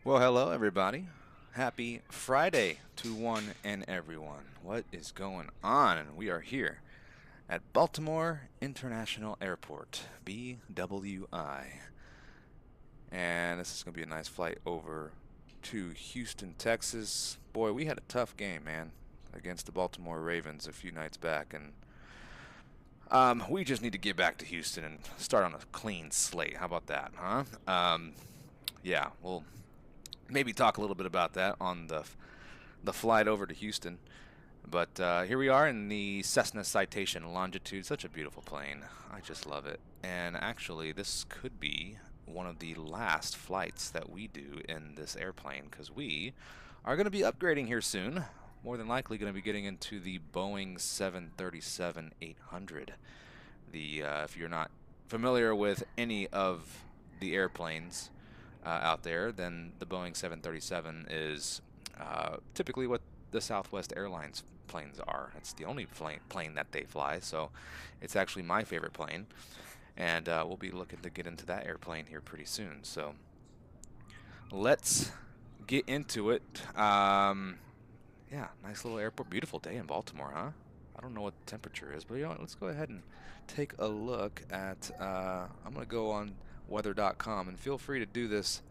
Well, hello everybody. Happy Friday to one and everyone. What is going on? We are here at Baltimore International Airport, BWI. And this is going to be a nice flight over to Houston, Texas. Boy, we had a tough game, man, against the Baltimore Ravens a few nights back, and we just need to get back to Houston and start on a clean slate. How about that, huh? Yeah, we'll maybe talk a little bit about that on the flight over to Houston. But here we are in the Cessna Citation Longitude. Such a beautiful plane. I just love it. And actually, this could be one of the last flights that we do in this airplane because we are going to be upgrading here soon. More than likely going to be getting into the Boeing 737-800. If you're not familiar with any of the airplanes out there, then the Boeing 737 is typically what the Southwest Airlines planes are. It's the only plane that they fly, so it's actually my favorite plane. And we'll be looking to get into that airplane here pretty soon. So let's get into it. Yeah, nice little airport. Beautiful day in Baltimore, huh? I don't know what the temperature is, but you know what? Let's go ahead and take a look at. I'm going to go on weather.com, and feel free to do this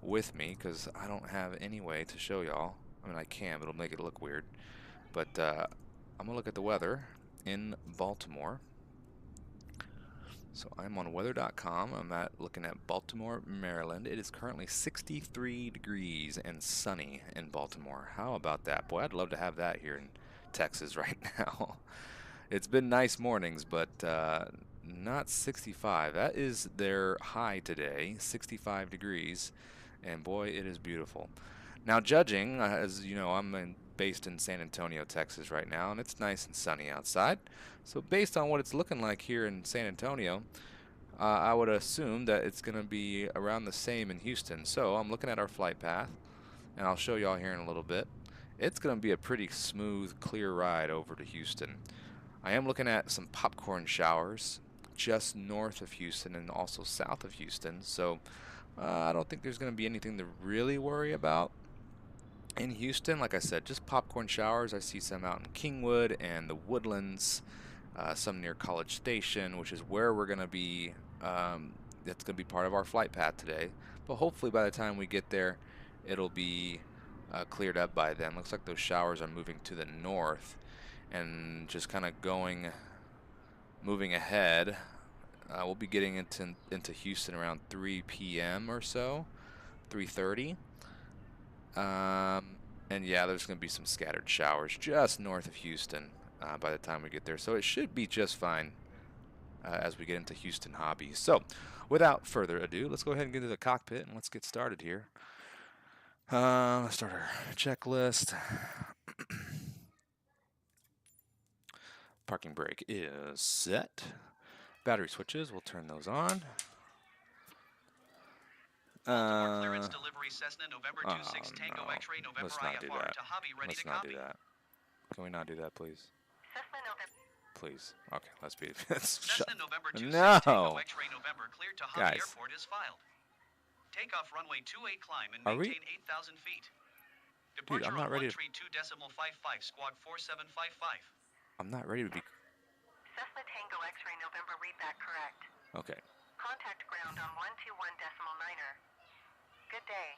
with me because I don't have any way to show y'all. I mean, I can, but it'll make it look weird. But I'm going to look at the weather in Baltimore. So I'm on weather.com. I'm looking at Baltimore, Maryland. It is currently 63 degrees and sunny in Baltimore. How about that? Boy, I'd love to have that here in Texas right now. It's been nice mornings, but not 65. That is their high today, 65 degrees. And boy, it is beautiful. Now, judging, as you know, based in San Antonio, Texas right now, and it's nice and sunny outside. So based on what it's looking like here in San Antonio, I would assume that it's going to be around the same in Houston. So I'm looking at our flight path, and I'll show y'all here in a little bit. It's going to be a pretty smooth, clear ride over to Houston. I am looking at some popcorn showers just north of Houston and also south of Houston. So I don't think there's going to be anything to really worry about in Houston. Like I said, just popcorn showers. I see some out in Kingwood and the Woodlands, some near College Station, which is where we're going to be. That's going to be part of our flight path today. But hopefully by the time we get there, it'll be cleared up by then. Looks like those showers are moving to the north and just kind of moving ahead. We'll be getting into Houston around 3 p.m. or so, 3:30. And yeah, there's going to be some scattered showers just north of Houston by the time we get there. So it should be just fine as we get into Houston hobby. So without further ado, let's go ahead and get into the cockpit and let's get started here. Let's start our checklist. Parking brake is set. Battery switches, we'll turn those on. Baltimore clearance delivery Cessna November 26 Tango no. X-ray November Let's not do IFR that. to hobby ready Let's to not copy. do that. Can we not do that, please? Cessna November. Please. Okay, let's be. Cessna November 26 No. Tango X-ray November cleared to hobby Guys. airport is filed. Takeoff runway 28 climb and Are we? maintain 8,000 feet. Dude, Departure I'm not on ready to. 132.55 squawk 4755. I'm not ready to be. Cessna Tango X-ray November read that correct. Okay. Contact ground on 121.9er. Good day.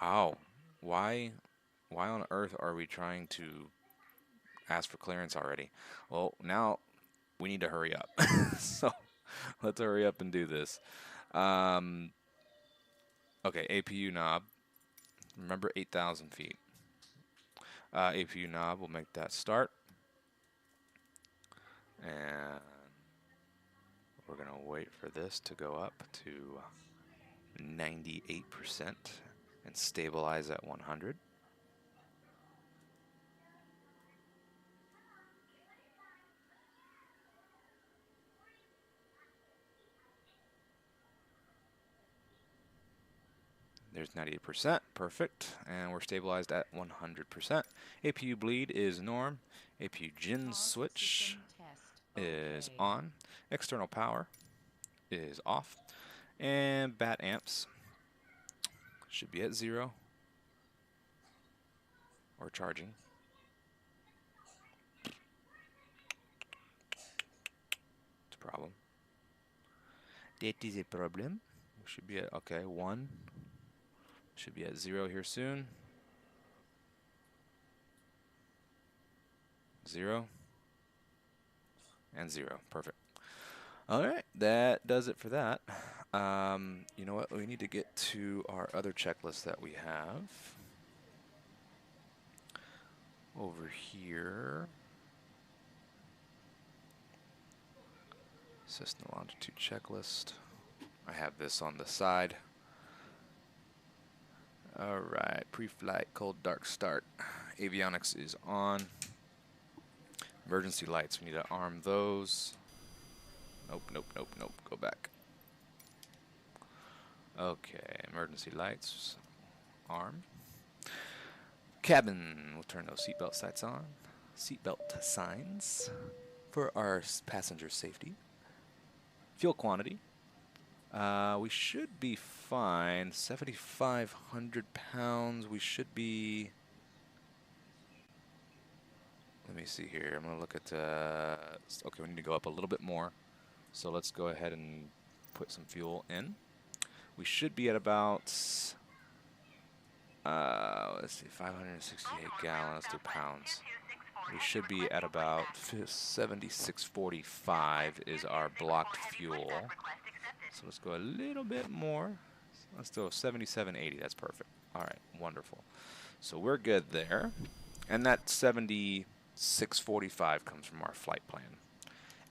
Wow. Why on earth are we trying to ask for clearance already? Well, now we need to hurry up. So let's hurry up and do this. Okay, APU knob. Remember 8,000 feet. APU knob, we'll make that start. And we're going to wait for this to go up to 98% and stabilize at 100. There's 98%, perfect, and we're stabilized at 100%. APU bleed is norm. APU GIN switch is on. External power is off. And bat amps Should be at 0 or charging. It's a problem. That is a problem. We should be at, okay, 1. Should be at 0 here soon. 0 and 0. Perfect. All right, that does it for that. You know what? We need to get to our other checklist that we have over here. Cessna Longitude checklist. I have this on the side. All right, pre-flight, cold, dark start. Avionics is on. Emergency lights, we need to arm those. Nope, nope, nope, nope, go back. Okay, emergency lights, arm. Cabin, we'll turn those seatbelt sights on. Seatbelt signs for our passenger safety. Fuel quantity. We should be fine. 7,500 pounds. We should be. Let me see here. I'm going to look at. Okay, we need to go up a little bit more. So let's go ahead and put some fuel in. We should be at about. Let's see, 568 gallons. Let's do pounds. We should be at about 76.45 is our blocked fuel. So let's go a little bit more. Let's do 77.80. That's perfect. All right, wonderful. So we're good there. And that 76.45 comes from our flight plan.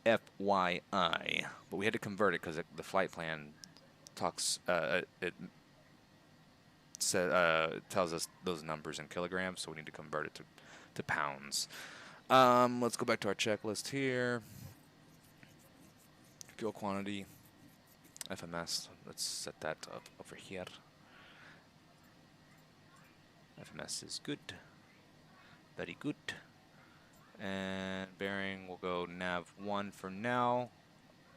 FYI. But we had to convert it because the flight plan talks, it tells us those numbers in kilograms, so we need to convert it to pounds. Let's go back to our checklist here. Fuel quantity, FMS. Let's set that up over here. FMS is good. Very good. And bearing, we'll go nav 1 for now.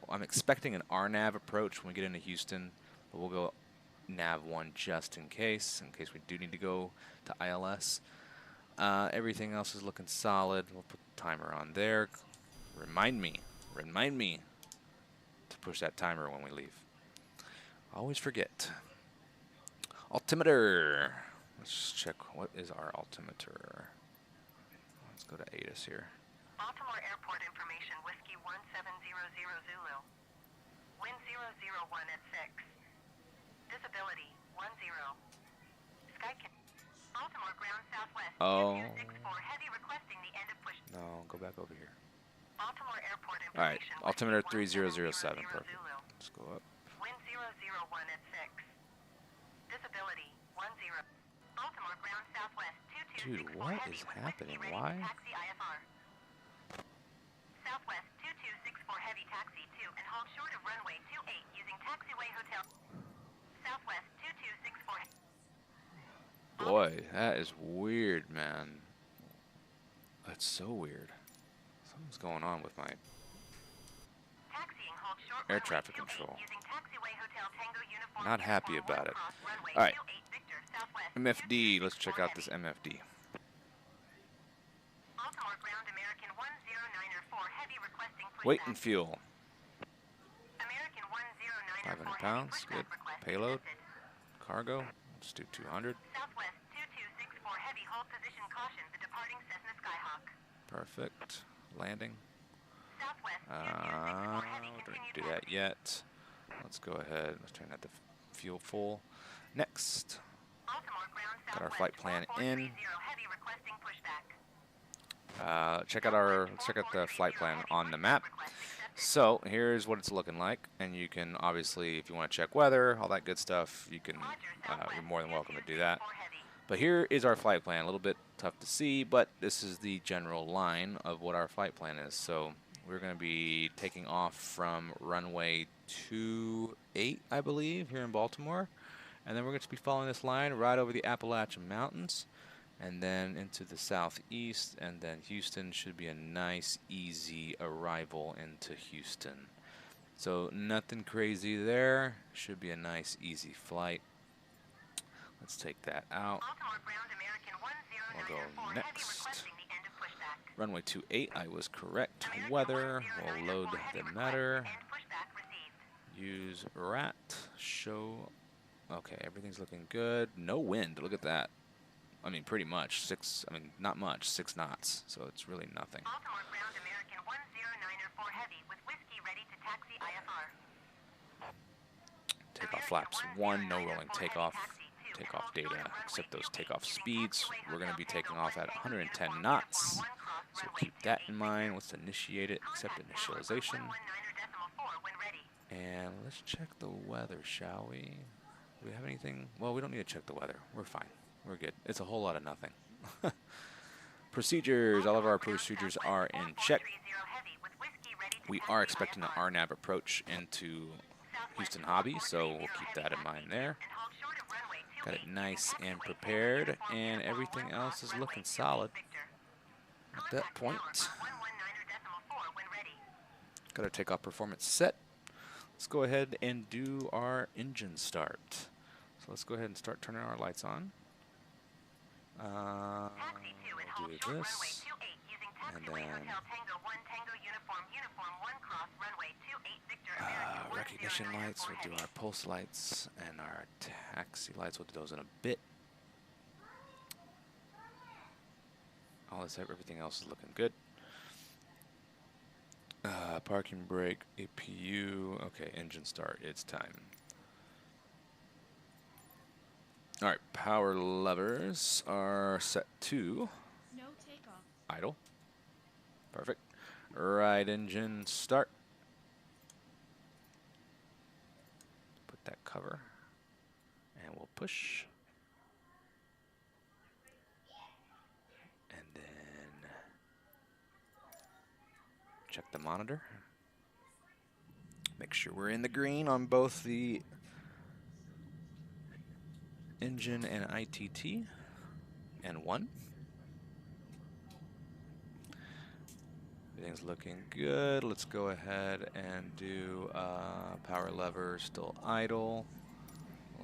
I'm expecting an RNAV approach when we get into Houston, but we'll go nav 1 just in case we do need to go to ILS. Everything else is looking solid. We'll put the timer on there. Remind me to push that timer when we leave. Always forget. Altimeter. Let's check what is our altimeter. Let's go to ATIS here. Baltimore Airport information, Whiskey 1700 Zulu. Wind 001 at 6. Visibility 10. Sky Baltimore ground southwest. Oh. 2264 heavy requesting the end of push. No, go back over here. Baltimore Airport information. All right, altimeter 3007. Perfect. Let's go up. Wind 001 at 6. Visibility 10. Baltimore ground southwest. 2264 Dude, what heavy is requesting happening? ready Why? to taxi IFR. Southwest 2264 heavy taxi 2 and hold short of runway 28 using taxiway hotel. Southwest 2264. Boy, that is weird, man. That's so weird. Something's going on with my Taxiing, hold short air runway traffic 28 control. using taxiway hotel Tango uniform. Not happy uniform about 1 it. cross runway All right. 28 Victor, Southwest MFD. Let's check 2264 out this heavy. MFD. Baltimore ground American 1094 heavy requesting pushback. Weight and fuel. American 1094 500 pounds. heavy Good. pushback request Payload. accepted. Cargo. Let's do 200. Southwest 2264 heavy hold position caution the departing Cessna Skyhawk. Perfect. Landing. Southwest 2264 heavy We don't continued do that yet. Let's go ahead. Let's turn that to fuel full. Next. Baltimore ground Got our Southwest flight plan in. 1430 heavy requesting pushback. Check out the flight plan on the map. So here's what it's looking like, and you can obviously, if you want to check weather, all that good stuff, you can. You're more than welcome to do that. But here is our flight plan. A little bit tough to see, but this is the general line of what our flight plan is. So we're going to be taking off from runway 28, I believe, here in Baltimore, and then we're going to be following this line right over the Appalachian Mountains, and then into the southeast, and then Houston should be a nice, easy arrival into Houston. So nothing crazy there. Should be a nice, easy flight. Let's take that out. Baltimore ground American We'll go 1094 Heavy next. requesting the end of pushback. Runway 28, I was correct. American Weather, we'll 1094 load Heavy the request matter. end pushback received. Use rat, show. Okay, everything's looking good. No wind, look at that. I mean, pretty much, not much, 6 knots, so it's really nothing. Baltimore ground American 1094 Heavy with whiskey ready to taxi IFR. Takeoff flaps 1, no rolling takeoff. Takeoff data, except those takeoff speeds. We're going to be taking off at 110 knots, so keep that in mind. Let's initiate it, accept initialization. And let's check the weather, shall we? Do we have anything? Well, we don't need to check the weather. We're fine. We're good. It's a whole lot of nothing. Procedures. All of our procedures are in check. We are expecting an RNAV approach into Houston Hobby, so we'll keep that in mind there. Got it nice and prepared, and everything else is looking solid at that point. Got our takeoff performance set. Let's go ahead and do our engine start. So let's go ahead and start turning our lights on. We'll do this, and then recognition lights, we'll do our pulse lights, and our taxi lights, we'll do those in a bit. Everything else is looking good. Parking brake, APU, okay, engine start, it's time. All right, power levers are set to no takeoff. idle. Perfect. Right engine start. Put that cover, and we'll push. And then check the monitor. Make sure we're in the green on both the engine and ITT, and 1. Everything's looking good. Let's go ahead and do power lever still idle.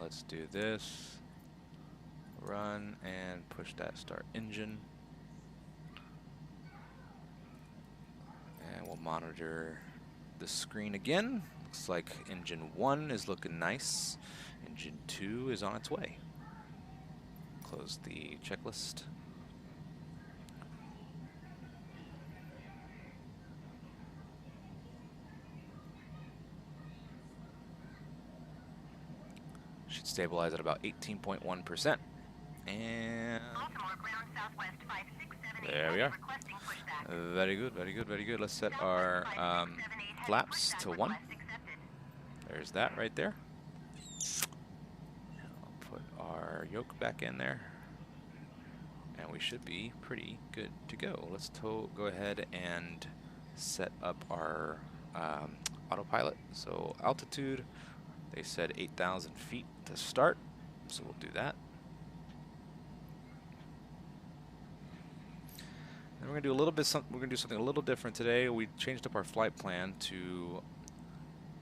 Let's do this. Run and push that start engine. And we'll monitor the screen again. Looks like engine 1 is looking nice. Engine 2 is on its way. Close the checklist. Should stabilize at about 18.1%. And there we are. Very good, very good, very good. Let's set our flaps to 1. There's that right there. I'll put our yoke back in there. And we should be pretty good to go. Let's go ahead and set up our autopilot. So altitude, they said 8,000 feet to start, so we'll do that. And we're gonna do a little bit. We're gonna do something a little different today. We changed up our flight plan to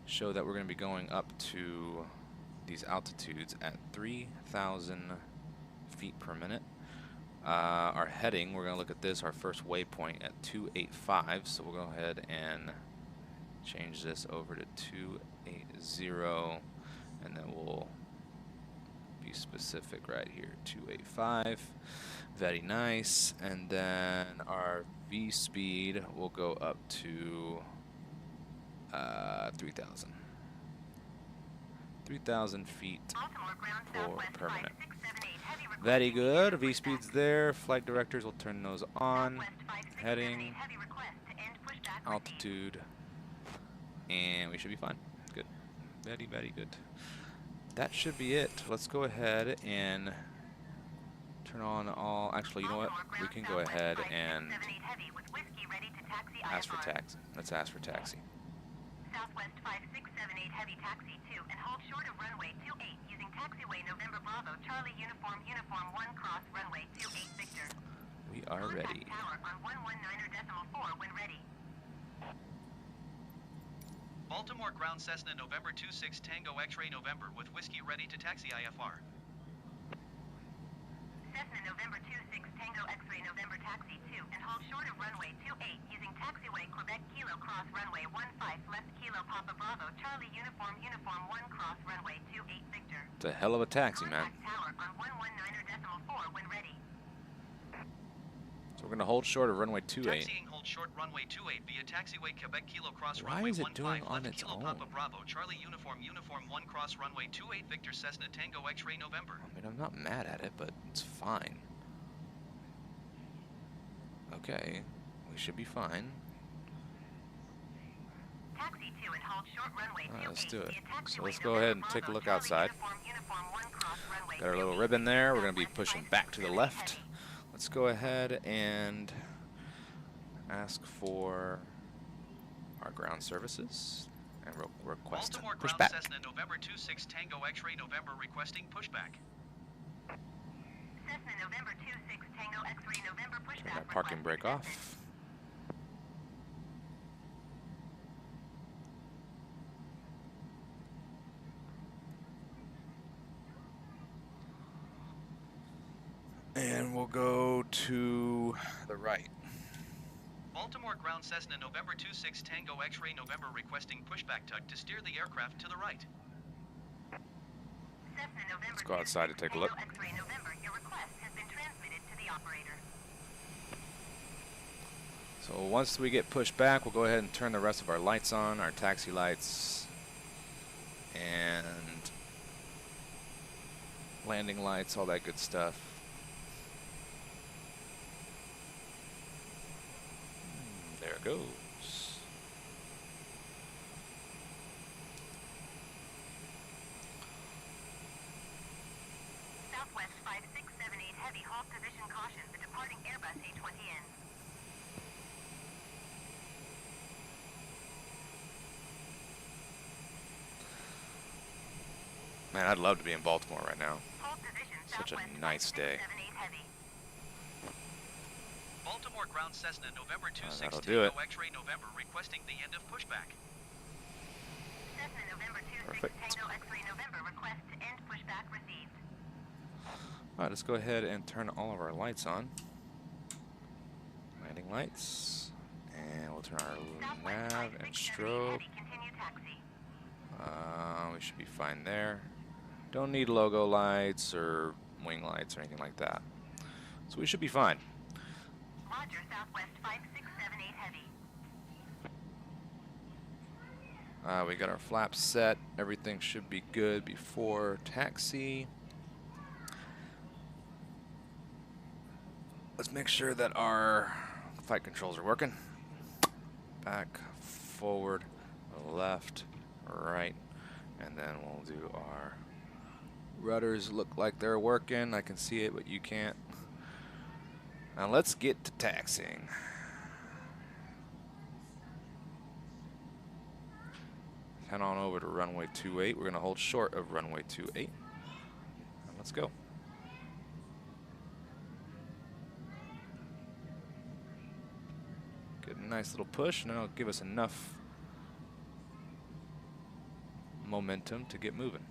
show that we're gonna be going up to these altitudes at 3,000 feet per minute. Our heading, we're gonna look at this, our first waypoint at 285. So we'll go ahead and change this over to 280, and then we'll be specific right here, 285. Very nice. And then our V speed will go up to 3,000. 3,000 feet per minute. Very good. V speed's there. Flight directors will turn those on. Heading, altitude, and we should be fine. Good. Very, very good. That should be it. Let's go ahead and turn on all. Actually, you know what? We can go ahead and ask for taxi. Let's ask for taxi. Southwest 5678 Heavy Taxi 2 and hold short of runway 28 using taxiway November Bravo Charlie Uniform 1 cross runway 28 Victor. We are ready. Tower on 119.4 when ready. Baltimore ground Cessna November 26 Tango X-ray November with whiskey ready to taxi IFR. Cessna November 26 Tango X-ray November taxi 2 and hold short of runway 28 using taxiway Quebec Kilo cross runway 15 left Kilo Papa Bravo Charlie uniform 1 cross runway 28 Victor. It's a hell of a taxi, man. Contact tower on 119.4 when ready. So we're going to hold short of runway 28. Taxiing hold short runway 28 via taxiway Quebec Kilo cross Why runway is it 15 doing on left its Kilo own? Papa Bravo Charlie uniform 1 cross runway 28 Victor Cessna Tango X-ray November. I mean, I'm not mad at it, but it's fine. Okay, we should be fine. Taxi 2 and hold short runway 28 Let's do it. via taxiway So let's go ahead and take a look outside. uniform 1 cross runway Got our little 28 ribbon there. We're going to be Southwest pushing back to the 567 left. heavy. Let's go ahead and ask for our ground services and request Baltimore push ground back. Cessna November 26 Tango X-ray November requesting pushback. Cessna November 26 Tango X-ray November pushback. Turn that parking brake request off. And we'll go to the right. Baltimore ground Cessna November 26 Tango X-ray November requesting pushback tug to steer the aircraft to the right. Cessna November Let's go outside and take a look. Tango X-ray November, your request has been transmitted to the operator. So once we get pushed back, we'll go ahead and turn the rest of our lights on, our taxi lights and landing lights, all that good stuff. There it goes. Southwest 5678 heavy halt position caution, the departing Airbus A20N. Man, I'd love to be in Baltimore right now. Hold position Such a Southwest nice day. 5678 heavy. Baltimore ground Cessna November 26 that'll do it. Tango X-ray November requesting the end of pushback. Cessna November 26 Perfect. Tango X-ray November request to end pushback received. All right, let's go ahead and turn all of our lights on. Landing lights. And we'll turn our Southwest nav and 5678 strobe. heavy, continue taxi. We should be fine there. Don't need logo lights or wing lights or anything like that. So we should be fine. Roger, Southwest 5678 heavy. We got our flaps set. Everything should be good before taxi. Let's make sure that our flight controls are working. Back, forward, left, right, and then we'll do our rudders. Look like they're working. I can see it, but you can't. Now let's get to taxiing. Head on over to runway 28. We're going to hold short of runway 28. And let's go. Get a nice little push, and that'll give us enough momentum to get moving.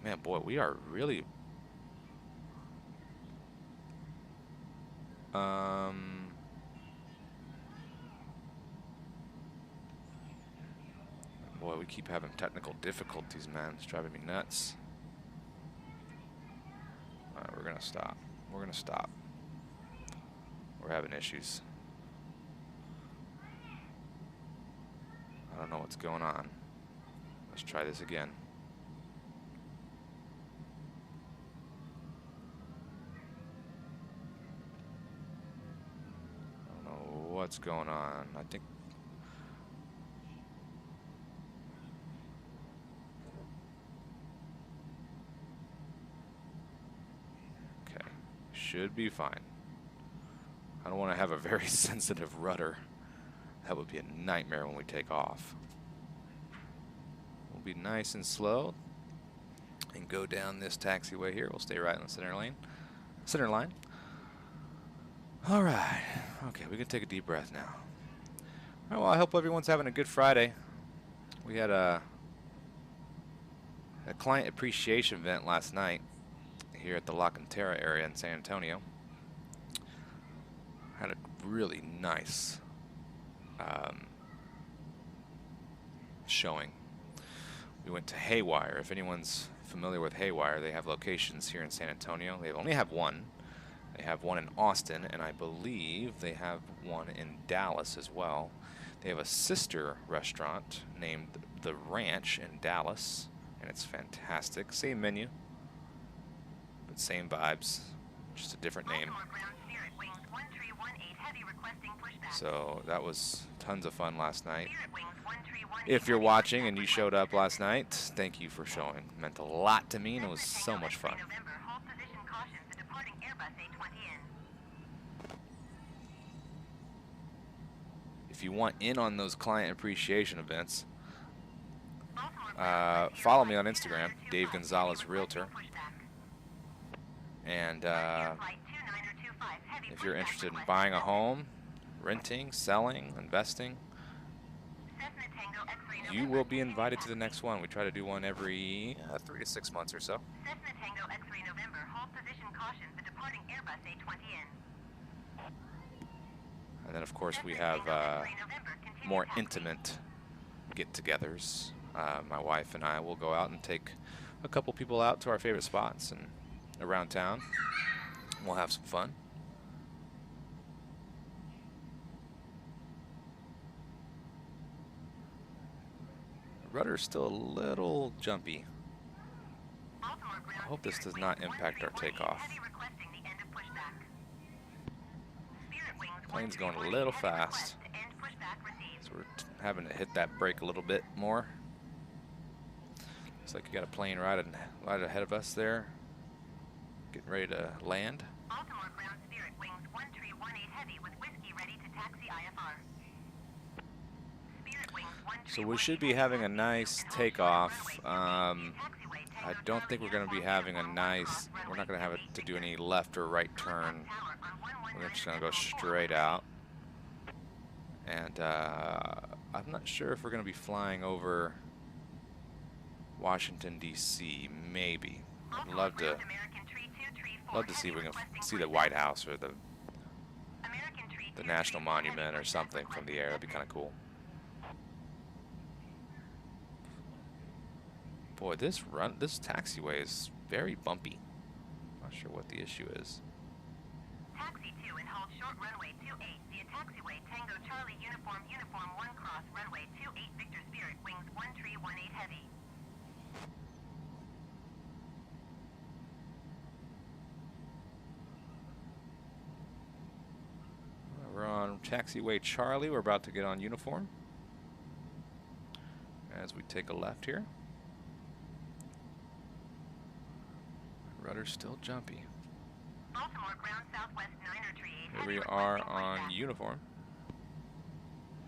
Man, boy, we are really boy, we keep having technical difficulties, man. It's driving me nuts. All right, we're gonna stop. We're gonna stop. We're having issues. I don't know what's going on. Let's try this again. I don't know what's going on. I think okay, should be fine. I don't want to have a very sensitive rudder. That would be a nightmare when we take off. We'll be nice and slow and go down this taxiway here. We'll stay right in the center lane. Center line. All right. Okay, we can take a deep breath now. All right, well, I hope everyone's having a good Friday. We had a client appreciation event last night here at the La Cantera area in San Antonio. Had a really nice showing. We went to Haywire. If anyone's familiar with Haywire, they have locations here in San Antonio. They only have one. They have one in Austin, and I believe they have one in Dallas as well. They have a sister restaurant named The Ranch in Dallas, and it's fantastic. Same menu, but same vibes, just a different name. So that was tons of fun last night. If you're watching and you showed up last night, thank you for showing. It meant a lot to me, and it was so much fun. If you want in on those client appreciation events, follow me on Instagram, Dave Gonzalez Realtor. And if you're interested in buying a home, renting, selling, investing, you will be invited to the next one. We try to do one every 3 to 6 months or so. Cessna Tango X-ray November, hold position caution, the departing Airbus A20 in. And then, of course, we have more intimate get-togethers. My wife and I will go out and take a couple people out to our favorite spots and around town. We'll have some fun. The rudder's still a little jumpy. I hope this does not impact our takeoff. Plane's going a little fast, so we're having to hit that brake a little bit more. Looks like you got a plane right ahead of us there, getting ready to land. Baltimore ground Spirit wings 1318 heavy with whiskey ready to taxi IFR. Spirit wings 1318 So we should be having a nice takeoff. I don't think we're going to be having a nice, we're not going to have to do any left or right turn. We're just going to go straight out. And I'm not sure if we're going to be flying over Washington, D.C. Maybe. I'd love to see if we can see the White House or the National Monument or something from the air. That'd be kind of cool. Boy, this taxiway is very bumpy. Not sure what the issue is. Taxi 2 and hold short runway 28 via taxiway Tango Charlie uniform 1 cross runway 28 Victor Spirit wings 1318 heavy. We're on taxiway Charlie. We're about to get on uniform as we take a left here. Rudder's still jumpy. Baltimore ground Southwest 938 Here we are on uniform.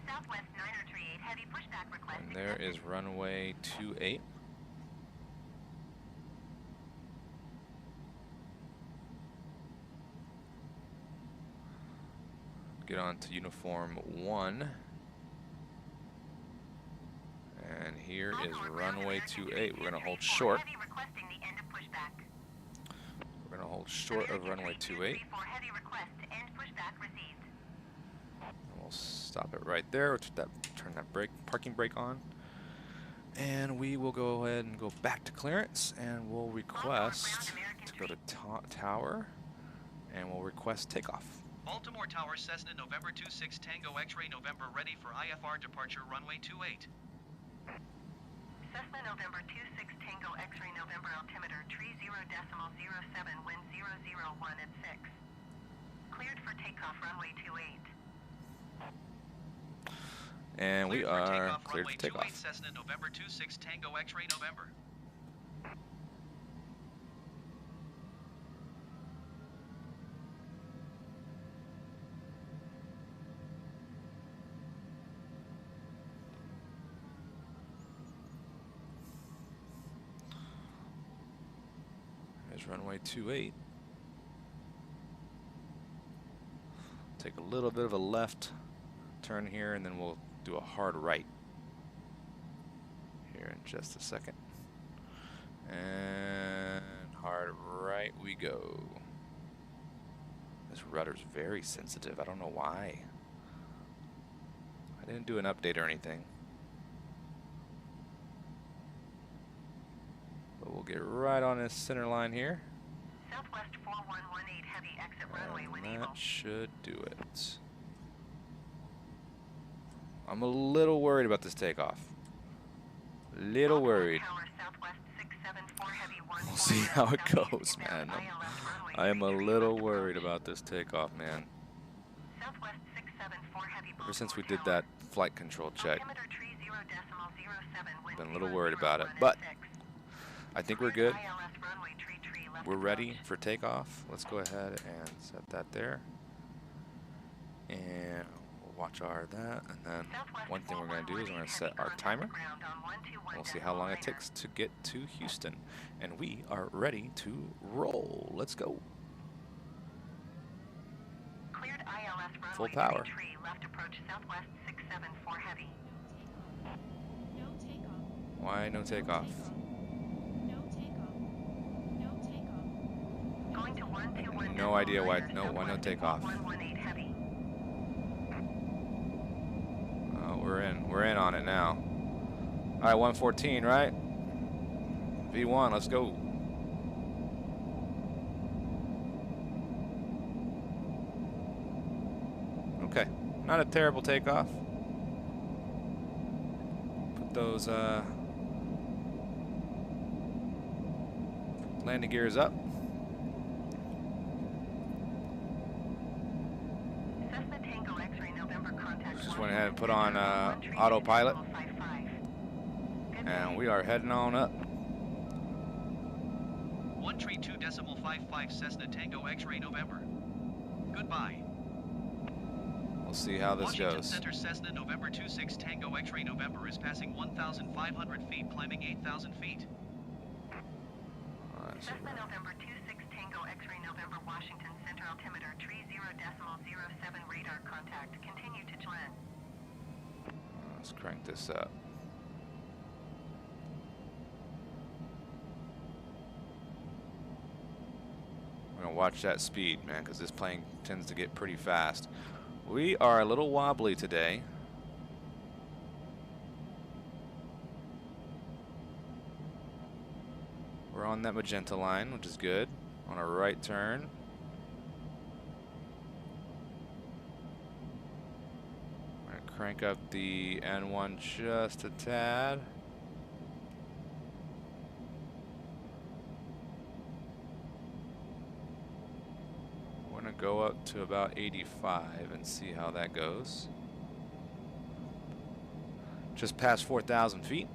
Southwest 938 heavy pushback request. And there is runway 28. Get on to uniform 1. And here is runway 28. We're going to hold short. We're going to hold short of runway 28. We'll stop it right there. Turn that parking brake on. And we will go ahead and go back to clearance, and we'll request to go to tower, and we'll request takeoff. Baltimore Tower Cessna November 26 Tango X-ray November ready for IFR departure runway 28. Cessna November 26 Tango X-ray November altimeter 30.07 wind 001 at 6. Cleared for takeoff runway 28. And we are cleared for takeoff. Cessna November 26 Tango X-ray November. There's runway 28. Take a little bit of a left turn here, and then we'll do a hard right here in just a second. And hard right. right we go. This rudder's very sensitive. I don't know why. I didn't do an update or anything. But we'll get right on this center line here. Southwest 4118 heavy exit runway when able. That should do it. I'm a little worried about this takeoff. Little worried. We'll see how it goes, man. I am a little worried about this takeoff, man. Ever since we did that flight control check, I've been a little worried about it. But I think we're good. We're ready for takeoff. Let's go ahead and set that there. And we'll watch our that. And then one thing we're going to do is we're going to set our timer. We'll see how long it takes to get to Houston. And we are ready to roll. Let's go. Full power. Why no takeoff? No idea why. No, why no takeoff? Oh, we're in on it now. All right, 114, right? V1, let's go. Okay, not a terrible takeoff. Put those landing gears up. Just went ahead and put on autopilot. And we are heading on up. 132.55 Cessna Tango X-ray November. Goodbye. We'll see how this Washington goes. Center Cessna November 26 Tango X-ray November is passing 1,500 feet, climbing 8,000 feet. Cessna November 26 Tango X-ray November Washington Center altimeter 30.07 radar contact. Continue to land. Let's crank this up. We're gonna watch that speed, man, because this plane tends to get pretty fast. We are a little wobbly today. We're on that magenta line, which is good. On a right turn. We're gonna crank up the N1 just a tad. We're gonna go up to about 85 and see how that goes. Just past 4,000 feet.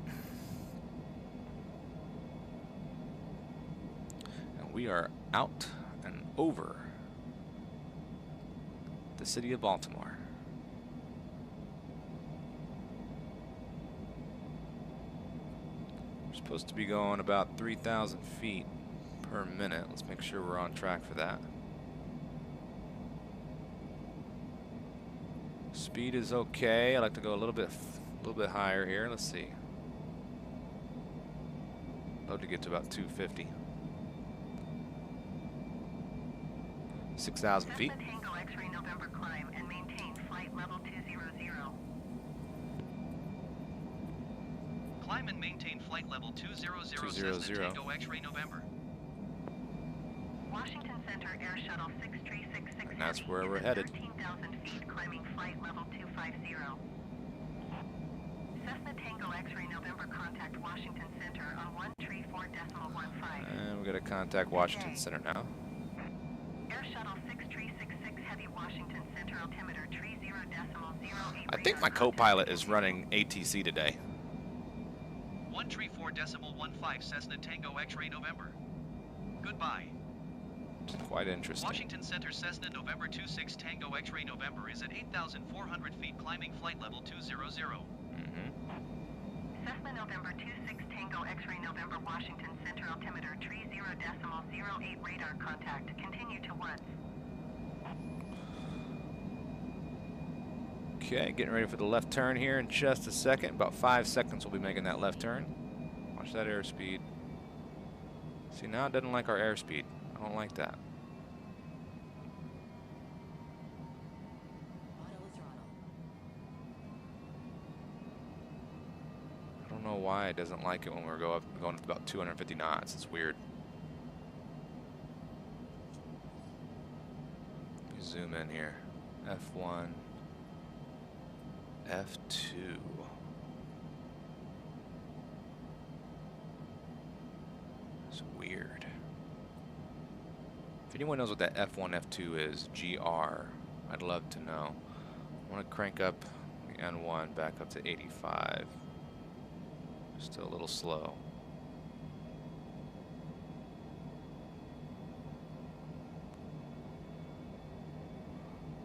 We are out and over the city of Baltimore. We're supposed to be going about 3,000 feet per minute. Let's make sure we're on track for that. Speed is okay. I like to go a little bit higher here. Let's see. Love to get to about 250. 6,000 feet. Tango X-ray November climb and maintain flight level 200. Climb and maintain flight level 200 Cessna Tango X-ray November. Washington Center Air Shuttle 6366 And that's where we're headed. 13,000 feet climbing flight level 250. Cessna Tango X-ray November contact Washington Center on 134.15. And we're gonna contact Washington Center now. Air Shuttle 6366 Heavy Washington Center altimeter 30.08. I think my co-pilot is running ATC today. 134.15 Cessna Tango X-ray November. Goodbye. It's quite interesting. Washington Center Cessna November 26 Tango X-ray November is at 8,400 feet, climbing flight level 200. Cessna November 26 Tango X-ray November Washington Center altimeter 30.08 radar contact. Continue to once. Okay, getting ready for the left turn here in just a second. About 5 seconds we'll be making that left turn. Watch that airspeed. See, now it doesn't like our airspeed. I don't like that. I don't know why it doesn't like it when we're going up about 250 knots. It's weird. Let me zoom in here. F1, F2. It's weird. If anyone knows what that F1, F2 is, GR, I'd love to know. I want to crank up the N1 back up to 85. Still a little slow.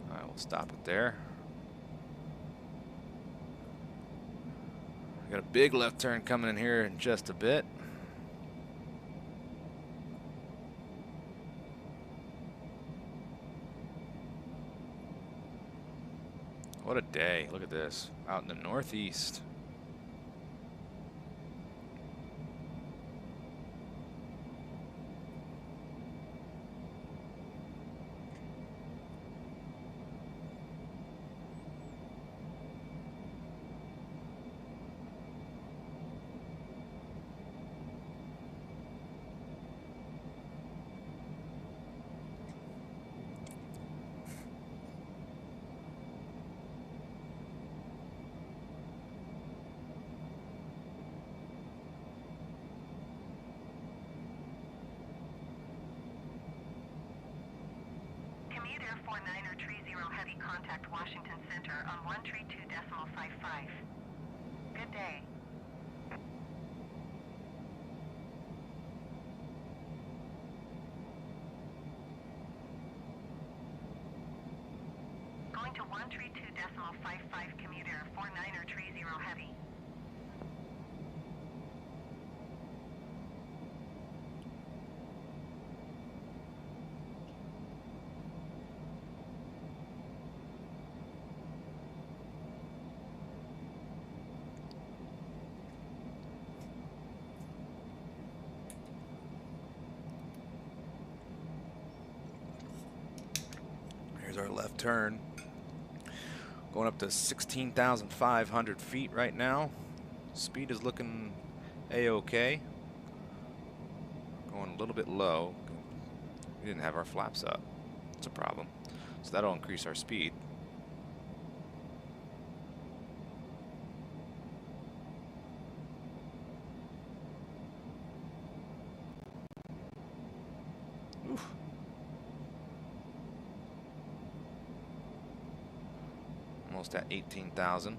All right, we'll stop it there. We got a big left turn coming in here in just a bit. What a day. Look at this. Out in the northeast. Commuter 49er30 heavy contact Washington Center on 132.55. Good day. Going to 132.55 commuter 49er30 heavy. Here's our left turn. Going up to 16,500 feet right now. Speed is looking a-okay. Going a little bit low. We didn't have our flaps up. It's a problem. So that'll increase our speed. Oof. Almost at 18,000.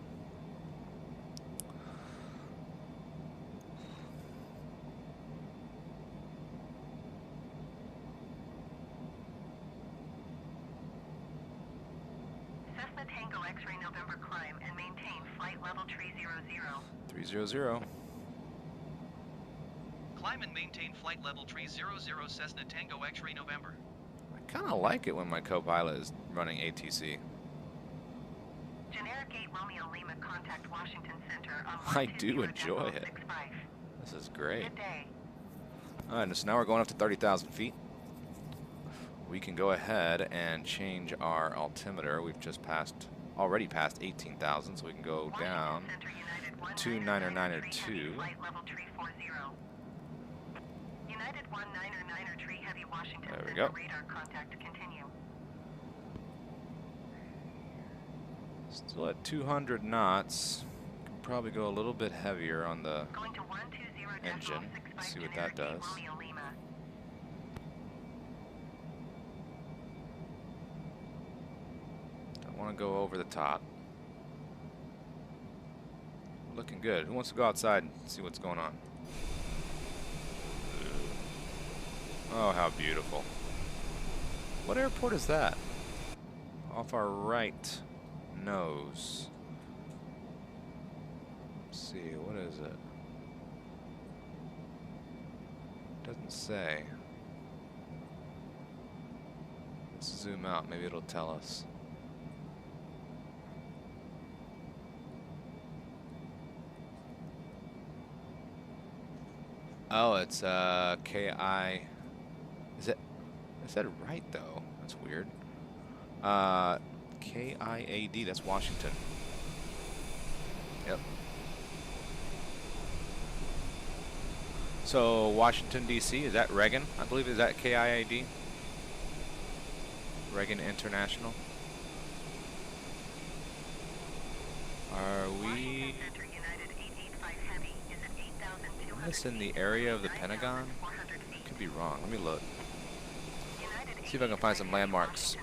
Cessna Tango X-ray November climb and maintain flight level 300. 300. Climb and maintain flight level 300 Cessna Tango X-ray November. I kind of like it when my co-pilot is running ATC. Generic 8 Romeo Lima contact Washington Center on I do enjoy it. 120.65. This is great. Good day. All right, so now we're going up to 30,000 feet. We can go ahead and change our altimeter. We've just already passed 18,000, so we can go down to 9er2. Flight level 340. United 19er heavy Washington There we Center go. radar contact continue. Still at 200 knots. Can probably go a little bit heavier on the Going to 120.65 engine. See what that generic 8 does. Romeo Lima. Don't want to go over the top. Looking good. Who wants to go outside and see what's going on? Oh, how beautiful. What airport is that? Off our right nose. Let's see, what is it? Doesn't say. Let's zoom out, maybe it'll tell us. Oh, it's KI. Is it I said it right though. That's weird. KIAD, that's Washington. Yep. So Washington D.C., is that Reagan? I believe, is that KIAD? Reagan International. Are we this in the area of the Pentagon? Could be wrong. Let me look. See if I can find some landmarks.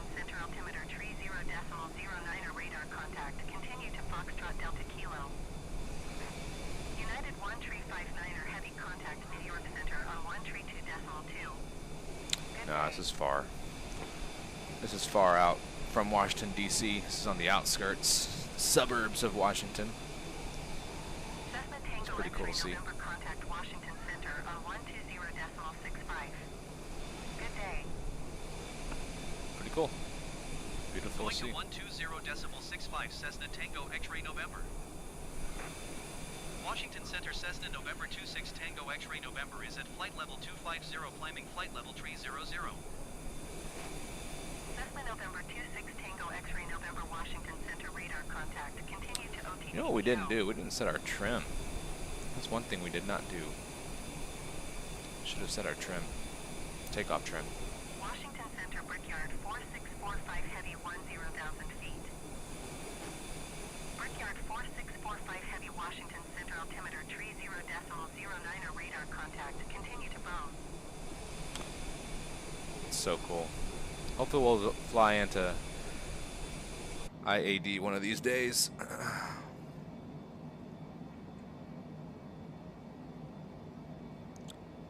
No, this is far. This is far out from Washington, D.C. This is on the outskirts, suburbs of Washington. It's pretty cool to see. Pretty cool. Beautiful to see. Going to 120.65 Cessna Tango X-ray November. Washington Center Cessna November 26 Tango X-ray November is at flight level 250, climbing flight level 300. Cessna November 26 Tango X-ray November Washington Center radar contact. Continue to OTD. You know what we didn't do? We didn't set our trim. That's one thing we did not do. Should have set our trim. Takeoff trim. Washington Center Brickyard 4645 heavy 10,000 feet. Brickyard 4645 heavy Washington Center altimeter 30.09 radar contact. Continue to bow. It's so cool. Hopefully we'll fly into IAD one of these days.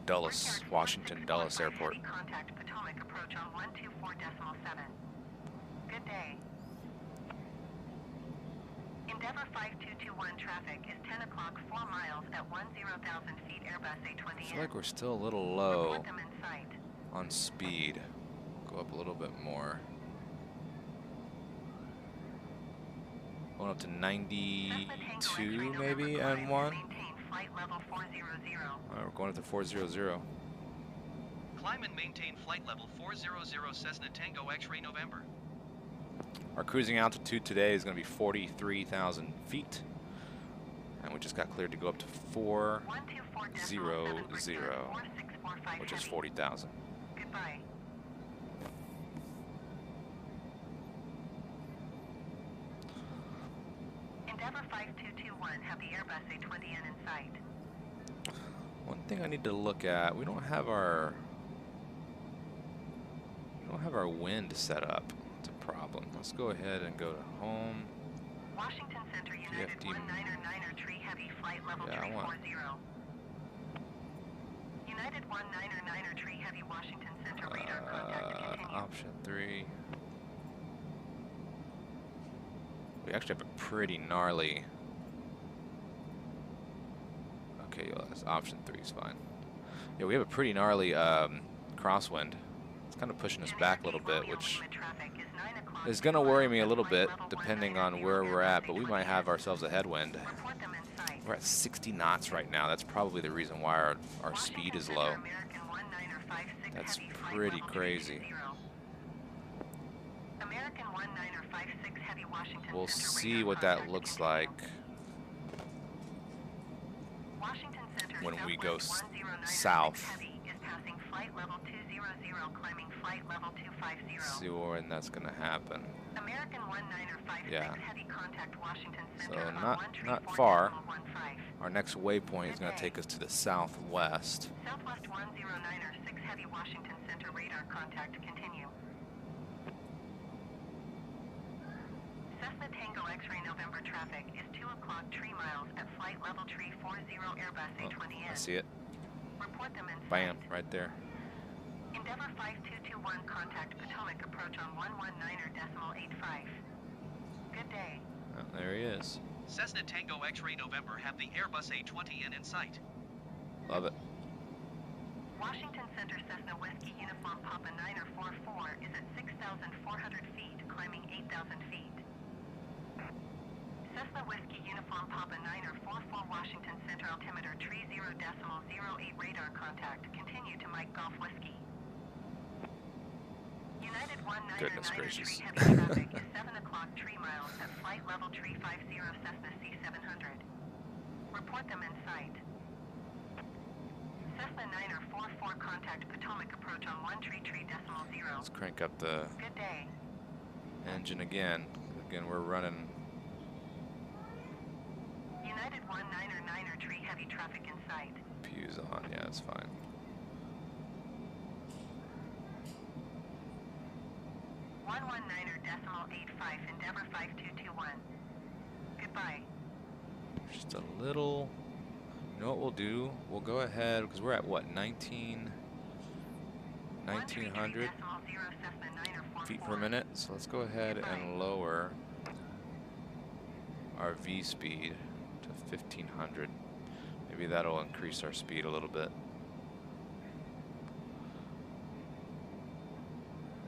Dulles, Washington Dulles Airport. Contact Potomac approach on 124.7. Good day. Endeavor 5221 traffic is 10 o'clock 4 miles at 10,000 feet Airbus A20N. I feel like we're still a little low Report them in sight. on speed. Go up a little bit more. Going up to 92 maybe, and 1. Maintain flight level 400. We're going up to 400. Climb and maintain flight level 400 Cessna Tango X-ray November. Our cruising altitude today is going to be 43,000 feet. And we just got cleared to go up to 400, which is 40,000. Goodbye. Endeavor 5221, have the Airbus A20N in sight. One thing I need to look at, we don't have our wind set up. It's a problem. Let's go ahead and go to home. Washington Center United PFD. 199er tree heavy flight level Yeah, I want- 340. United 199er tree heavy Washington Center radar contact continue. Option 3. We actually have a pretty gnarly. Okay, well, that's option 3 is fine. Yeah, we have a pretty gnarly crosswind. It's kind of pushing us back a little bit, which is going to worry me a little bit, depending on where we're at. But we might have ourselves a headwind. Report them in sight. We're at 60 knots right now. That's probably the reason why our speed is low. American 1956 That's heavy flight pretty level crazy. 320. American 1956 heavy Washington We'll Center see radar what that contact looks continue. like Washington Center when we go Southwest 109er south. heavy is passing flight level 200, climbing flight level 250. See when that's going to happen. American 1956 Yeah. heavy contact Washington So Center on not 134.15. far. Our next waypoint is going to take us to the southwest. Southwest 109er 6 heavy Washington Center radar contact continue. Cessna Tango X-ray November traffic is 2 o'clock 3 miles at flight level 340 Airbus Oh, A20N. I see it. Report them in Bam, sight. right there. Endeavor 5221 contact Potomac approach on 119.85. Good day. Oh, there he is. Cessna Tango X-ray November have the Airbus A20N in sight. Love it. Washington Center Cessna Whiskey Uniform Papa 944 is at 6,400 feet, climbing 8,000 feet. Cessna Whiskey Uniform Papa 944 Washington Center altimeter 30.08 radar contact. Continue to Mike Golf Whiskey. Goodness gracious. Heavy traffic is 7 o'clock tree miles at flight level tree 50 Cessna C700. Report them in sight. Cessna 944 contact Potomac approach on 133.0. Let's crank up the Good day. engine again. Again, we're running. United 199er tree heavy traffic in sight. Pews on. Yeah, it's fine. 119.85 Endeavor 5221. Goodbye. Just a little. You know what we'll do? We'll go ahead because we're at what, 1900 feet per minute. So let's go ahead and lower our V speed to 1500. Maybe that'll increase our speed a little bit.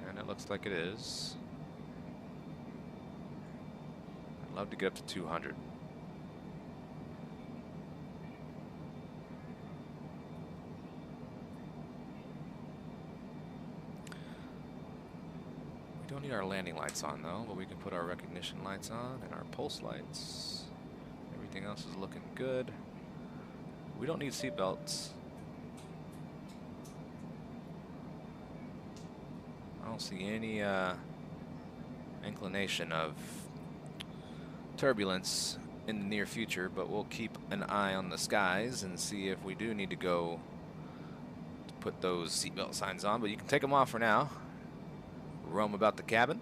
And it looks like it is. I'd love to get up to 200. We don't need our landing lights on though, but we can put our recognition lights on and our pulse lights. Everything else is looking good. We don't need seat belts. I don't see any inclination of turbulence in the near future, but we'll keep an eye on the skies and see if we do need to go to put those seatbelt signs on, but you can take them off for now. Roam about the cabin.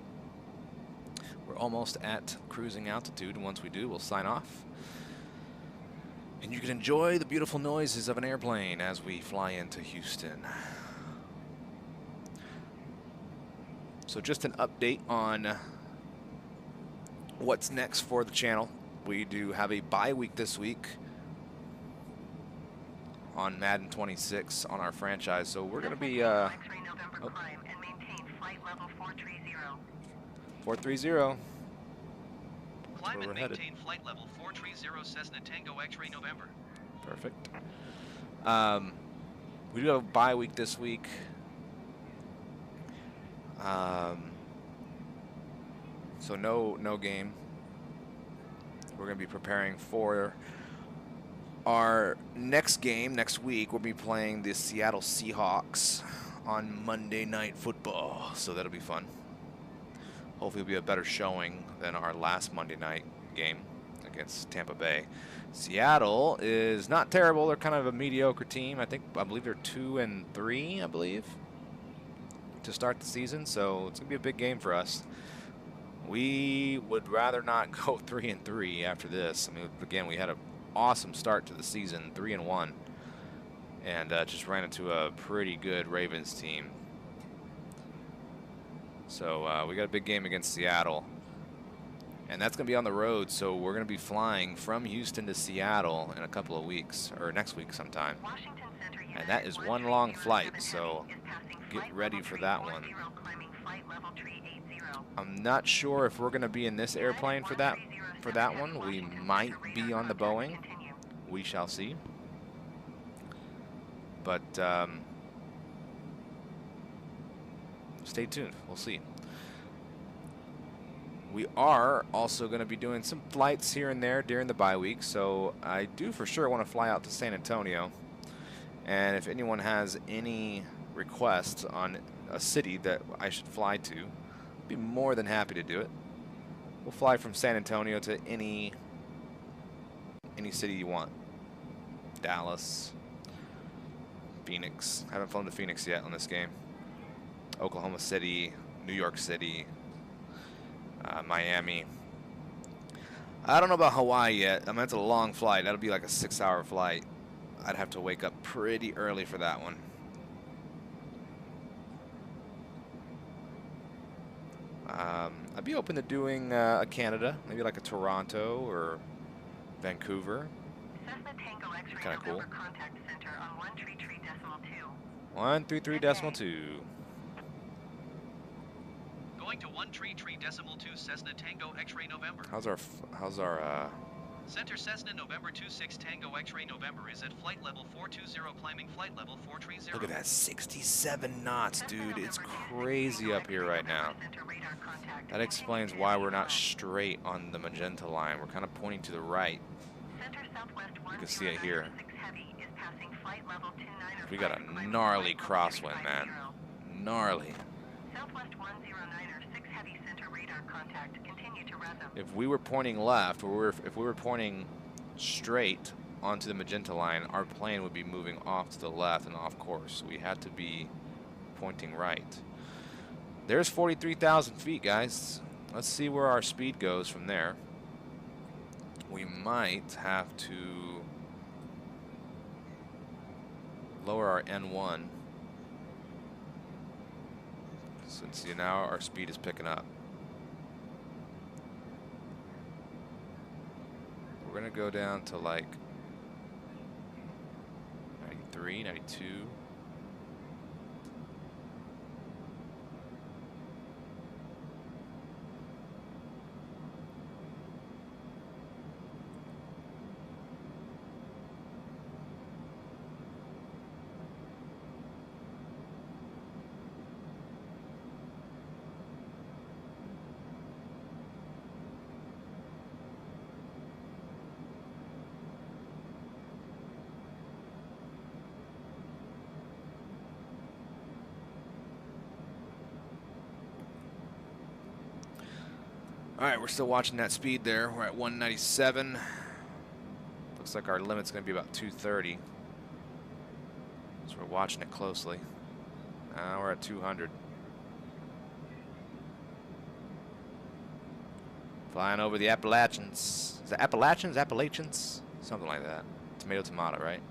We're almost at cruising altitude, and once we do, we'll sign off. And you can enjoy the beautiful noises of an airplane as we fly into Houston. So just an update on what's next for the channel. We do have a bye week this week on Madden 26 on our franchise, so we're going to be 430. Climb and maintain flight level 430 Cessna Tango X-ray November. Perfect. We do have a bye week this week. So no game. We're going to be preparing for our next game next week. We'll be playing the Seattle Seahawks on Monday Night Football, so that'll be fun. Hopefully it'll be a better showing than our last Monday night game against Tampa Bay. Seattle is not terrible. They're kind of a mediocre team. I believe they're 2-3, I believe, to start the season, so it's going to be a big game for us. We would rather not go 3-3 after this. I mean, again, we had an awesome start to the season, 3-1, and just ran into a pretty good Ravens team. So we got a big game against Seattle, and that's going to be on the road. So we're going to be flying from Houston to Seattle in a couple of weeks, or next week sometime. And that is one long flight, so get ready for that one. I'm not sure if we're going to be in this airplane for that one. We might be on the Boeing. We shall see. But stay tuned. We'll see. We are also going to be doing some flights here and there during the bye week, so I do for sure want to fly out to San Antonio. And if anyone has any requests on a city that I should fly to, I'd be more than happy to do it. We'll fly from San Antonio to any city you want. Dallas, Phoenix. I haven't flown to Phoenix yet on this game. Oklahoma City, New York City, Miami. I don't know about Hawaii yet. I mean, it's a long flight. That'll be like a 6-hour flight. I'd have to wake up pretty early for that one. I'd be open to doing a Canada, maybe like a Toronto or Vancouver. Kind of cool. 133.2. Going to 133.2 Cessna Tango X-ray November. How's our Center Cessna November 26 Tango X-ray November is at flight level 420, climbing flight level 430. Look at that, 67 knots, dude. It's crazy up here right now. That explains why we're not straight on the magenta line. We're kind of pointing to the right. You can see it here. We got a gnarly crosswind, man. Gnarly. If we were pointing left, or if we were pointing straight onto the magenta line, our plane would be moving off to the left and off course. We had to be pointing right. There's 43,000 feet, guys. Let's see where our speed goes from there. We might have to lower our N1. Since now our speed is picking up. We're gonna go down to like 93, 92. All right, we're still watching that speed there. We're at 197. Looks like our limit's going to be about 230. So we're watching it closely. Now we're at 200. Flying over the Appalachians. Is it Appalachians? Appalachians? Something like that. Tomato, tomato, right?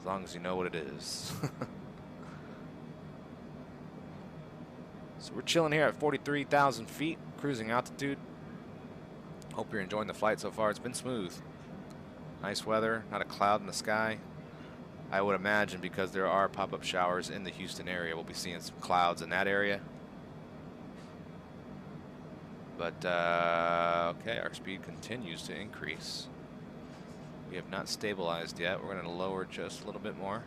As long as you know what it is. So we're chilling here at 43,000 feet, cruising altitude. Hope you're enjoying the flight so far. It's been smooth. Nice weather, not a cloud in the sky. I would imagine because there are pop-up showers in the Houston area, we'll be seeing some clouds in that area. But, okay, our speed continues to increase. We have not stabilized yet. We're going to lower just a little bit more.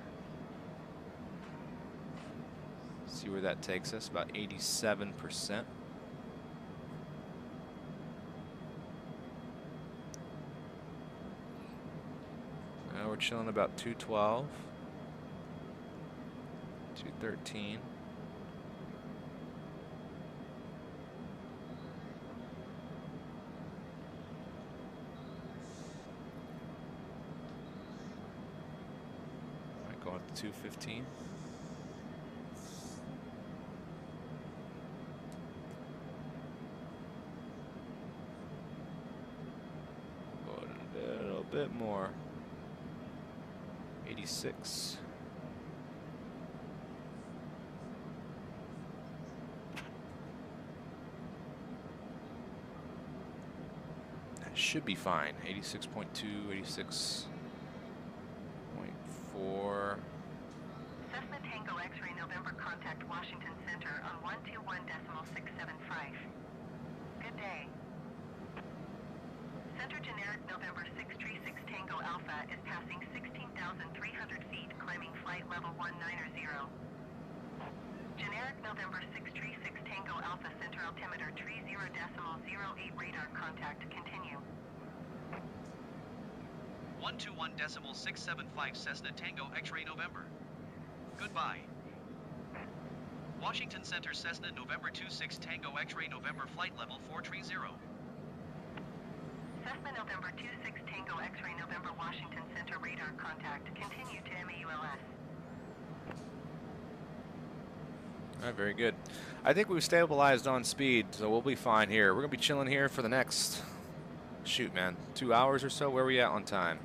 See where that takes us, about 87%. Now we're chilling about 212, 213. All right, going up to 215. Bit more. 86. That should be fine. 86.2, 86.4. Cessna Tango X-ray November contact Washington Center on 121.675. Good day. Center generic November 636 Tango Alpha is passing 16,300 feet, climbing flight level 190. Generic November 636 Tango Alpha Center altimeter 30.08 radar contact. Continue. 121.675 Cessna Tango X-ray November. Goodbye. Washington Center Cessna November 26 Tango X-ray November flight level 430. Cessna November 26 Tango X-ray November Washington Center radar contact. Continue to MAULS. All right, very good. I think we've stabilized on speed, so we'll be fine here. We're going to be chilling here for the next, shoot, man, 2 hours or so. Where are we at on time?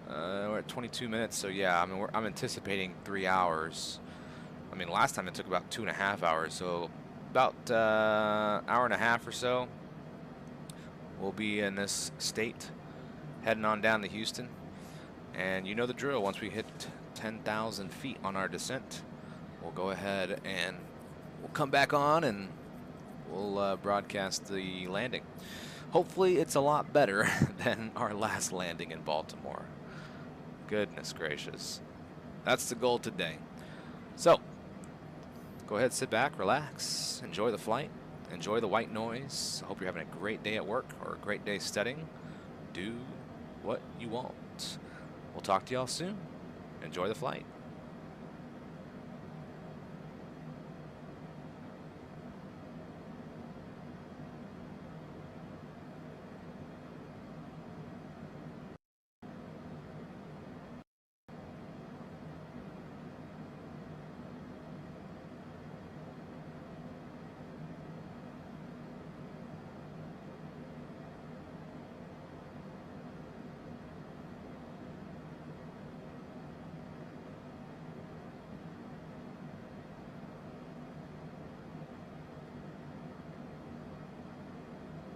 We're at 22 minutes, so yeah, I mean, I'm anticipating 3 hours. I mean, last time it took about 2.5 hours, so about hour and a half or so. We'll be in this state, heading on down to Houston. And you know the drill. Once we hit 10,000 feet on our descent, we'll go ahead and we'll come back on and we'll broadcast the landing. Hopefully it's a lot better than our last landing in Baltimore. Goodness gracious. That's the goal today. So, go ahead, sit back, relax, enjoy the flight, enjoy the white noise. I hope you're having a great day at work or a great day studying. Do what you want. We'll talk to y'all soon. Enjoy the flight.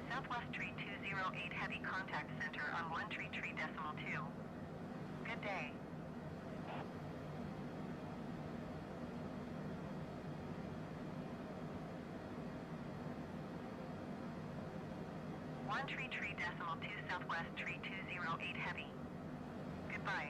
Southwest Tree 208 Heavy Contact Center on 133.2. Good day. One tree 2 Southwest Tree 208 Heavy. Goodbye.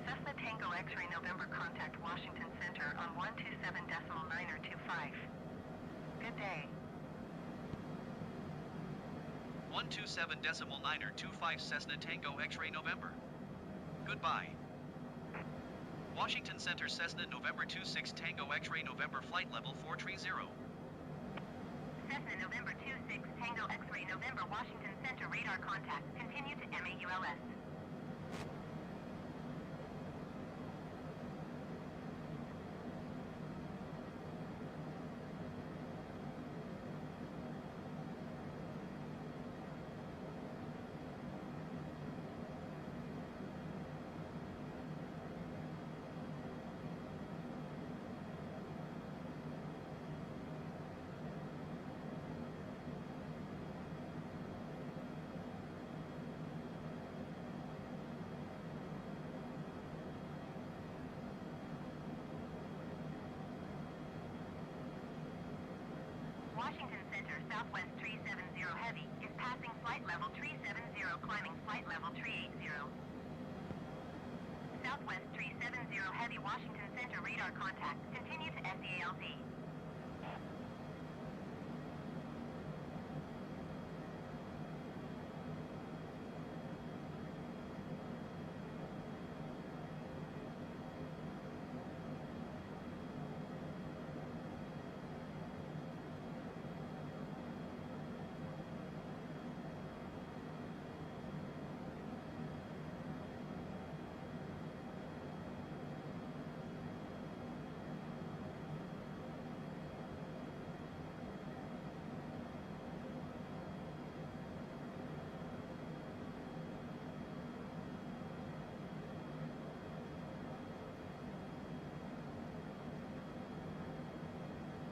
Cessna Tango X-ray November contact Washington Center on 127.925. Good day. 127.925 Cessna Tango X-ray November. Goodbye. Washington Center Cessna November 26 Tango X-ray November flight level 430. Cessna November 26 Tango X-ray November Washington Center radar contact. Continue to MAULS. Washington Center Southwest 370 Heavy is passing flight level 370, climbing flight level 380. Southwest 370 Heavy Washington Center radar contact. Continue to SEALZ.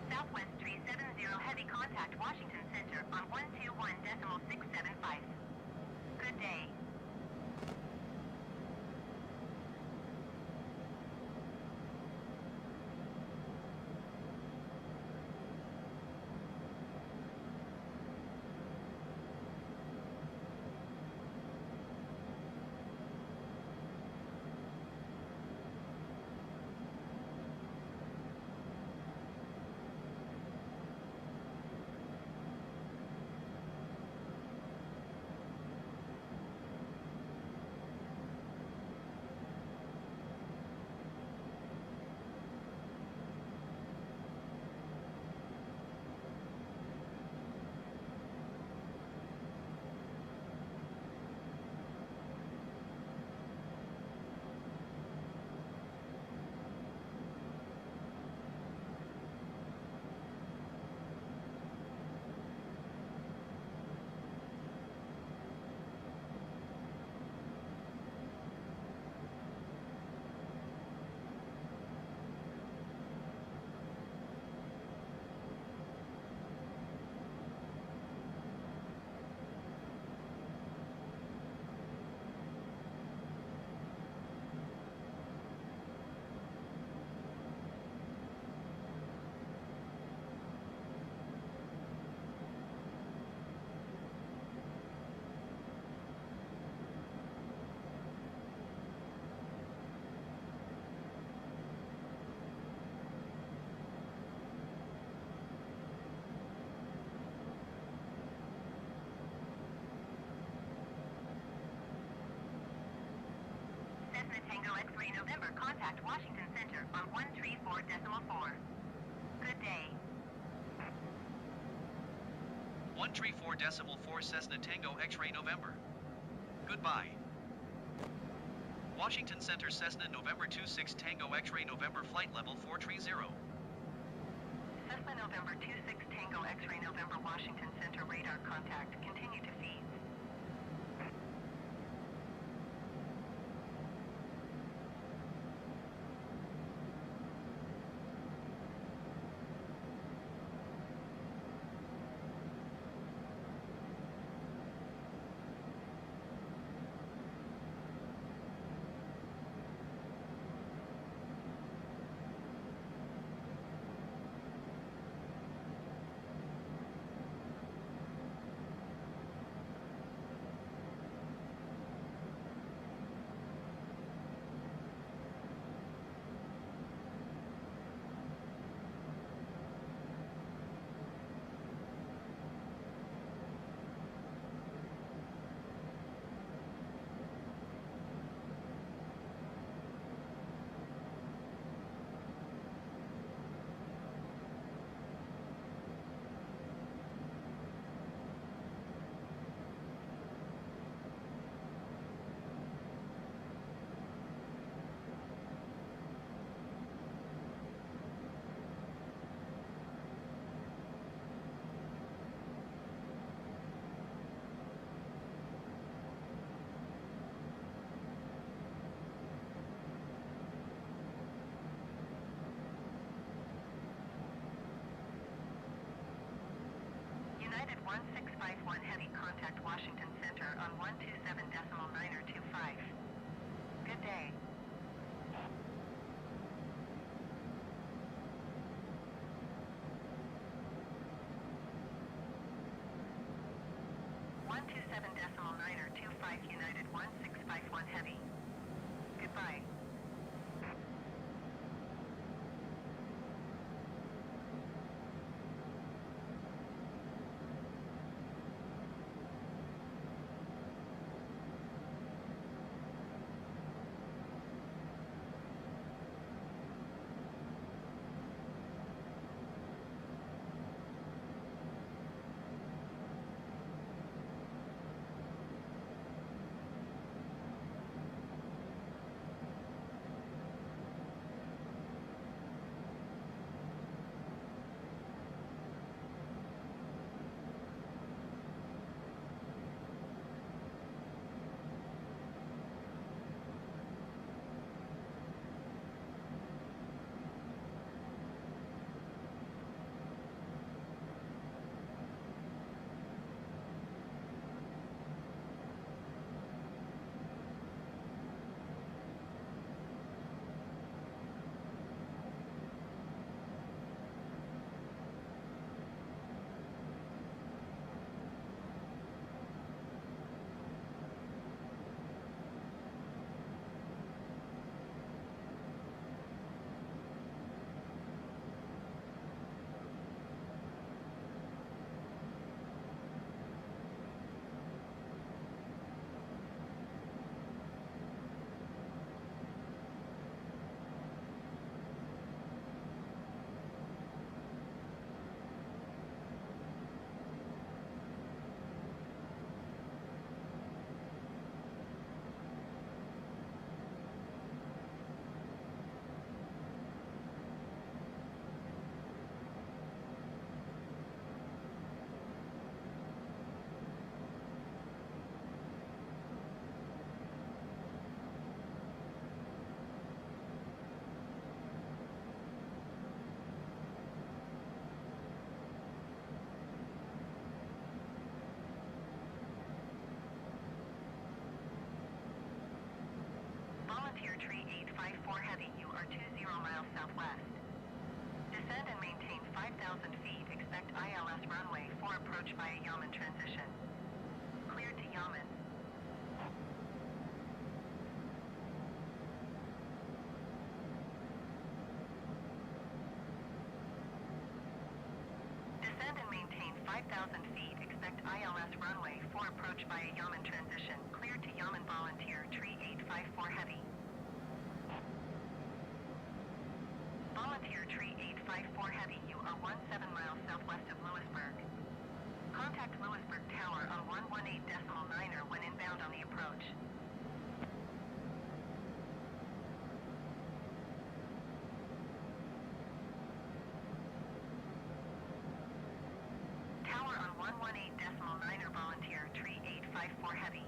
Southwest 370 Heavy contact Washington Center on 121.675. Good day. X-ray November, contact Washington Center on 134.4. Good day. 134.4 Cessna Tango X-ray November. Goodbye. Washington Center Cessna November 26 Tango X-ray November flight level 430. Cessna November 26 Tango X-ray November, Washington Center radar contact. Continue to feed. United 1651 Heavy, contact Washington Center on 127.925. Good day. United 1651 Heavy. Goodbye. Volunteer Tree 854 Heavy, you are 20 miles southwest. Descend and maintain 5,000 feet. Expect ILS runway 4 approach via Yaman transition. Cleared to Yaman. Descend and maintain 5,000 feet. Expect ILS runway 4 approach via Yaman transition. Cleared to Yaman. Volunteer Tree 854 Heavy. are 17 miles southwest of Lewisburg. Contact Lewisburg Tower on 118.9er when inbound on the approach. Tower on 118.9er volunteer, tree 854 heavy.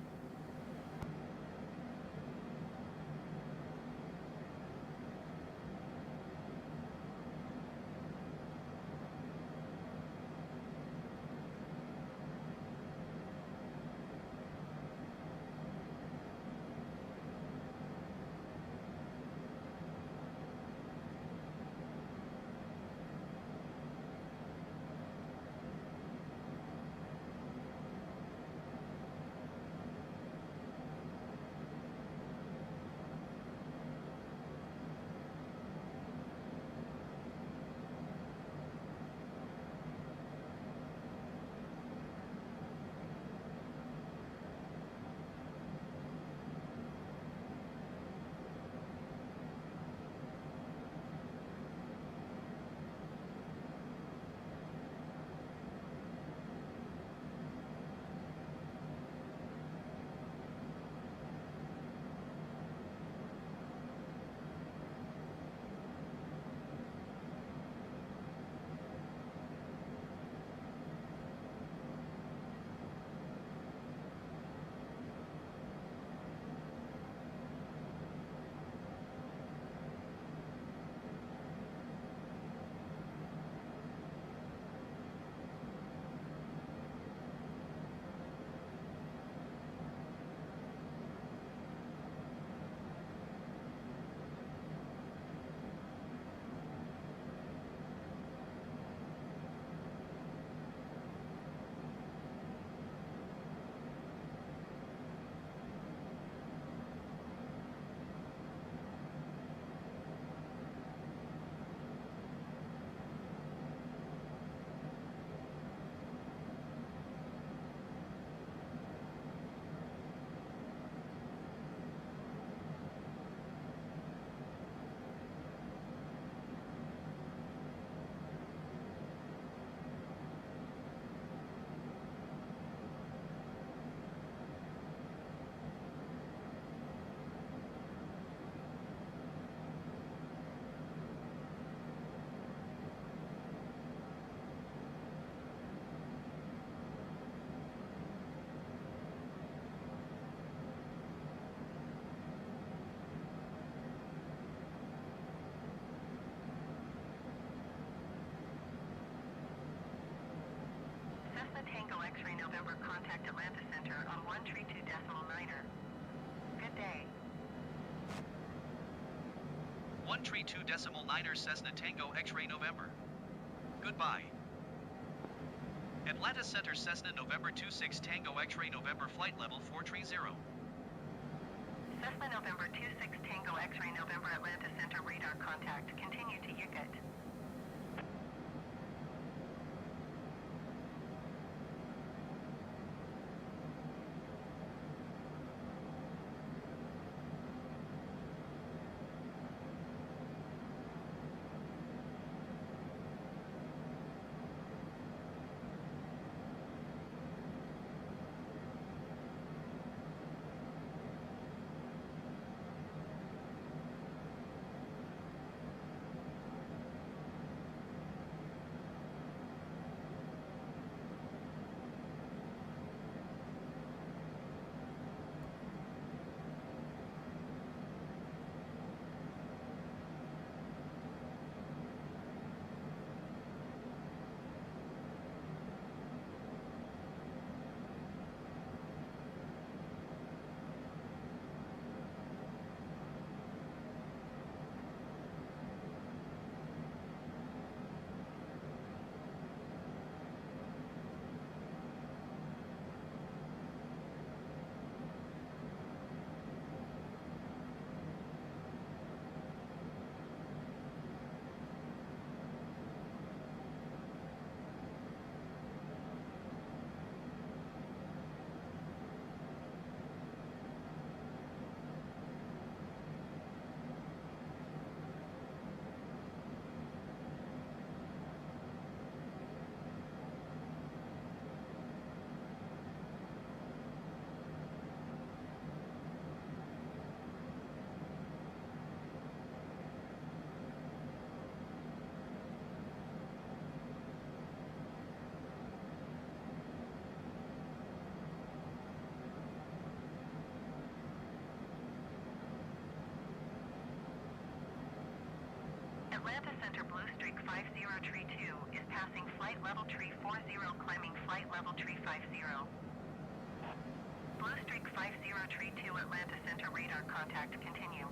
Cessna Tango X-ray November, contact Atlanta Center on 132.9er. Good day. 132.9er Cessna Tango X-ray November. Goodbye. Atlanta Center Cessna November 26 Tango X-ray November, flight level 430. Cessna November 26 Tango X-ray November, Atlanta Center radar contact. Continue to Yukut. 50 tree 2 is passing flight level tree 40, climbing flight level tree 50. Blue streak 50 tree 2 Atlanta Center radar contact continue.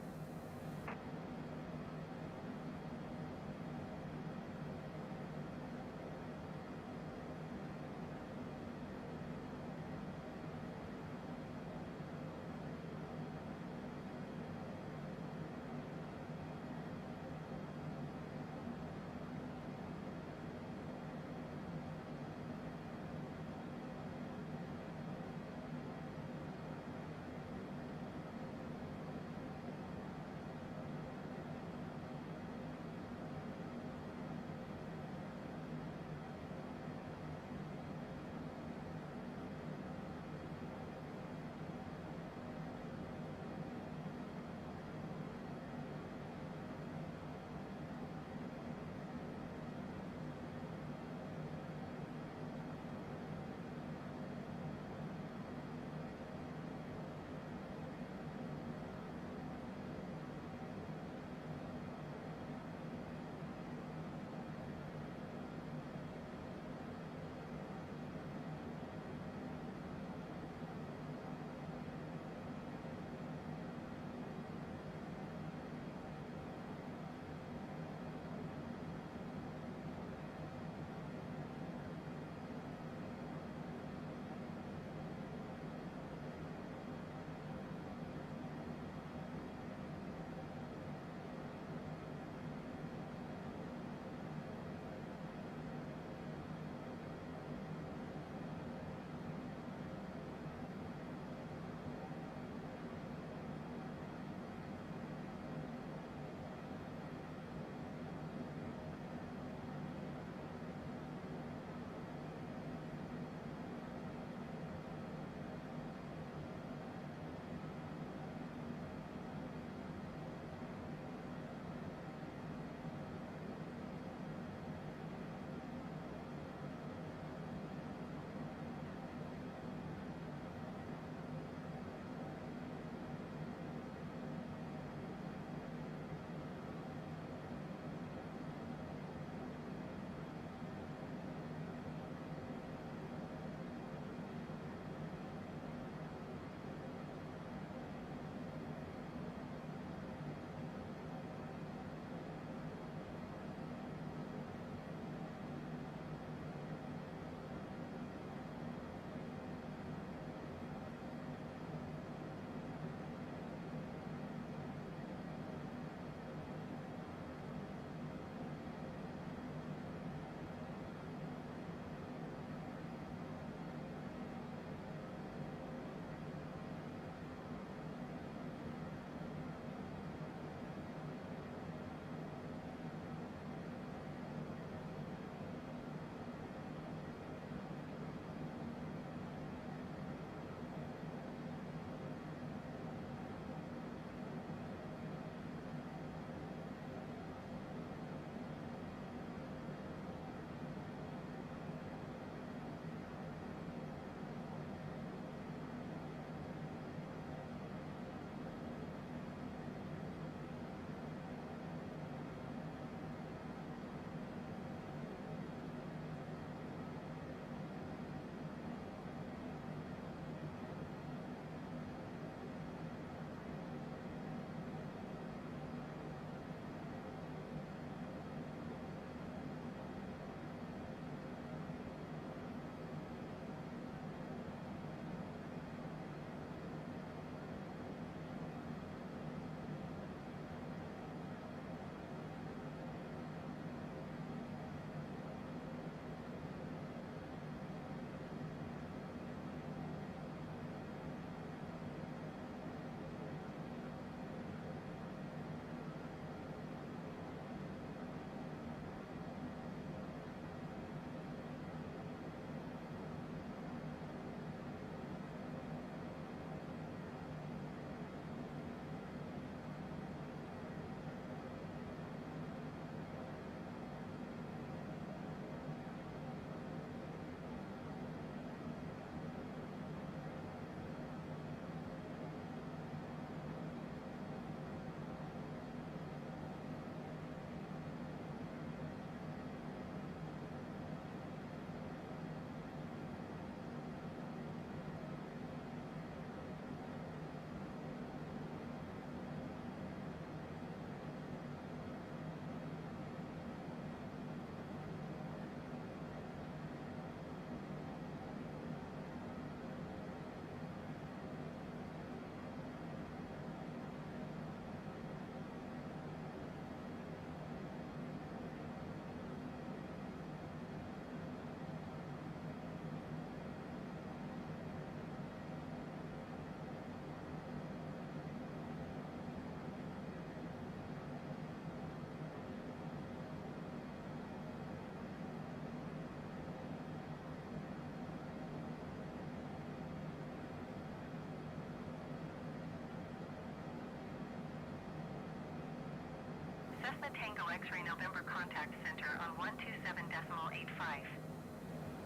Cessna Tango X-ray November contact center on 127.85.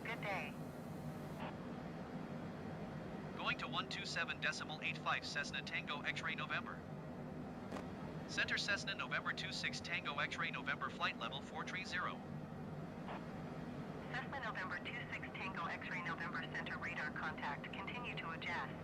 Good day. Going to 127.85 Cessna Tango X-ray November. Center Cessna November 26 Tango X-ray November flight level 430. Cessna November 26 Tango X-ray November center radar contact. Continue to adjust.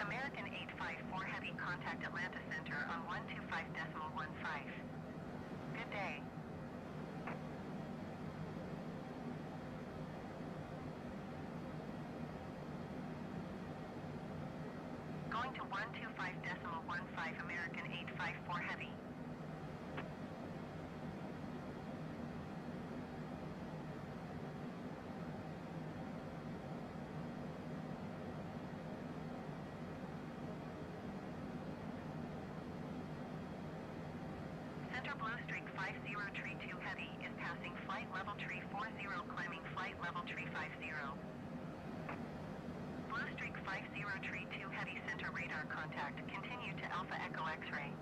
American 854 Heavy contact Atlanta Center on 125.15. Good day. Going to 125.15 American 854 Heavy. Center Blue Streak 5032 Heavy is passing flight level tree 40, climbing flight level tree 50. Blue Streak 5032 Heavy center radar contact. Continue to Alpha Echo X-ray.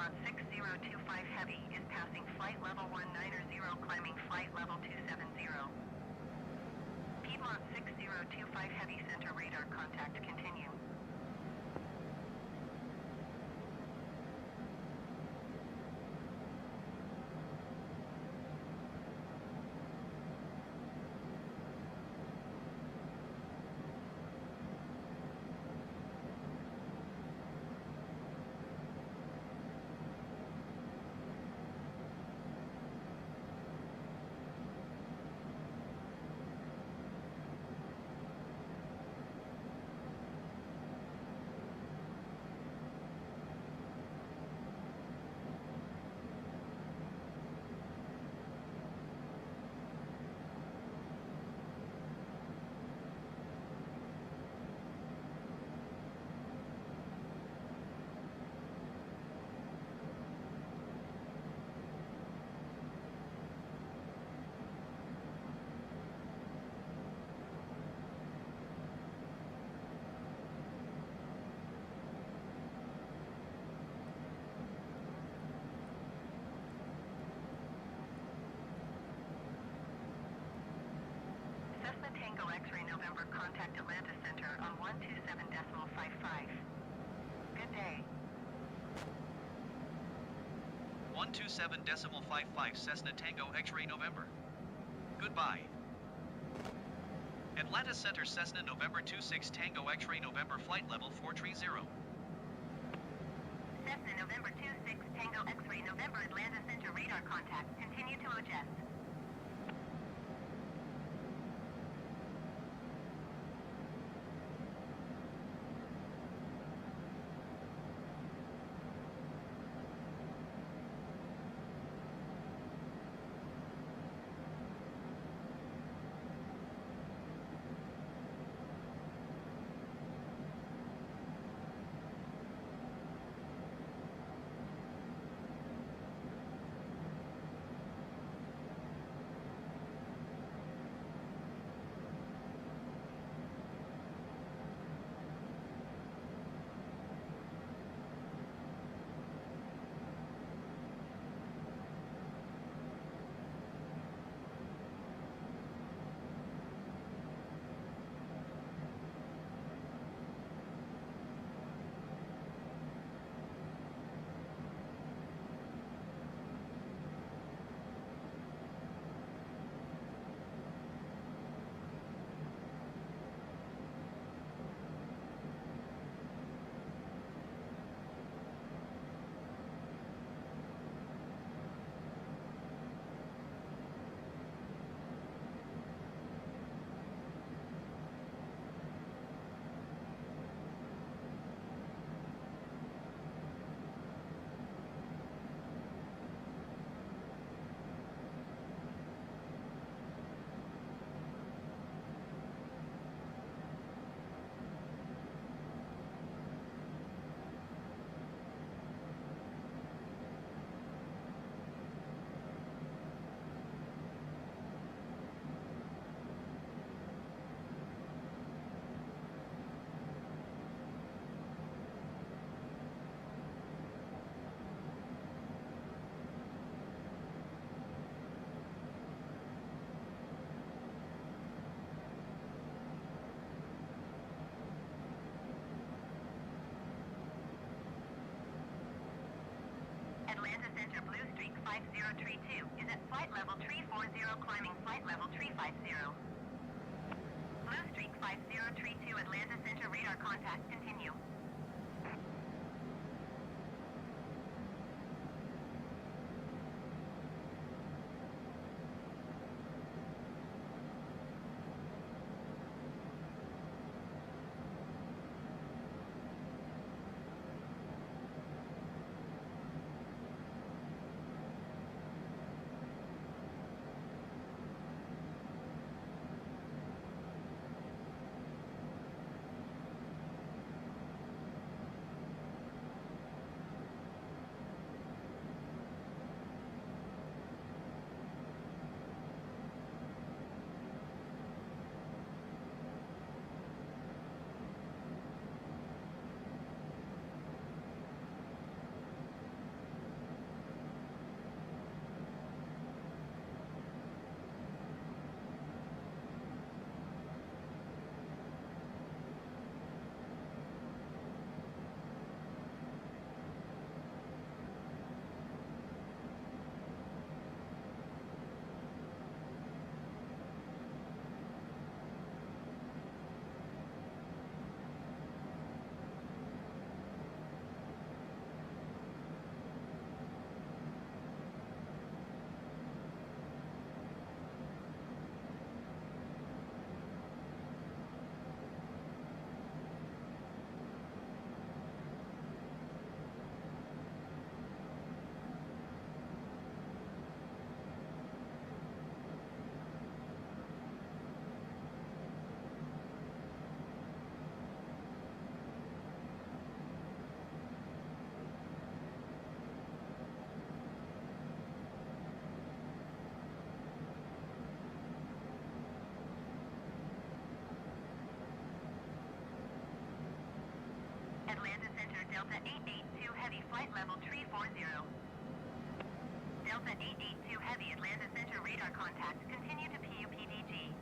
Piedmont 6025 Heavy is passing flight level 190, climbing flight level 270. Piedmont 6025 Heavy center radar contact continue. Cessna Tango X-ray November, contact Atlanta Center on 127.55. Good day. 127.55 Cessna Tango X-ray November. Goodbye. Atlanta Center Cessna November 26 Tango X-ray November flight level 430. Cessna November 26 Tango X-ray November Atlanta Center radar contact. Continue to adjust. Atlanta Center Blue Streak 5032 is at flight level 340, climbing flight level 350. Blue Streak 5032 Atlanta Center radar contact continue. Delta 882 Heavy, flight level 340. Delta 882 Heavy, Atlanta Center radar contact. Continue to PUPDG.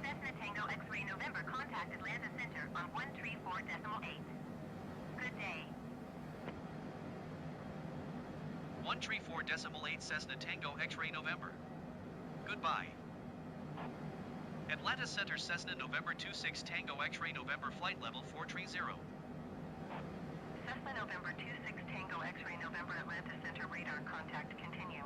Cessna Tango X-ray November, contact Atlanta Center on 134.8. Good day. 134.8 Cessna Tango X-ray November. Goodbye. Atlanta Center Cessna November 26 Tango X-ray November, flight level 430. Cessna November 26 Tango X-ray November, Atlanta Center radar contact. Continue.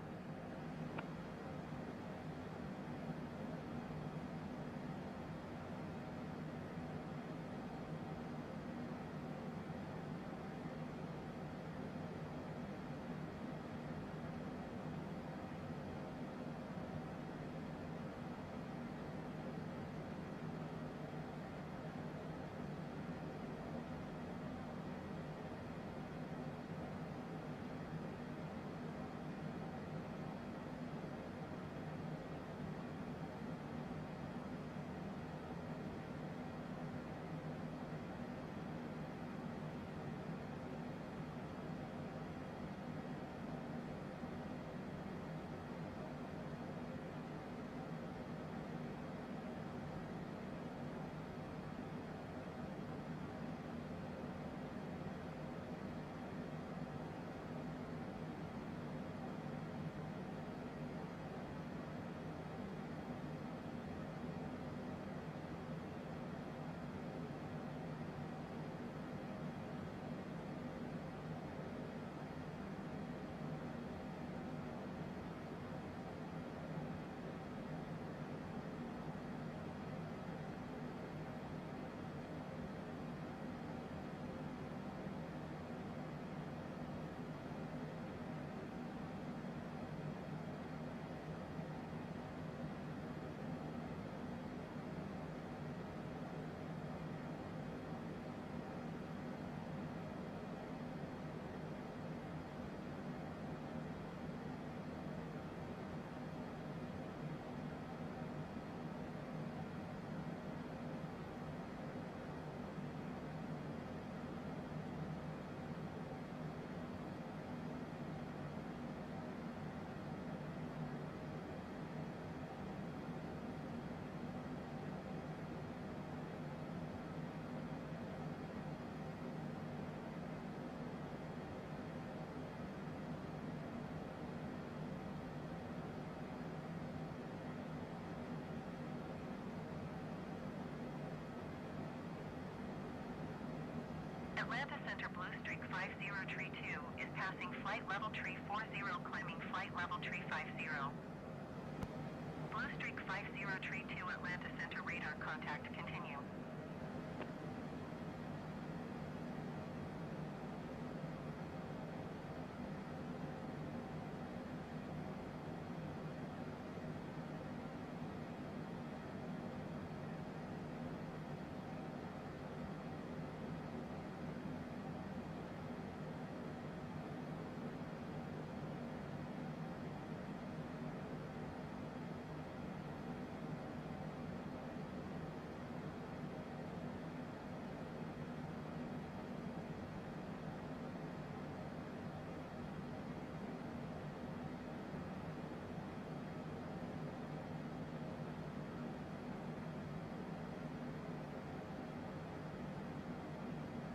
Atlanta Center Blue Streak 5032 is passing flight level tree 40, climbing flight level tree 50. Blue Streak 5032 Atlanta Center radar contact. Continue.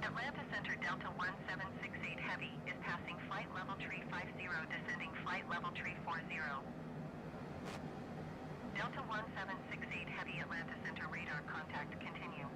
Atlanta Center Delta 1768 Heavy is passing flight level tree 50, descending flight level tree 40. Delta 1768 Heavy, Atlanta Center radar contact. Continue.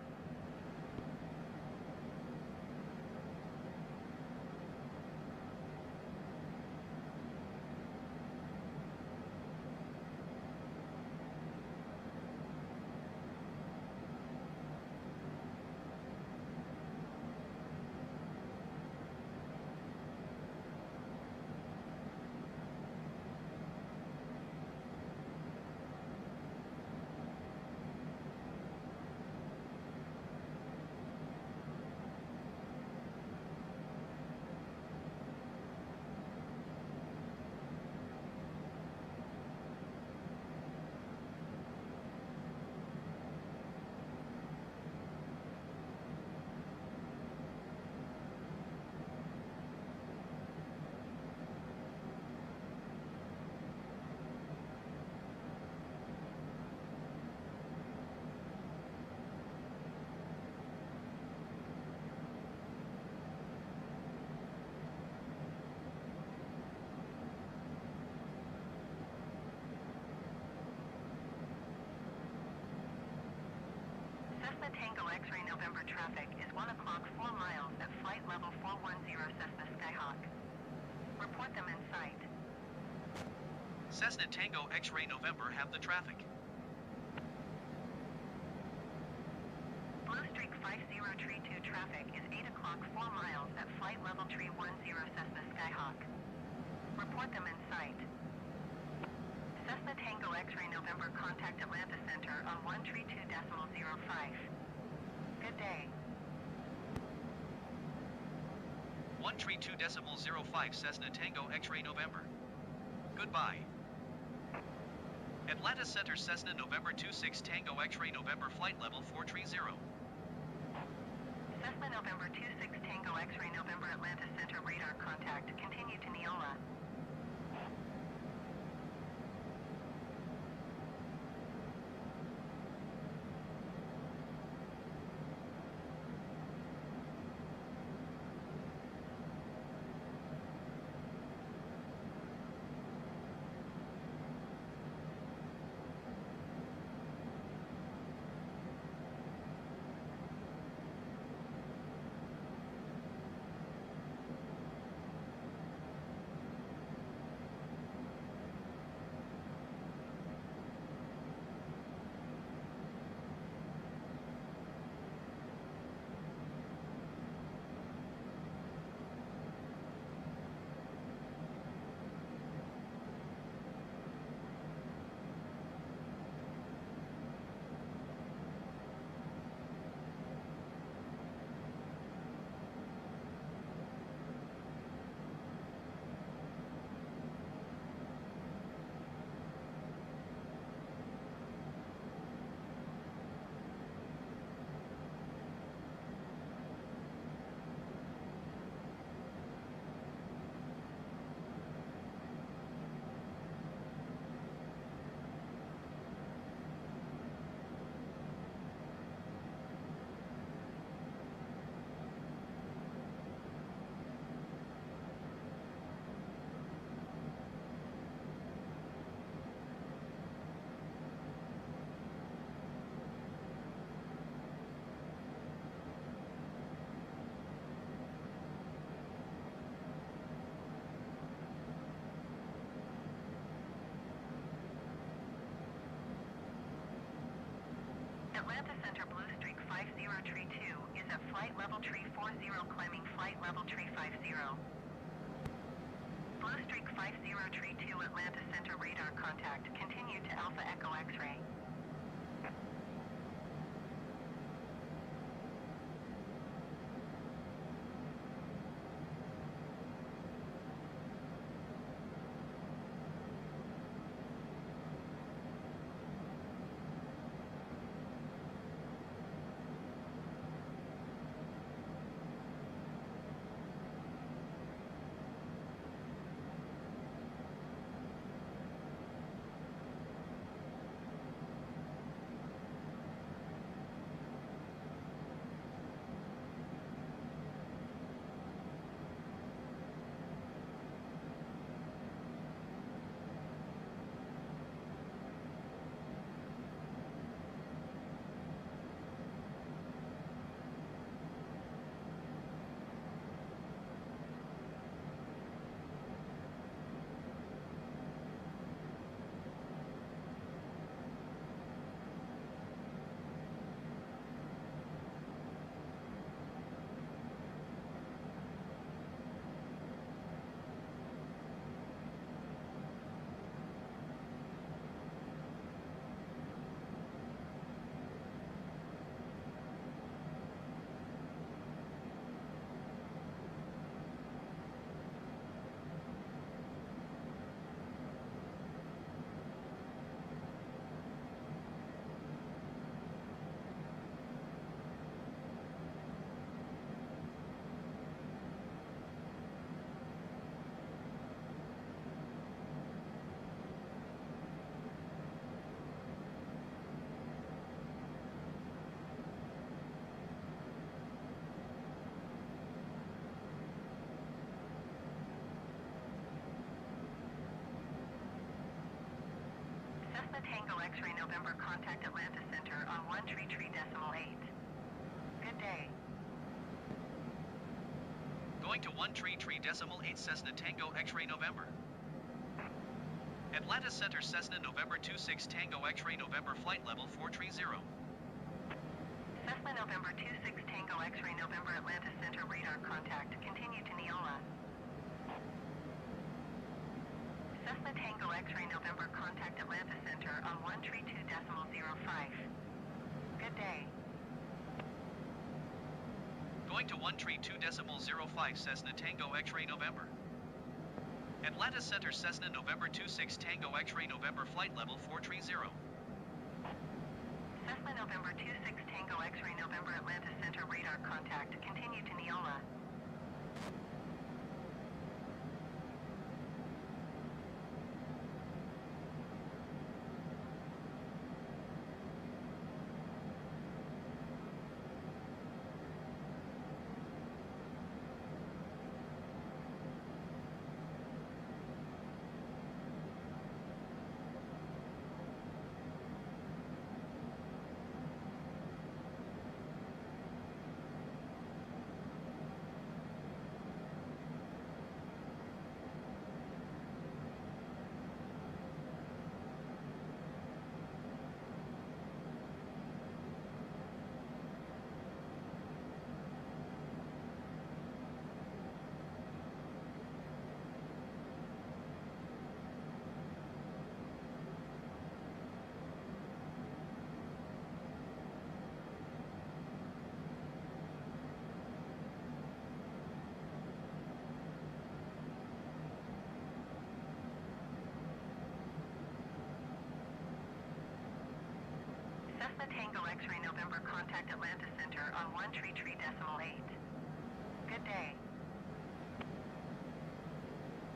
Cessna Tango X-ray November traffic is 1 o'clock 4 miles at flight level 410 Cessna Skyhawk. Report them in sight. Cessna Tango X-ray November have the traffic. Blue Streak 50 Tree 2 traffic is 8 o'clock 4 miles at flight level tree 10 Cessna Skyhawk. Report them in sight. Cessna Tango X-ray November contact Atlanta Center on 132.05. Good day. 132.05 Cessna Tango X-ray November. Goodbye. Atlanta Center Cessna November 26 Tango X-ray November flight level 430. Cessna November 26 Tango X-ray November Atlanta Center radar contact. Continue to Neola. Atlanta Center Blue Streak 50 Tree 2 is at flight level tree 40 climbing flight level tree 50. Blue Streak 50 Tree 2 Atlanta Center radar contact. Continue to Alpha Echo X-ray. Cessna Tango X-ray November contact Atlanta Center on 133.8. Good day. Going to 133.8 Cessna Tango X-ray November. Atlanta Center Cessna November 26 Tango X-ray November flight level 430. Cessna November 26 Tango X-ray November Atlanta Center radar contact. Continue to Neola. Cessna Tango X-ray November contact Atlanta Center on 132.05. Good day. Going to 132.05 Cessna Tango X-ray November. Atlanta Center Cessna November 26 Tango X-ray November flight level 430. Cessna November 26 Tango X-ray November Atlanta Center radar contact. Continue to Neola. Cessna Tango X-ray November contact Atlanta Center on 133.8. Good day.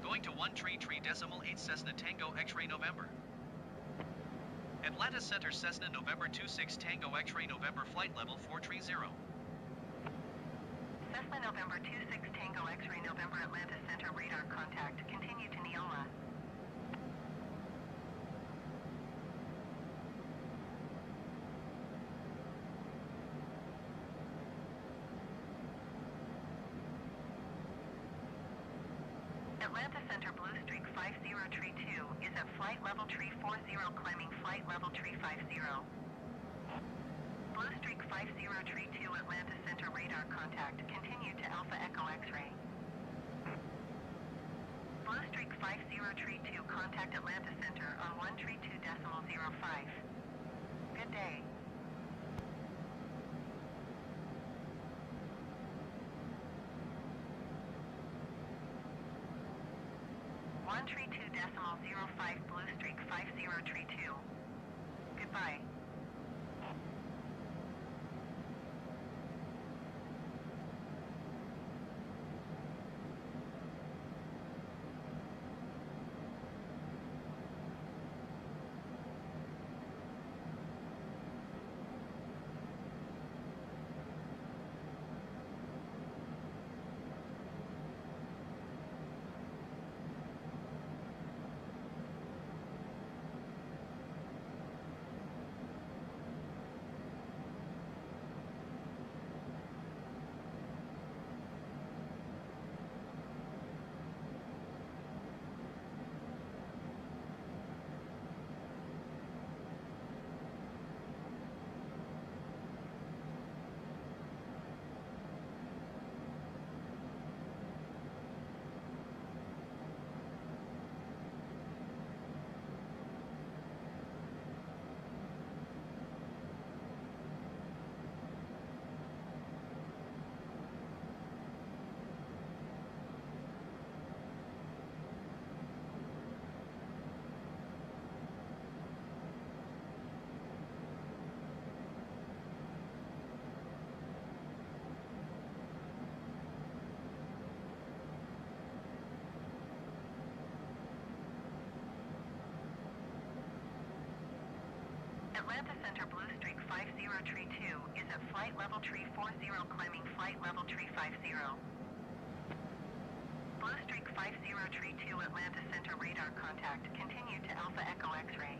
Going to 133.8 Cessna Tango X-ray November. Atlanta Center Cessna November 26 Tango X-ray November flight level 430. Cessna November 26 Tango X-ray November Atlanta Center radar contact. Continue to Neola. Atlanta Center Blue Streak 5032 is at flight level tree 40 climbing flight level tree 50. Blue Streak 5032 Atlanta Center radar contact. Continue to Alpha Echo X-ray. Blue Streak 5032 contact Atlanta Center on 132.05. Good day. One 132.05 Blue Streak 5032. Goodbye. Atlanta Center Blue Streak 5032 is at flight level tree 40 climbing flight level tree 50. Blue Streak 5032 Atlanta Center radar contact. Continue to Alpha Echo X-ray.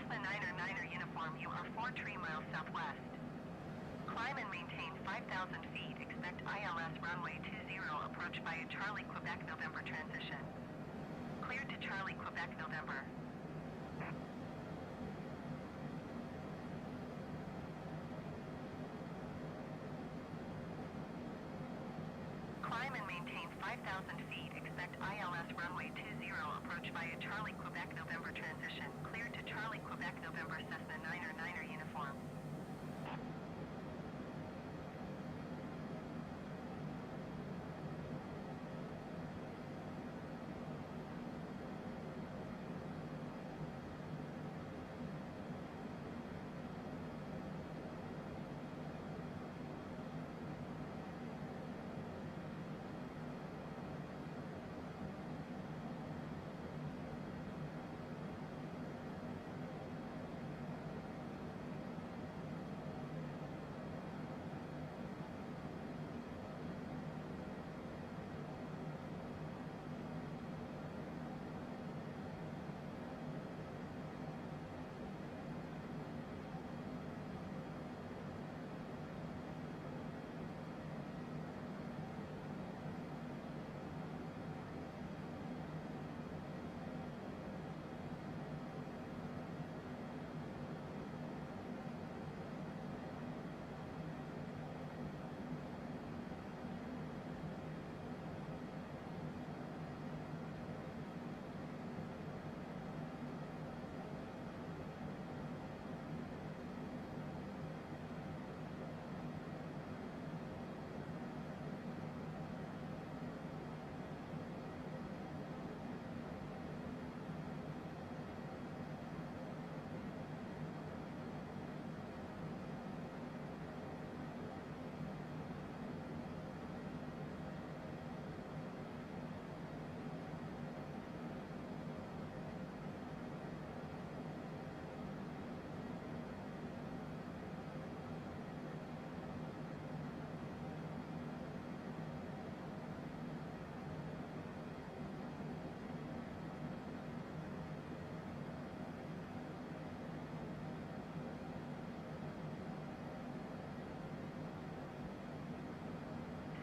Cessna 9er uniform, you are 4 3 miles southwest. Climb and maintain 5,000 feet. Expect ILS runway 20, approach via Charlie, Quebec, November transition. Cleared to Charlie, Quebec, November. Climb and maintain 5,000 feet. Expect ILS runway 20, approach via Charlie, Quebec, November transition. Cleared to Charlie, Quebec, November, Cessna 9er uniform.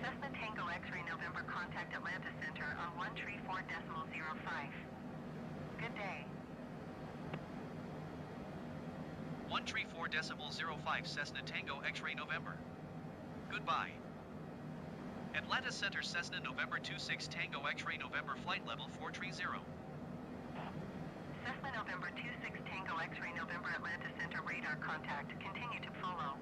Cessna Tango X-ray November, contact Atlanta Center on 134.05. Good day. 134.05 Cessna Tango X-ray November. Goodbye. Atlanta Center Cessna November 26 Tango X-ray November, flight level 430. Cessna November 26 Tango X-ray November, Atlanta Center radar contact. Continue to follow.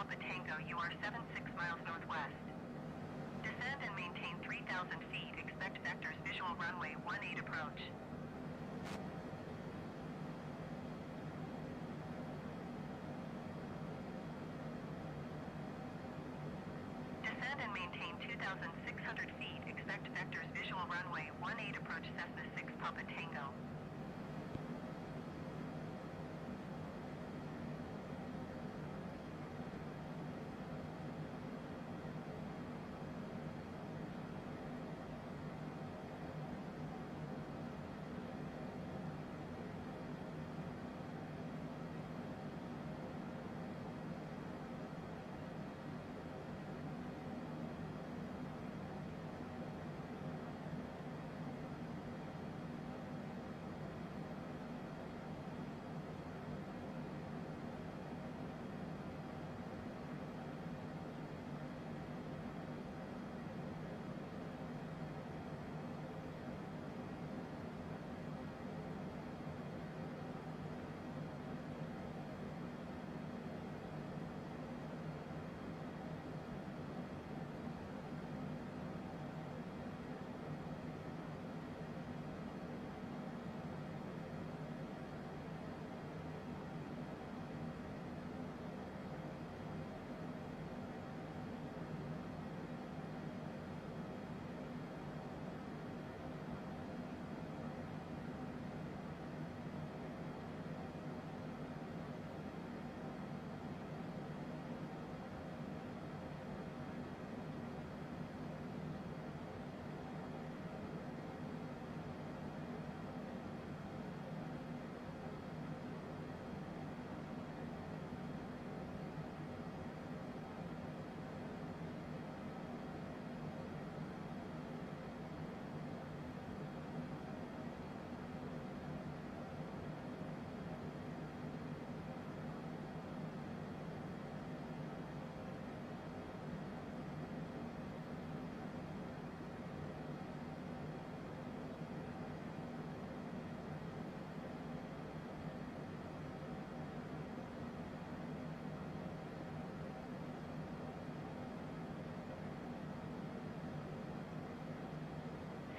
Papa Tango, you are 76 miles northwest. Descend and maintain 3,000 feet. Expect vectors visual runway 18 approach. Descend and maintain 2,600 feet. Expect vectors visual runway 18 approach Cessna 6 Papa Tango.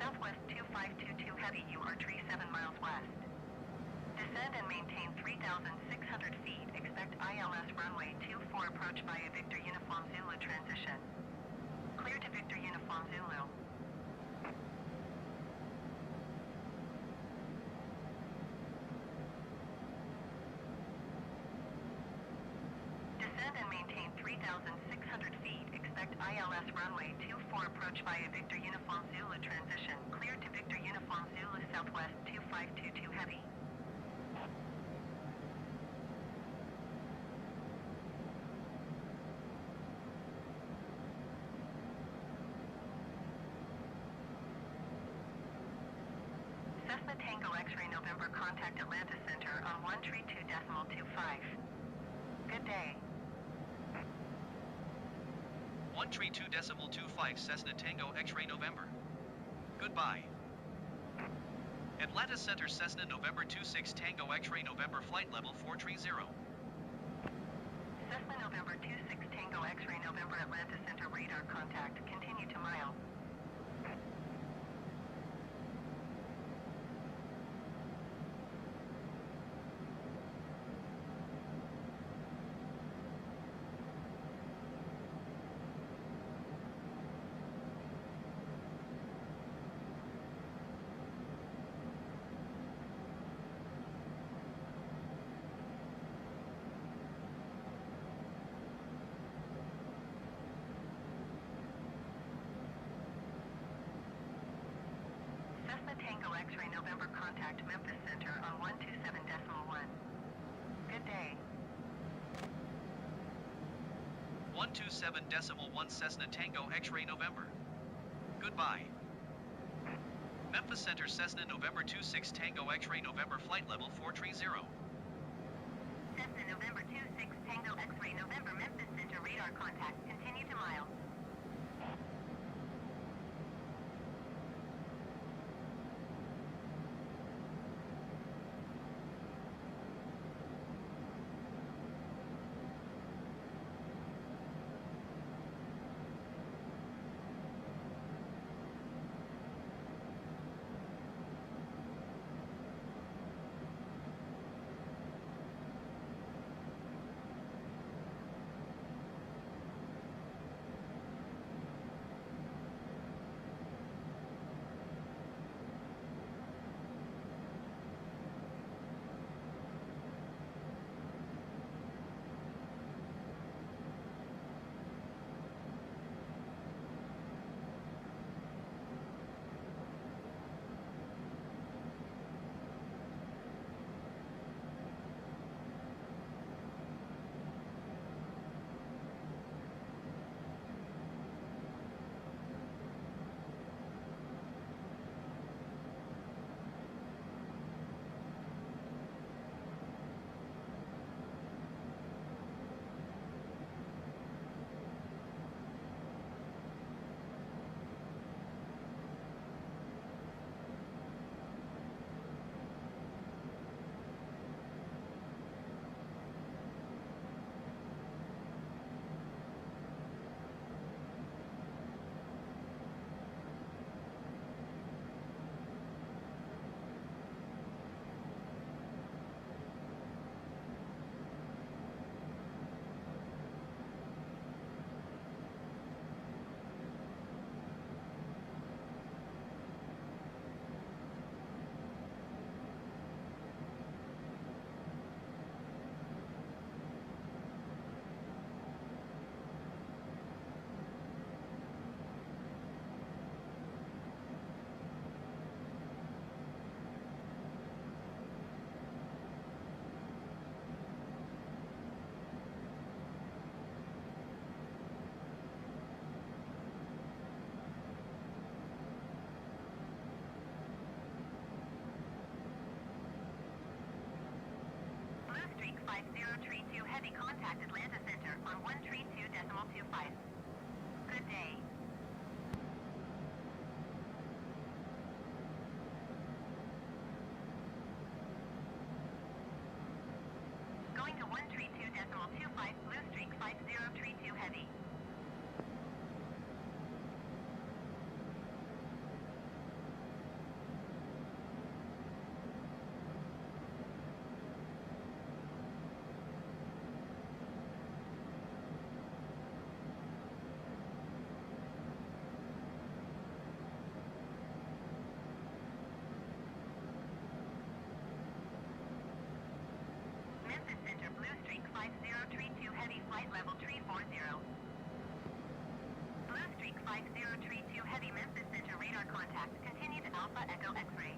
Southwest 2522 Heavy, you are 7 miles west. Descend and maintain 3,600 feet. Expect ILS runway 24 approach via Victor Uniform Zulu transition. Clear to Victor Uniform Zulu. Descend and maintain 3,600 feet. Expect ILS runway 24 approach via Victor Uniform Zulu transition. Clear to Victor Uniform Zulu Southwest 2522 Heavy. Cessna Tango X-ray November, contact Atlanta Center on 132.25. Good day. 132.25 Cessna Tango X-ray November. Goodbye. Atlanta Center Cessna November 26 Tango X-ray November flight level 430. Cessna November 26 Tango X-ray November Atlanta Center radar contact. Continue to mile. Cessna Tango X-ray November contact Memphis Center on 127.1. Good day. 127.1 Cessna Tango X-ray November. Goodbye. Memphis Center Cessna November 26 Tango X-ray November flight level 430. Cessna November 26 Tango X-ray November Memphis Center radar contact. Continue to mile. Heavy contact Atlanta Center on 132.25. Good day. Going to 132.25, Blue Streak 5032 Heavy. Memphis Center, Blue Streak 5032 Heavy, flight level 340. Blue Streak 5032 Heavy, Memphis Center, radar contact. Continue to Alpha Echo X-ray.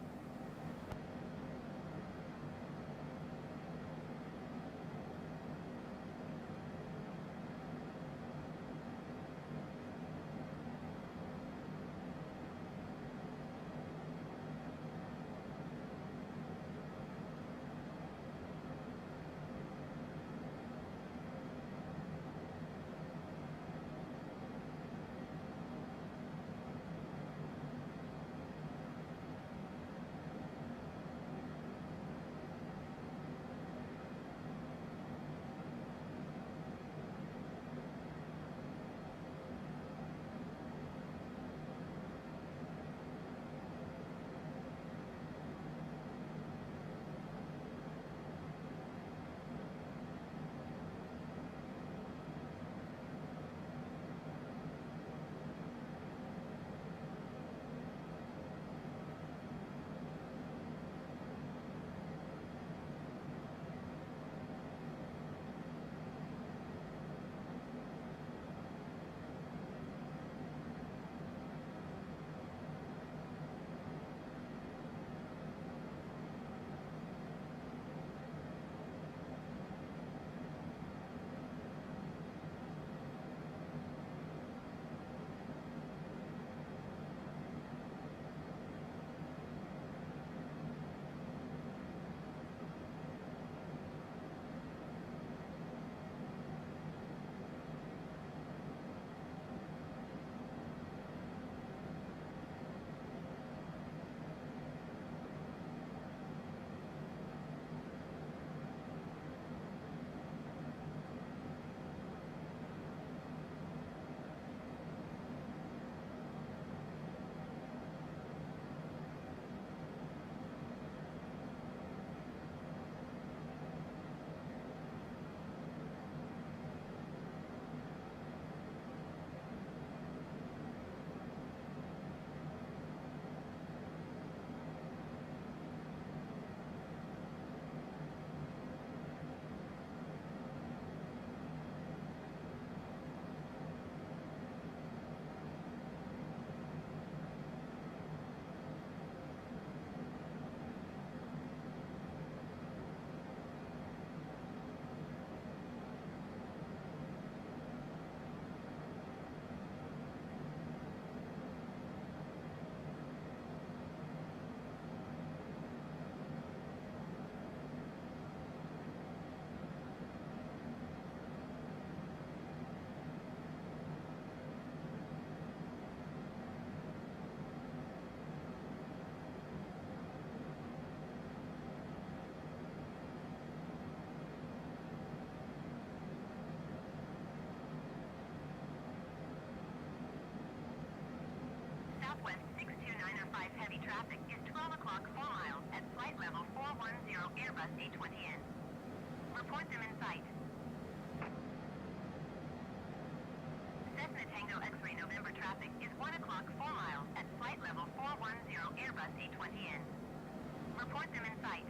Southwest 62905 heavy traffic is 12 o'clock 4 miles at flight level 410 Airbus A20N. Report them in sight. Cessna Tango X-ray November traffic is 1 o'clock 4 miles at flight level 410 Airbus A20N. Report them in sight.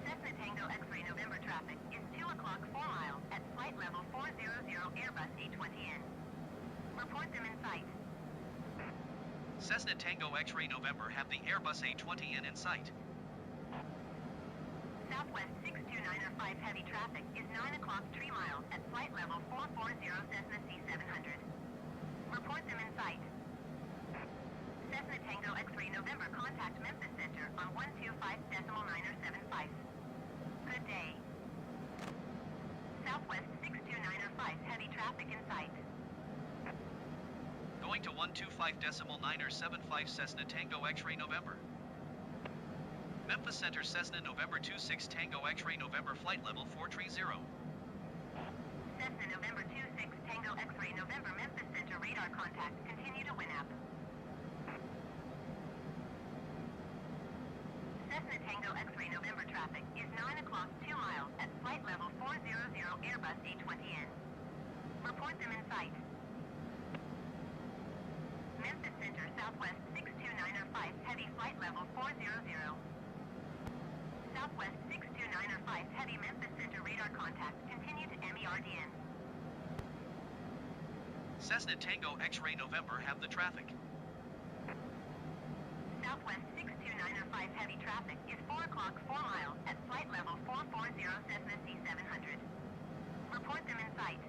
Cessna Tango X-ray November traffic is 2 o'clock 4 miles at flight level 400 Airbus A20N. Report them in sight. Cessna Tango X-ray November have the Airbus A20N in sight. Southwest 62905 heavy traffic is 9 o'clock 3 miles at flight level 440 Cessna C700. Report them in sight. Cessna Tango X-ray November contact Memphis Center on 125.975. Good day. traffic in sight. Going to 125.975 Cessna Tango X-ray November. Memphis Center Cessna November 26 Tango X-ray November flight level 430. Cessna November 26 Tango X-ray November Memphis Center radar contact. Continue to WinApp. Cessna Tango X-ray November traffic is 9 o'clock 2 miles at flight level 400 Airbus A20N. Report them in sight. Memphis Center Southwest 62905 heavy flight level 400. Southwest 62905 heavy Memphis Center radar contact. Continue to MERDN. Cessna Tango X-ray November have the traffic. Southwest 62905 heavy traffic is 4 o'clock 4 miles at flight level 440 Cessna C700. Report them in sight.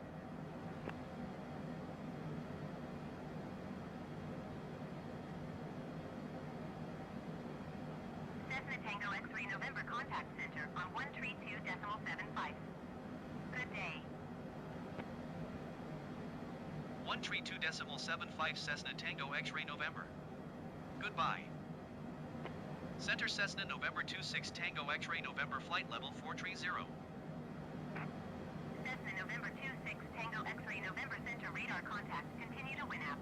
Cessna Tango X-ray November contact center on 132.75. Good day. 132.75 Cessna Tango X-ray November. Goodbye. Center Cessna November 26 Tango X-ray November flight level 430. Cessna November 26 Tango X-ray November Center radar contact. Continue to WinApp.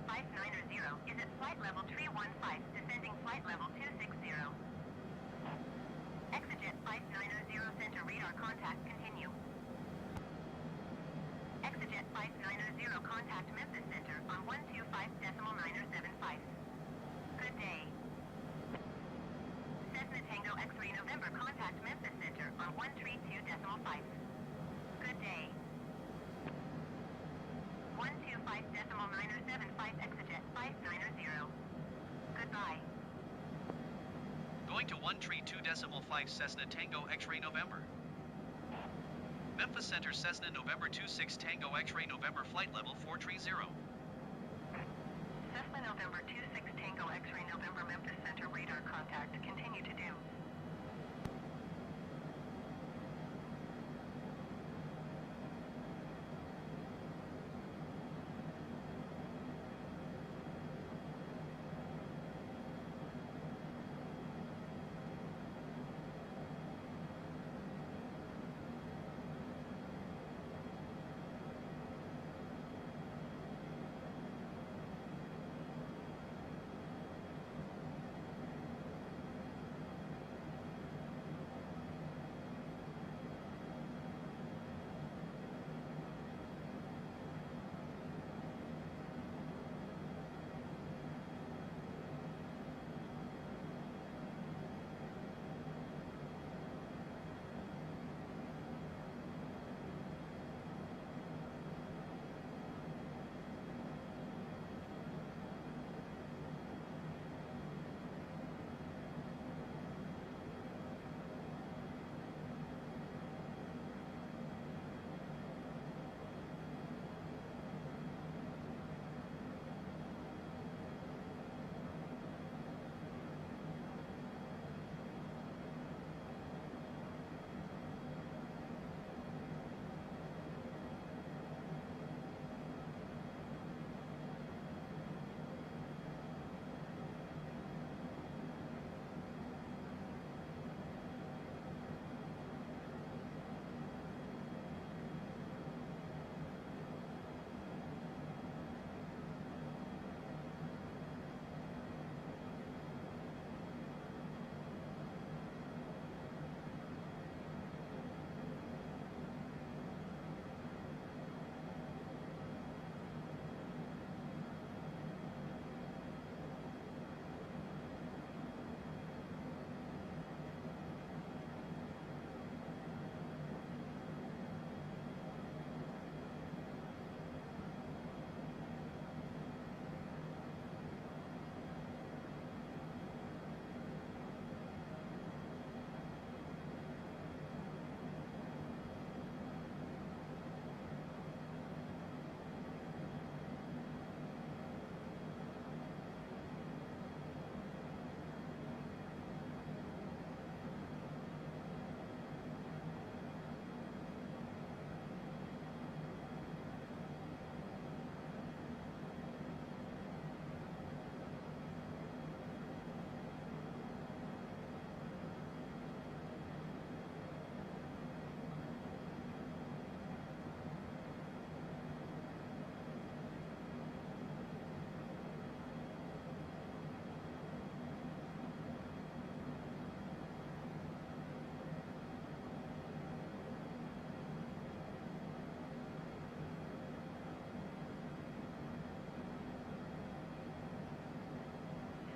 590 is at flight level 315, descending flight level 260. Exit 590 center radar contact continue. Exit 590 contact Memphis Center on 125.975. Good day. Cessna Tango X-ray November contact Memphis Center on 132.5. Good day. 125.975 exit 590. Goodbye. Going to 132.5 Cessna Tango X-ray November. Memphis Center Cessna November 26 Tango X-ray November flight level 430. Cessna November 26 Tango X-ray November Memphis Center radar contact continue to do.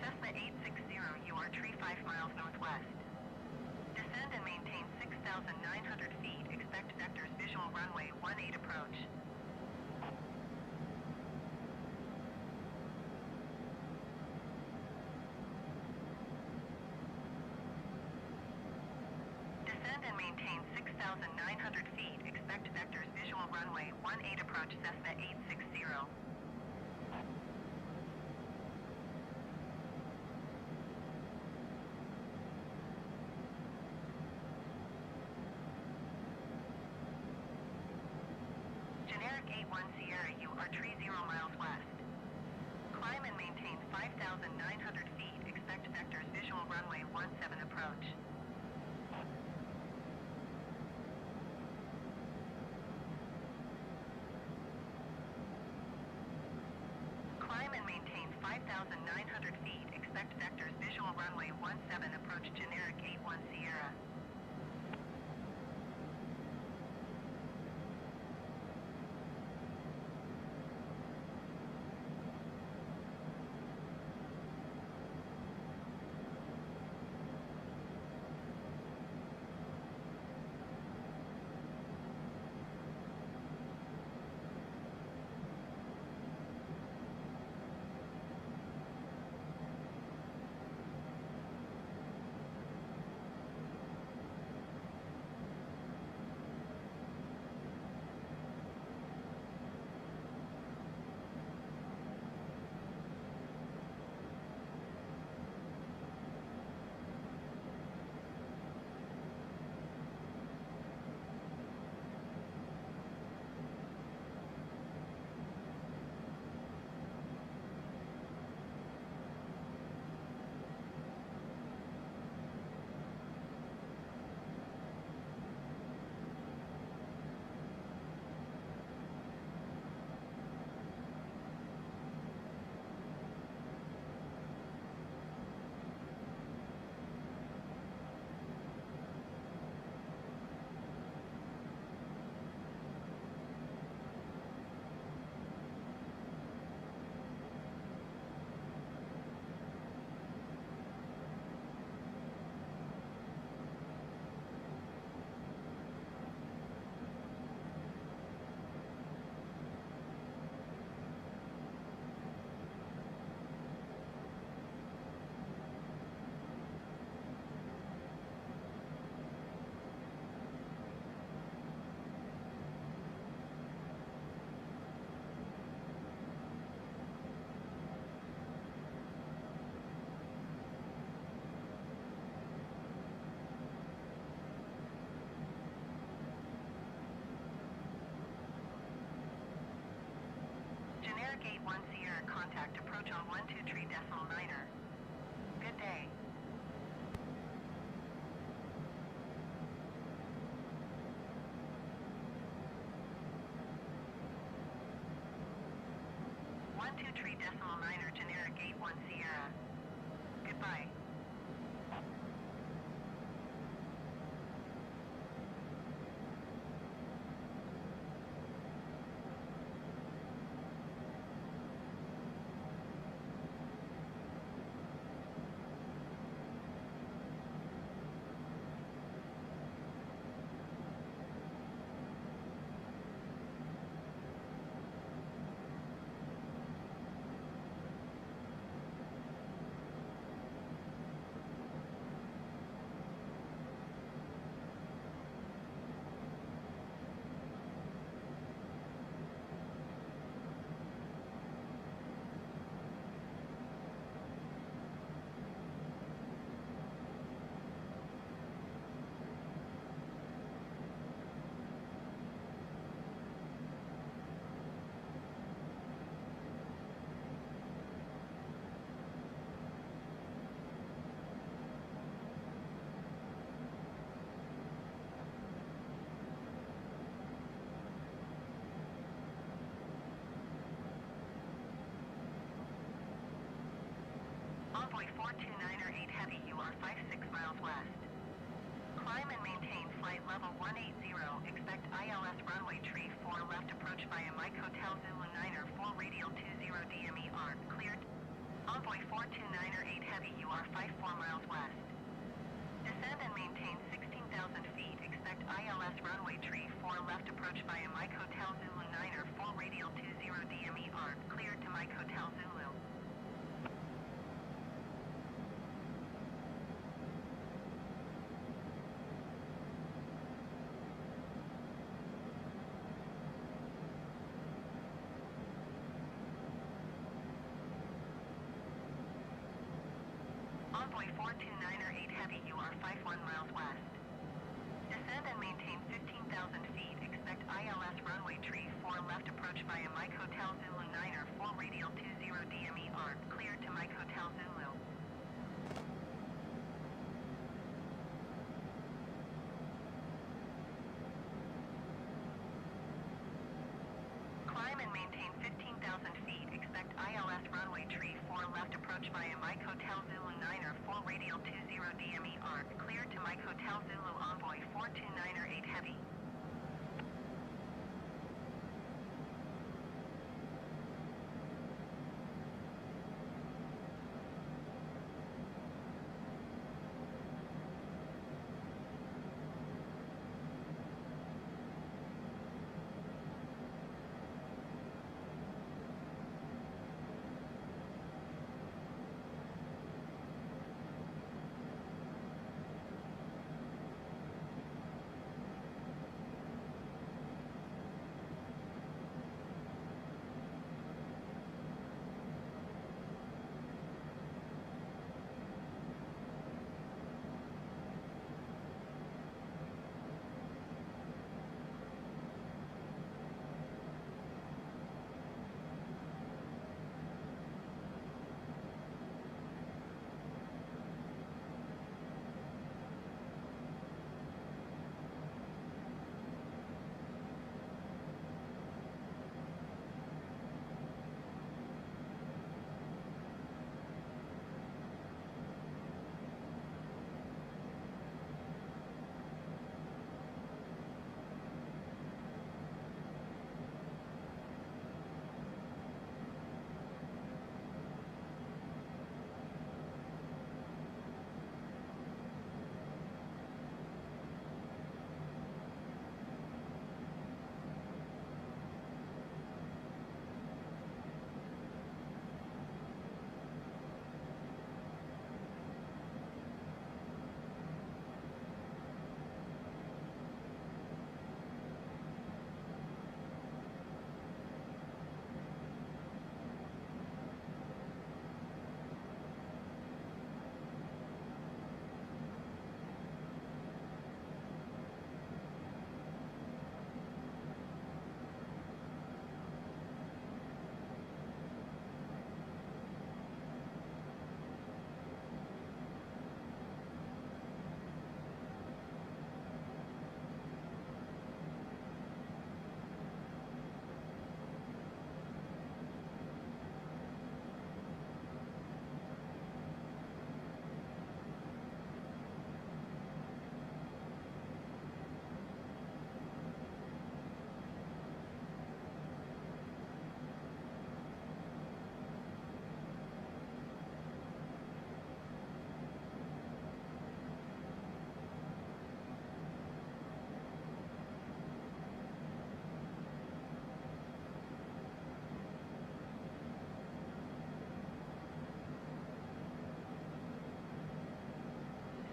Cessna 860, you are tree 5 miles northwest. Descend and maintain 6,900 feet. Expect vectors visual runway 18 approach. Descend and maintain 6,900 feet. Expect vectors visual runway 18 approach Cessna 860. Generic 81 Sierra, you are tree 0 miles west. Climb and maintain 5,900 feet. Expect vectors visual runway 17 approach. Climb and approach generic 81 Sierra. Generic 81 Sierra, contact approach on 123.9er. Good day. One two three decimal niner, generic 81 Sierra. Goodbye. Envoy 429er 8 Heavy, you are 56 miles west. Climb and maintain flight level 180. Expect ILS runway tree 4 left approach via Mike Hotel Zulu 9er 4 radial 20 DME arc cleared. Envoy 429er 8 Heavy, you are 54 miles west. Descend and maintain 16,000 feet. Expect ILS runway tree 4 left approach via Mike Hotel Zulu 9er 4 radial 20 DME arc cleared to Mike Hotel Zulu. Envoy 429er 8 Heavy, you are 51 miles west. Descend and maintain 15,000 feet. Expect ILS runway tree 4 left approach via Mike Hotel Zulu 9er 4 radial 20 DME arc cleared to Mike Hotel Zulu. Climb and maintain 15,000 feet. Expect ILS runway tree 4 left approach via Mike Hotel Zulu 9er 4 radial 20 DME York, clear to Mike Hotel Zulu Envoy 429er 8 Heavy.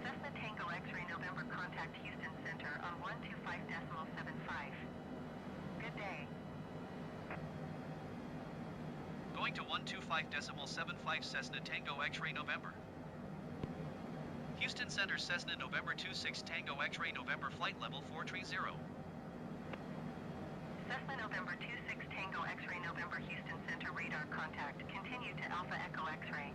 Cessna Tango X-ray November, contact Houston Center on 125.75. Good day. Going to 125.75 Cessna Tango X-ray November. Houston Center Cessna November 26 Tango X-ray November flight level 430. Cessna November 26 Tango X-ray November Houston Center radar contact. Continue to Alpha Echo X-ray.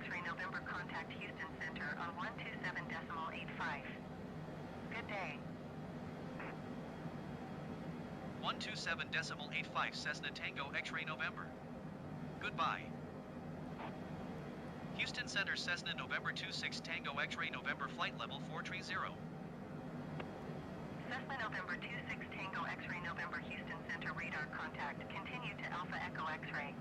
X-ray November, contact Houston Center on 127.85. Good day. 127.85 Cessna Tango X-ray November. Goodbye. Houston Center Cessna November 26 Tango X-ray November flight level 430. Cessna November 26 Tango X-ray November Houston Center radar contact. Continue to Alpha Echo X-ray.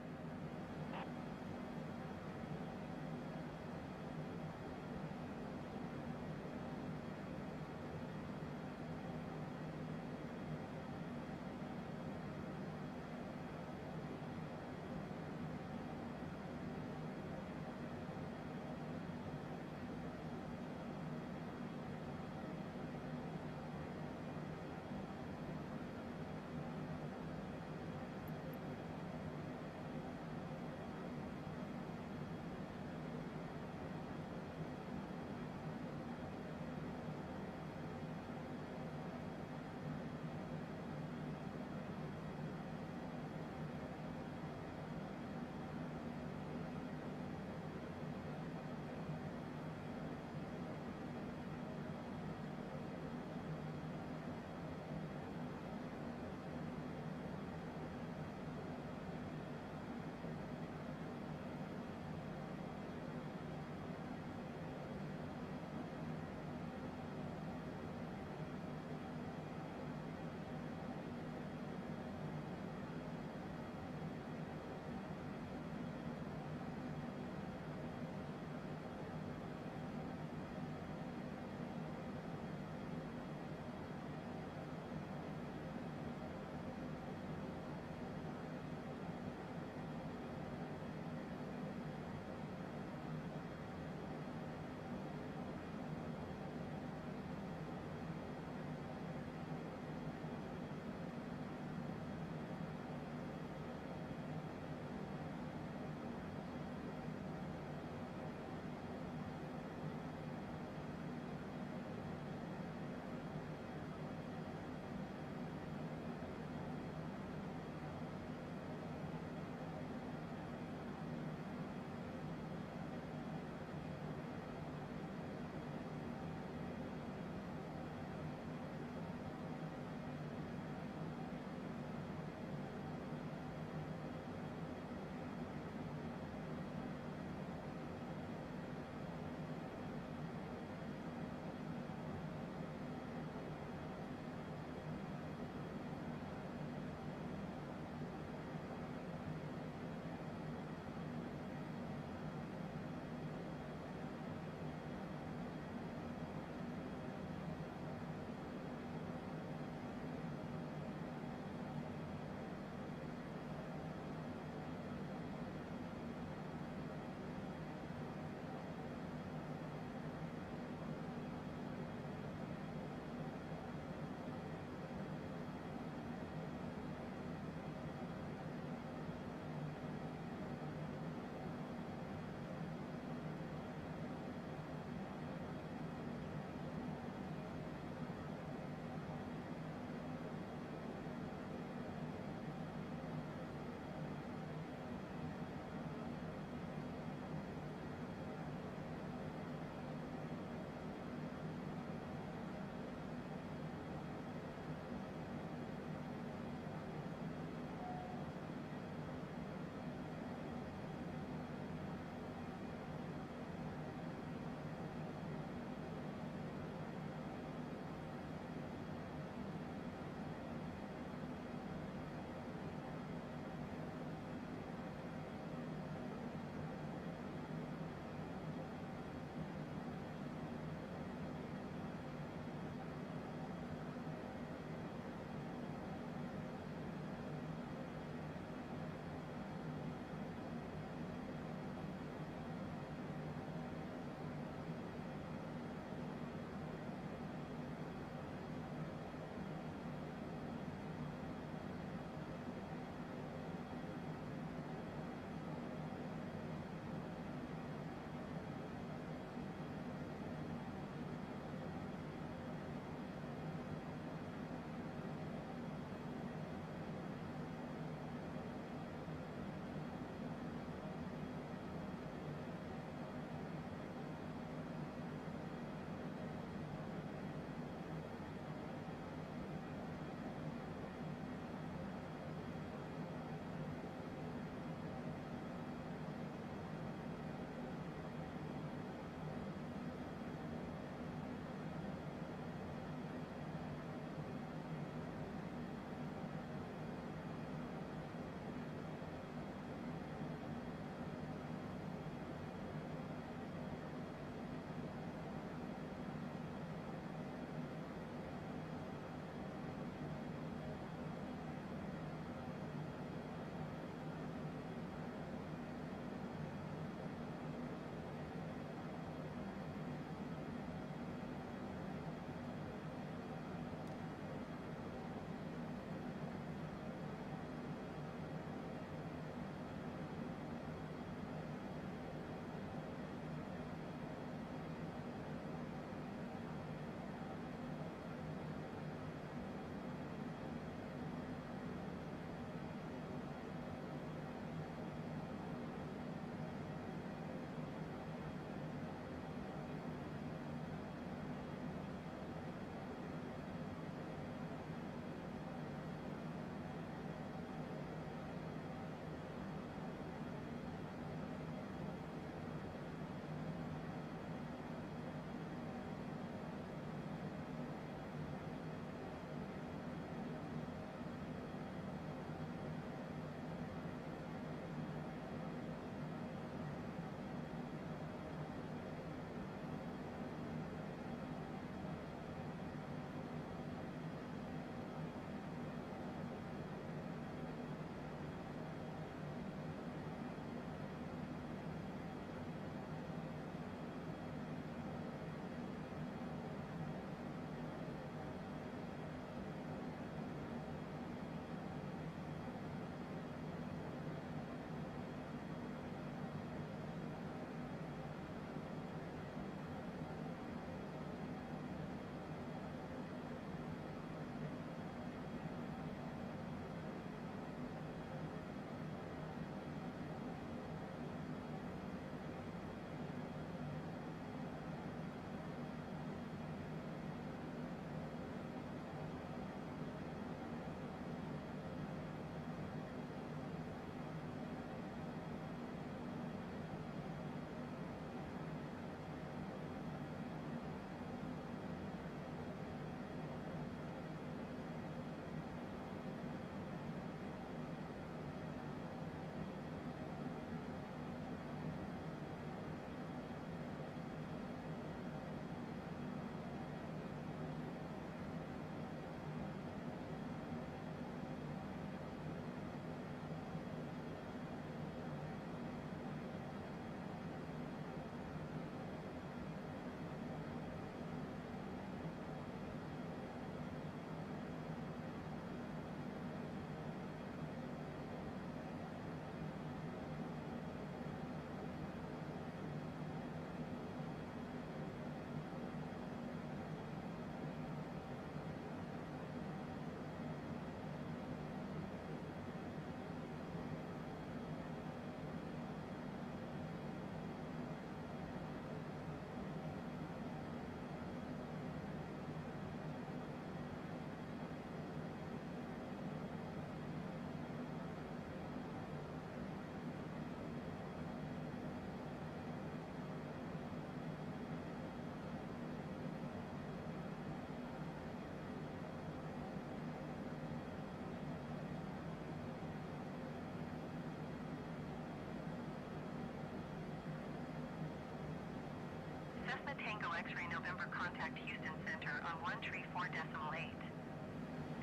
134.8.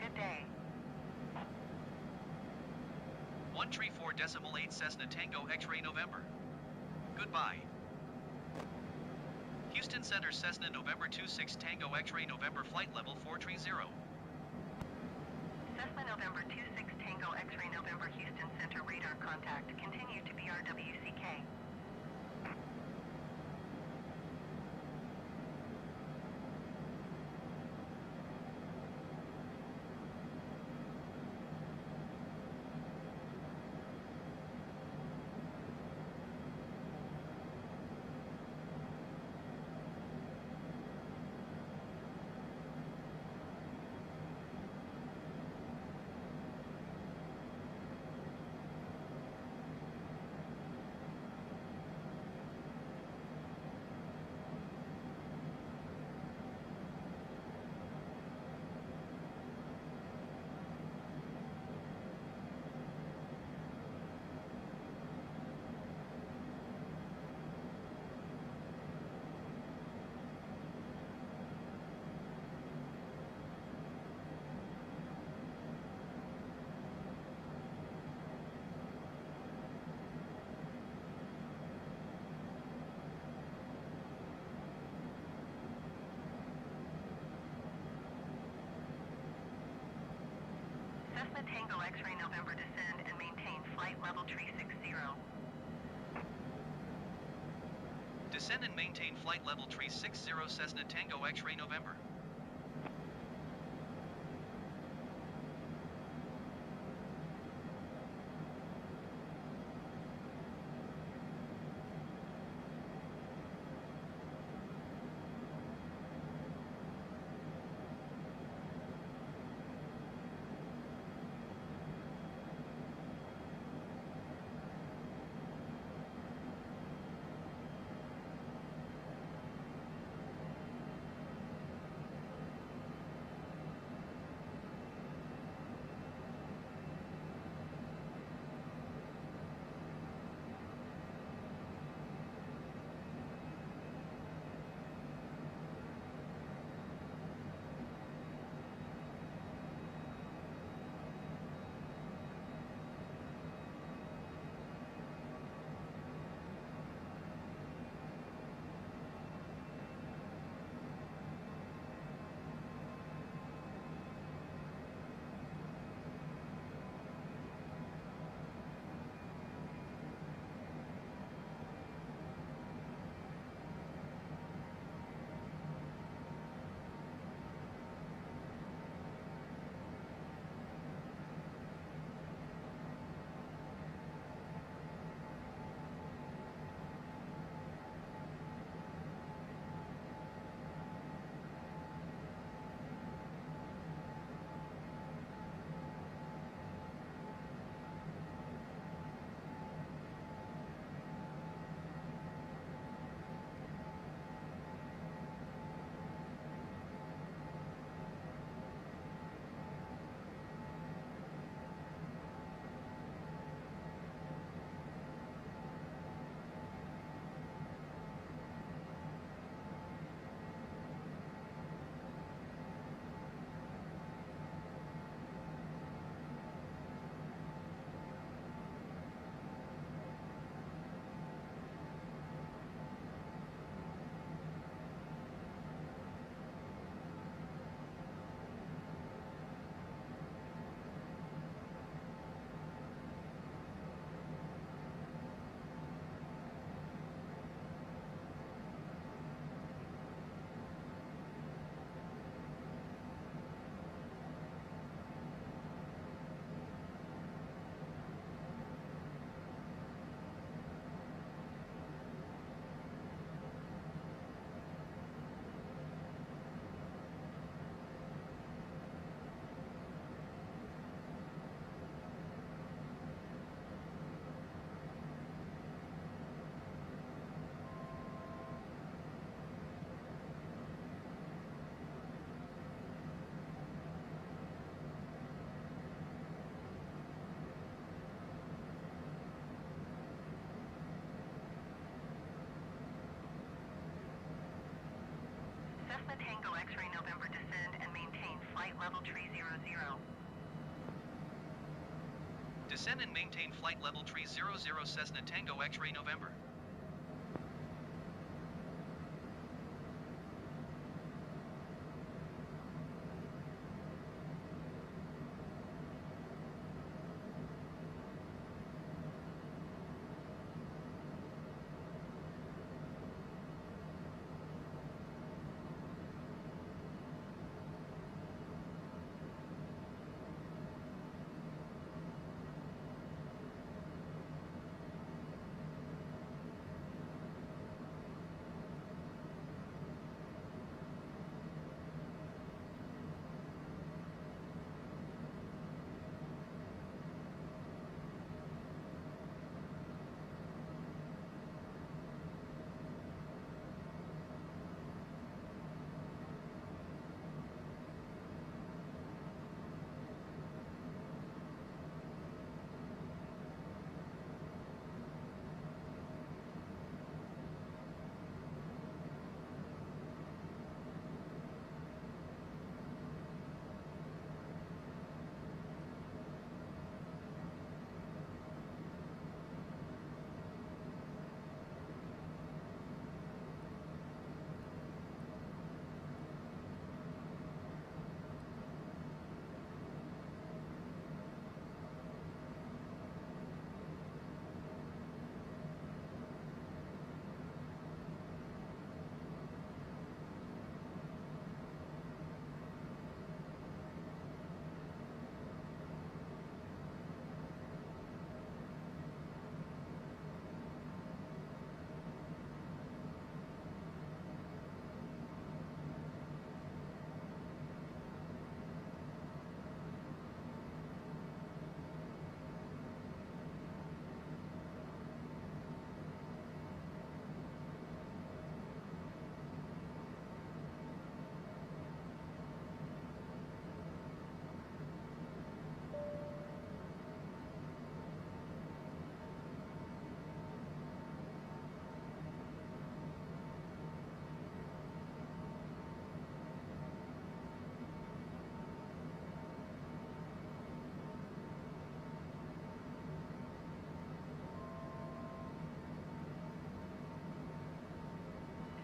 Good day. 134.8 Cessna Tango X-ray November. Goodbye. Houston Center Cessna November 26 Tango X-ray November flight level 430. Cessna November 26 Tango X-ray November Houston Center radar contact. Continue to BRWCK. Cessna Tango X-ray November descend and maintain flight level 360. Descend and maintain flight level 360 Cessna Tango X-ray November. Cessna Tango X-ray November descend and maintain flight level tree 00. Descend and maintain flight level tree 00 Cessna Tango X-ray November.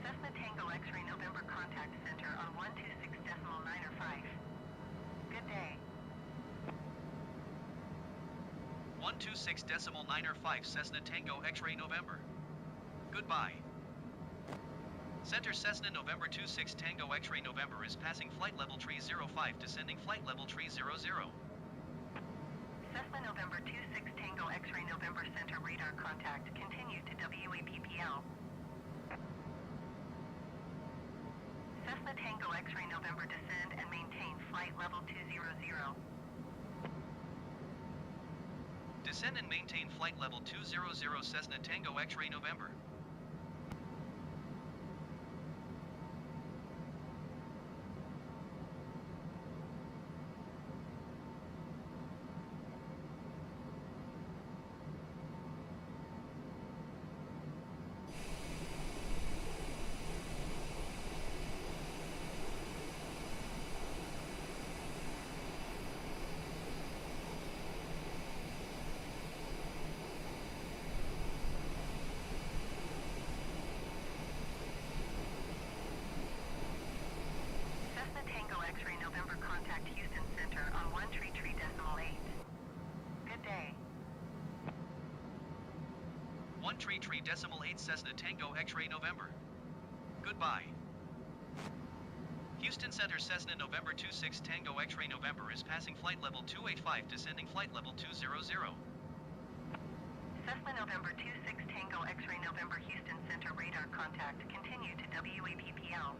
Cessna Tango X-ray November contact center on 126.905. Good day. 126.905 Cessna Tango X-ray November. Goodbye. Center Cessna November 26 Tango X-ray November is passing flight level tree 05, descending flight level tree 00. Cessna November 26 Tango X-ray November center radar contact. Continue to WAPPL. Cessna Tango X-ray November descend and maintain flight level 200. Descend and maintain flight level 200 Cessna Tango X-ray November. Tango X-ray November contact Houston Center on 133.8. Good day. 133.8 Cessna Tango X-ray November. Goodbye. Houston Center Cessna November 26 Tango X-ray November is passing flight level 285, descending flight level 200. Cessna November 26 Tango X-ray November Houston Center radar contact. Continue to WAPPL.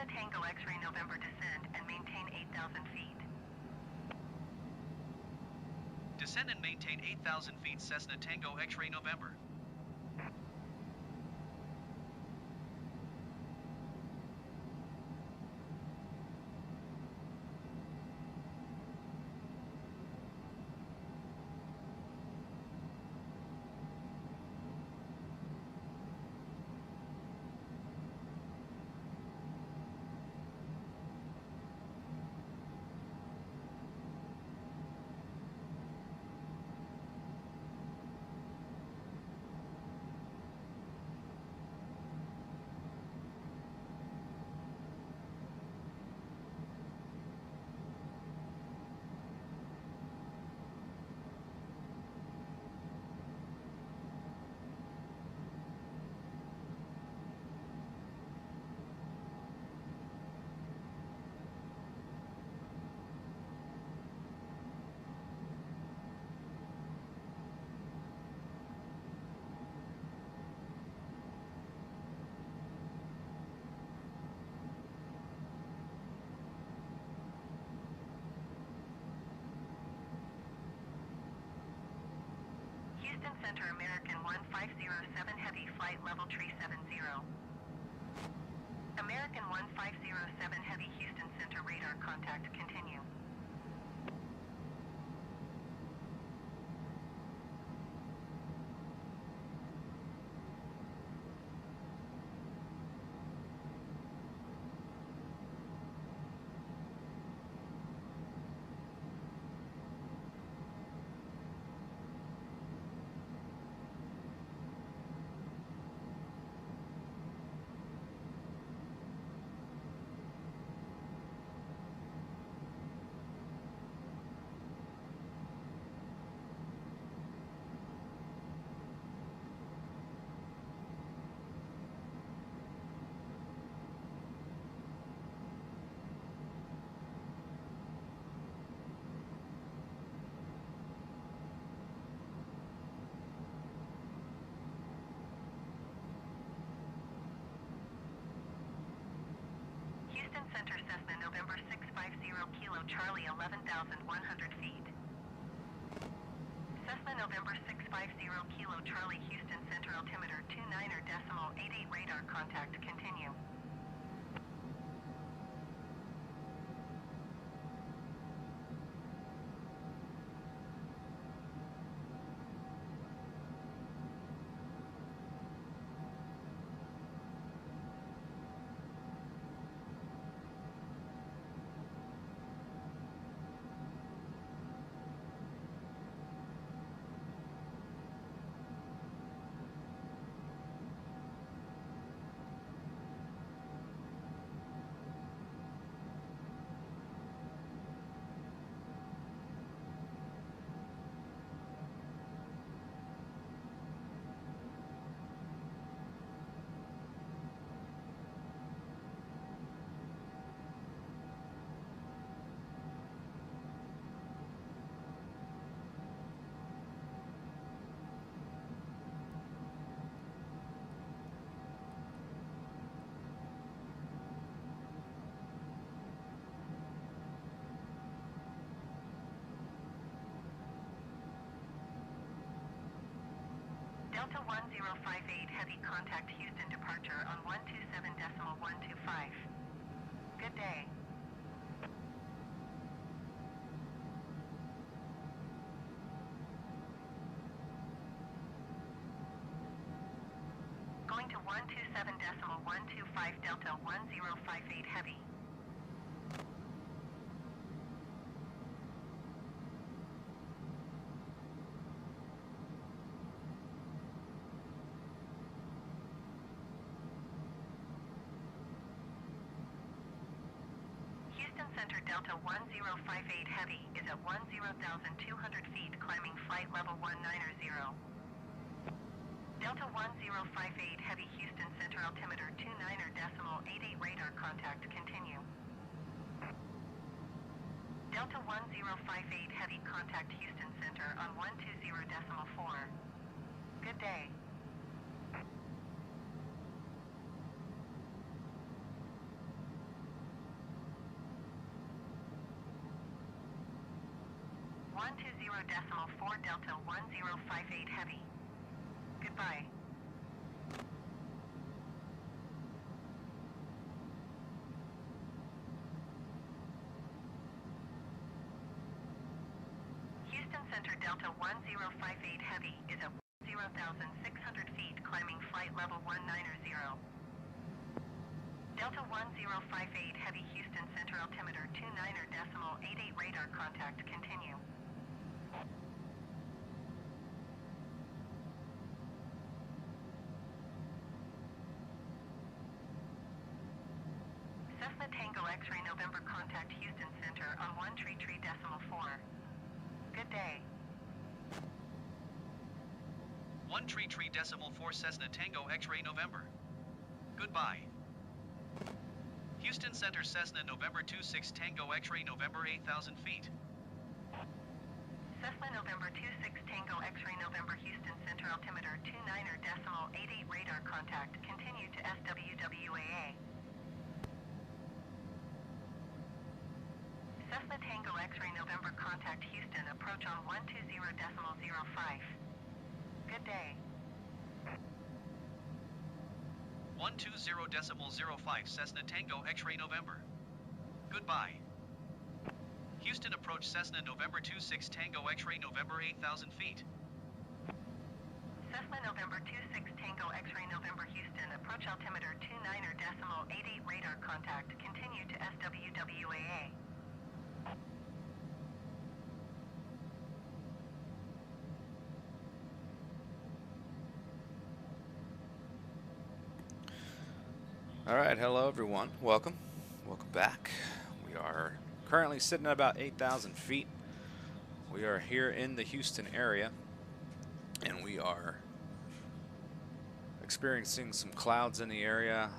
Cessna Tango X-ray November descend and maintain 8,000 feet. Descend and maintain 8,000 feet Cessna Tango X-ray November. Houston Center American 1507 Heavy Flight Level Tree 70. American 1507 Heavy Houston Center radar contact continue. Houston Center Cessna November 650 Kilo Charlie 11,100 feet. Cessna November 650 Kilo Charlie Houston Center altimeter 29.88 radar contact continue. Delta 1058 Heavy contact Houston departure on 127.125. Good day. Going to 127.125 Delta 1058 Heavy. Houston Center Delta 1058 Heavy is at 10,200 feet climbing flight level 190. Delta 1058 Heavy Houston Center altimeter 29.88 radar contact continue. Delta 1058 Heavy contact Houston Center on 120.4. Good day. Delta 1058 Heavy. Goodbye. Houston Center Delta 1058 Heavy is at 0,600 feet, climbing flight level 190. Delta 1058 Heavy, Houston Center altimeter 29.88 radar contact, continue. Cessna Tango X-ray November, contact Houston Center on 133.4. Good day. 133.4 Cessna Tango X-ray November. Goodbye. Houston Center Cessna November 26 Tango X-ray November 8,000 feet. Cessna November 26 Tango X-ray November, Houston Center altimeter 29.88 radar contact, continue to SWWAA. Cessna Tango X-ray November, contact Houston, approach on 120.05. Good day. 120.05 Cessna Tango X-ray November. Goodbye. Houston approach Cessna November 26 Tango X-ray November 8,000 feet. Cessna November 26 Tango X-ray November, Houston, approach altimeter 29.88 radar contact, continue to SWWAA. All right, hello everyone. Welcome back. We are currently sitting at about 8,000 feet. We are here in the Houston area, and we are experiencing some clouds in the area.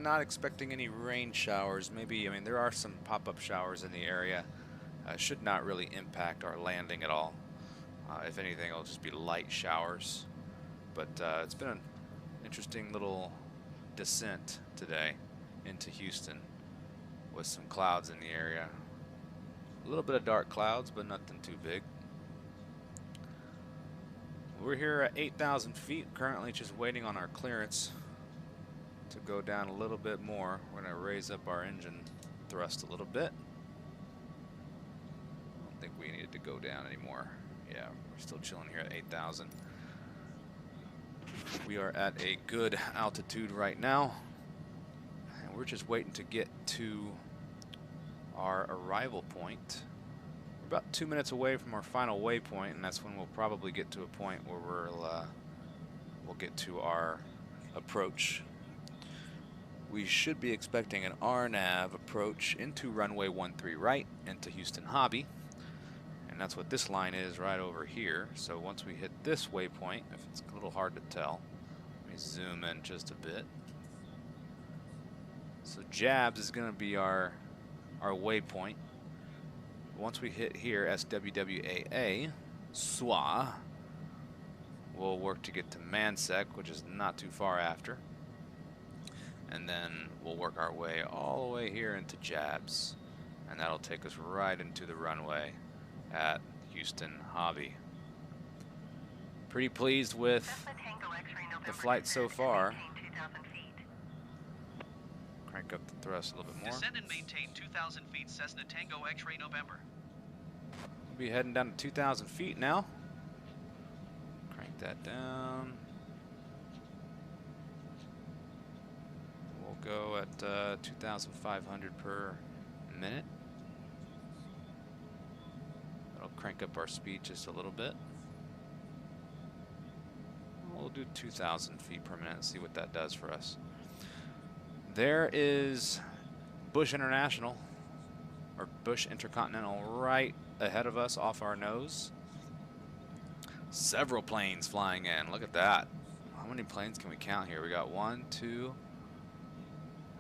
Not expecting any rain showers. Maybe, I mean, there are some pop-up showers in the area. Should not really impact our landing at all. If anything, it'll just be light showers. But it's been an interesting little descent today into Houston with some clouds in the area. A little bit of dark clouds, but nothing too big. We're here at 8,000 feet, currently just waiting on our clearance to go down a little bit more. We're going to raise up our engine thrust a little bit. I don't think we needed to go down anymore. Yeah, we're still chilling here at 8,000. We are at a good altitude right now, and we're just waiting to get to our arrival point. We're about 2 minutes away from our final waypoint, and that's when we'll probably get to a point where we'll get to our approach. We should be expecting an RNAV approach into runway 13 right into Houston Hobby. And that's what this line is right over here. So once we hit this waypoint, if it's a little hard to tell, let me zoom in just a bit. So Jabs is going to be our waypoint. Once we hit here, SWWAA, SWA, we'll work to get to Mansec, which is not too far after. And then we'll work our way all the way here into Jabs. And that'll take us right into the runway at Houston Hobby. Pretty pleased with the flight so far. Crank up the thrust a little bit more. Descend and maintain 2,000 feet Cessna Tango X-ray November. We'll be heading down to 2,000 feet now. Crank that down. We'll go at 2,500 per minute. That'll crank up our speed just a little bit. We'll do 2,000 feet per minute and see what that does for us. There is Bush International, or Bush Intercontinental, right ahead of us off our nose. Several planes flying in. Look at that. How many planes can we count here? We got 1, 2,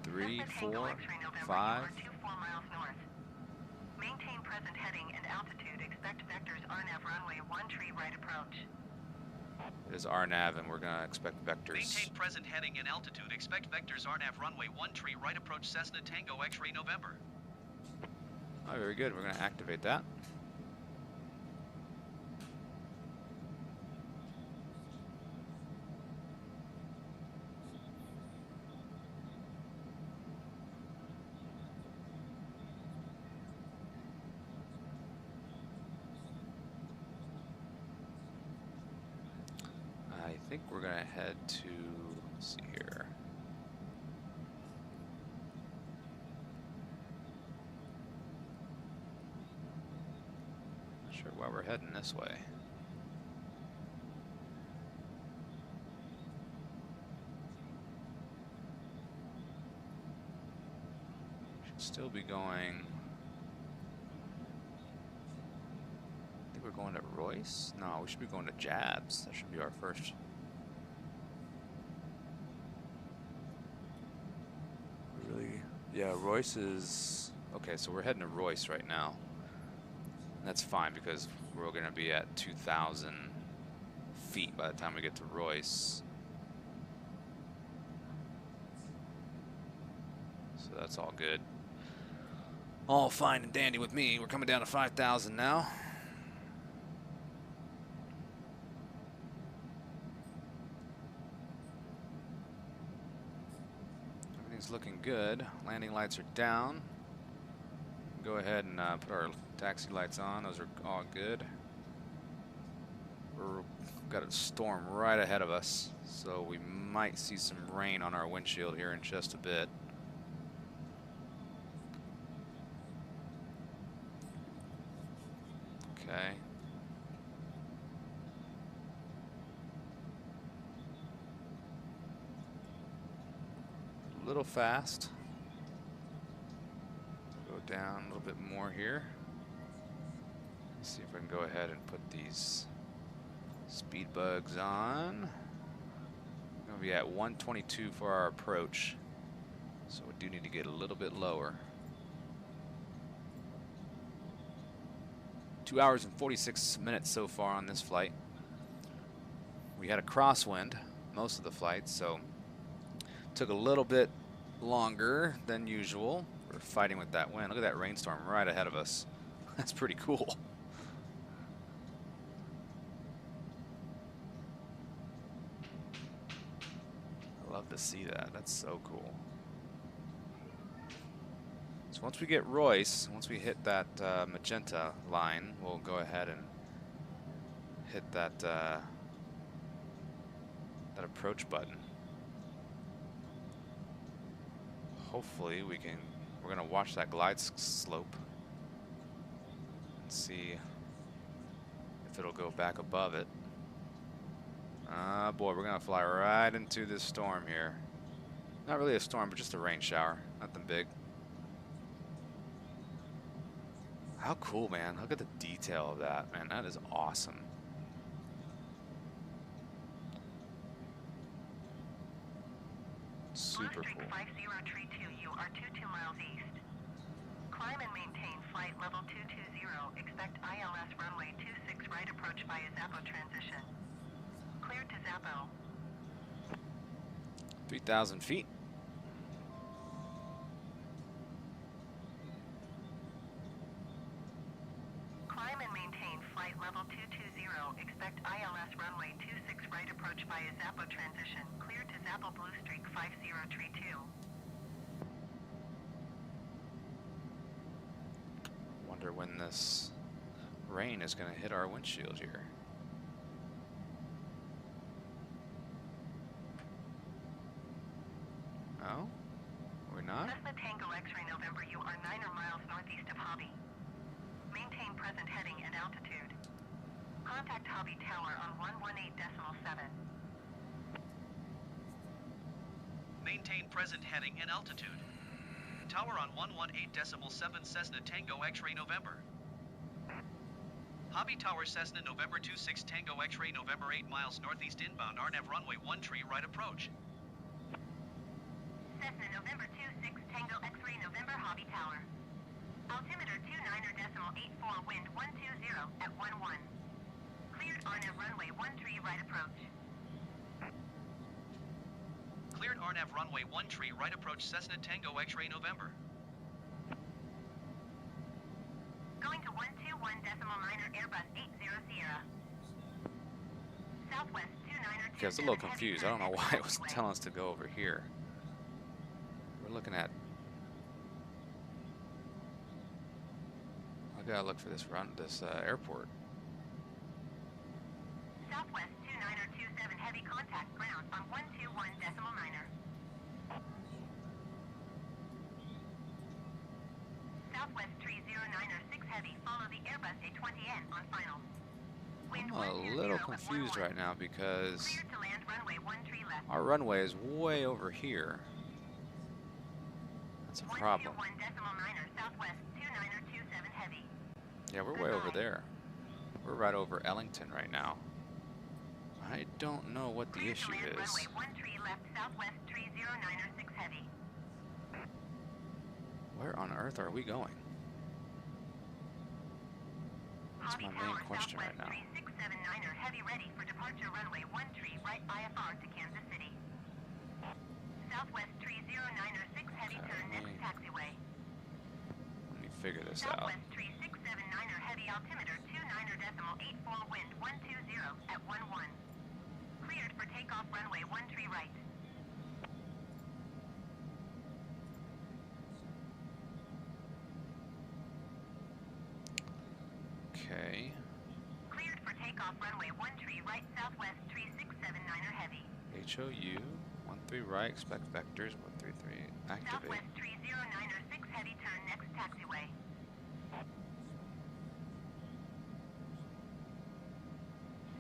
3, 4, 5. Maintain present heading and altitude. Expect vectors RNAV runway 13 right approach. It is RNAV, and we're going to expect vectors. Maintain present heading and altitude. Expect vectors RNAV runway 13 right approach Cessna Tango X-ray November. Oh, very good. We're going to activate that. think we're gonna head to, let's see here. Not sure why we're heading this way. Should still be going. I think we're going to Royce? No, we should be going to Jabs. That should be our first. Really? Yeah, Royce is. Okay, so we're heading to Royce right now. And that's fine because we're going to be at 2,000 feet by the time we get to Royce. So that's all good. All fine and dandy with me. We're coming down to 5,000 now. Everything's looking good. Landing lights are down. Go ahead and put our taxi lights on. Those are all good. We've got a storm right ahead of us, so we might see some rain on our windshield here in just a bit. Okay. A little fast. Go down a little bit more here. Let's see if I can go ahead and put these speed bugs on. We're going to be at 122 for our approach, so we do need to get a little bit lower. 2 hours and 46 minutes so far on this flight. We had a crosswind most of the flight, so took a little bit longer than usual. We're fighting with that wind. Look at that rainstorm right ahead of us. That's pretty cool. I love to see that. That's so cool. So once we get Royce, once we hit that magenta line, we'll go ahead and hit that that approach button. Hopefully we can. We're gonna watch that glide slope and see if it'll go back above it. Ah, boy, we're gonna fly right into this storm here. Not really a storm, but just a rain shower. Nothing big. How cool, man. Look at the detail of that, man. That is awesome. Super cool. 5032, you are 22 miles east. Climb and maintain flight level 220. Expect ILS runway 26 right approach via Zappo transition. Cleared to Zappo. 3,000 feet. Climb and maintain flight level 220. Expect ILS runway 26 right approach via Zappo transition. Cleared to Zappo Blue Streak 5032. Wonder when this rain is going to hit our windshield here. No? We're not? Cessna Tango X-ray November, you are 9 miles northeast of Hobby. Maintain present heading and altitude. Contact Hobby Tower on 118.7. Maintain present heading and altitude. Tower on 118.7 Cessna Tango X-ray November. Hobby Tower Cessna November 26 Tango X-ray November 8 miles northeast inbound RNAV runway 13 right approach. Cessna November 26 Tango X-ray November Hobby Tower. Altimeter 29.84 wind 120 at 11. Cleared RNAV runway 13 right approach. Cleared RNAV runway 13 right approach Cessna Tango X-ray November. Going to 121.9 Airbus 80 Sierra. Southwest 292. Okay, I was a little confused. I don't know why it was telling us to go over here. We're looking at. I gotta look for this airport. Southwest 2927 heavy contact. heavy. Follow the Airbus A20N on final. Wind I'm a 120 little at confused 11. right now because Cleared to land runway 13 left. our runway is way over here. That's a problem. 121.9er southwest 2927 heavy. Yeah, we're way over there. We're right over Ellington right now. I don't know what the Cleared to issue land is. runway 13 left southwest 3096 heavy. Where on earth are we going? That's Hobby my main Tower question right southwest now. 3679er heavy ready for departure runway 13 right IFR to Kansas City. Southwest 3096 heavy turn next taxiway. Let me figure this out. Southwest 3679er heavy altimeter 29.84 wind 120 at 11. Cleared for takeoff runway 13 right. Okay. Cleared for takeoff runway 13 right southwest 3679er heavy. HOU 13 right, expect vectors 133 activate. Southwest 3096 heavy turn next taxiway.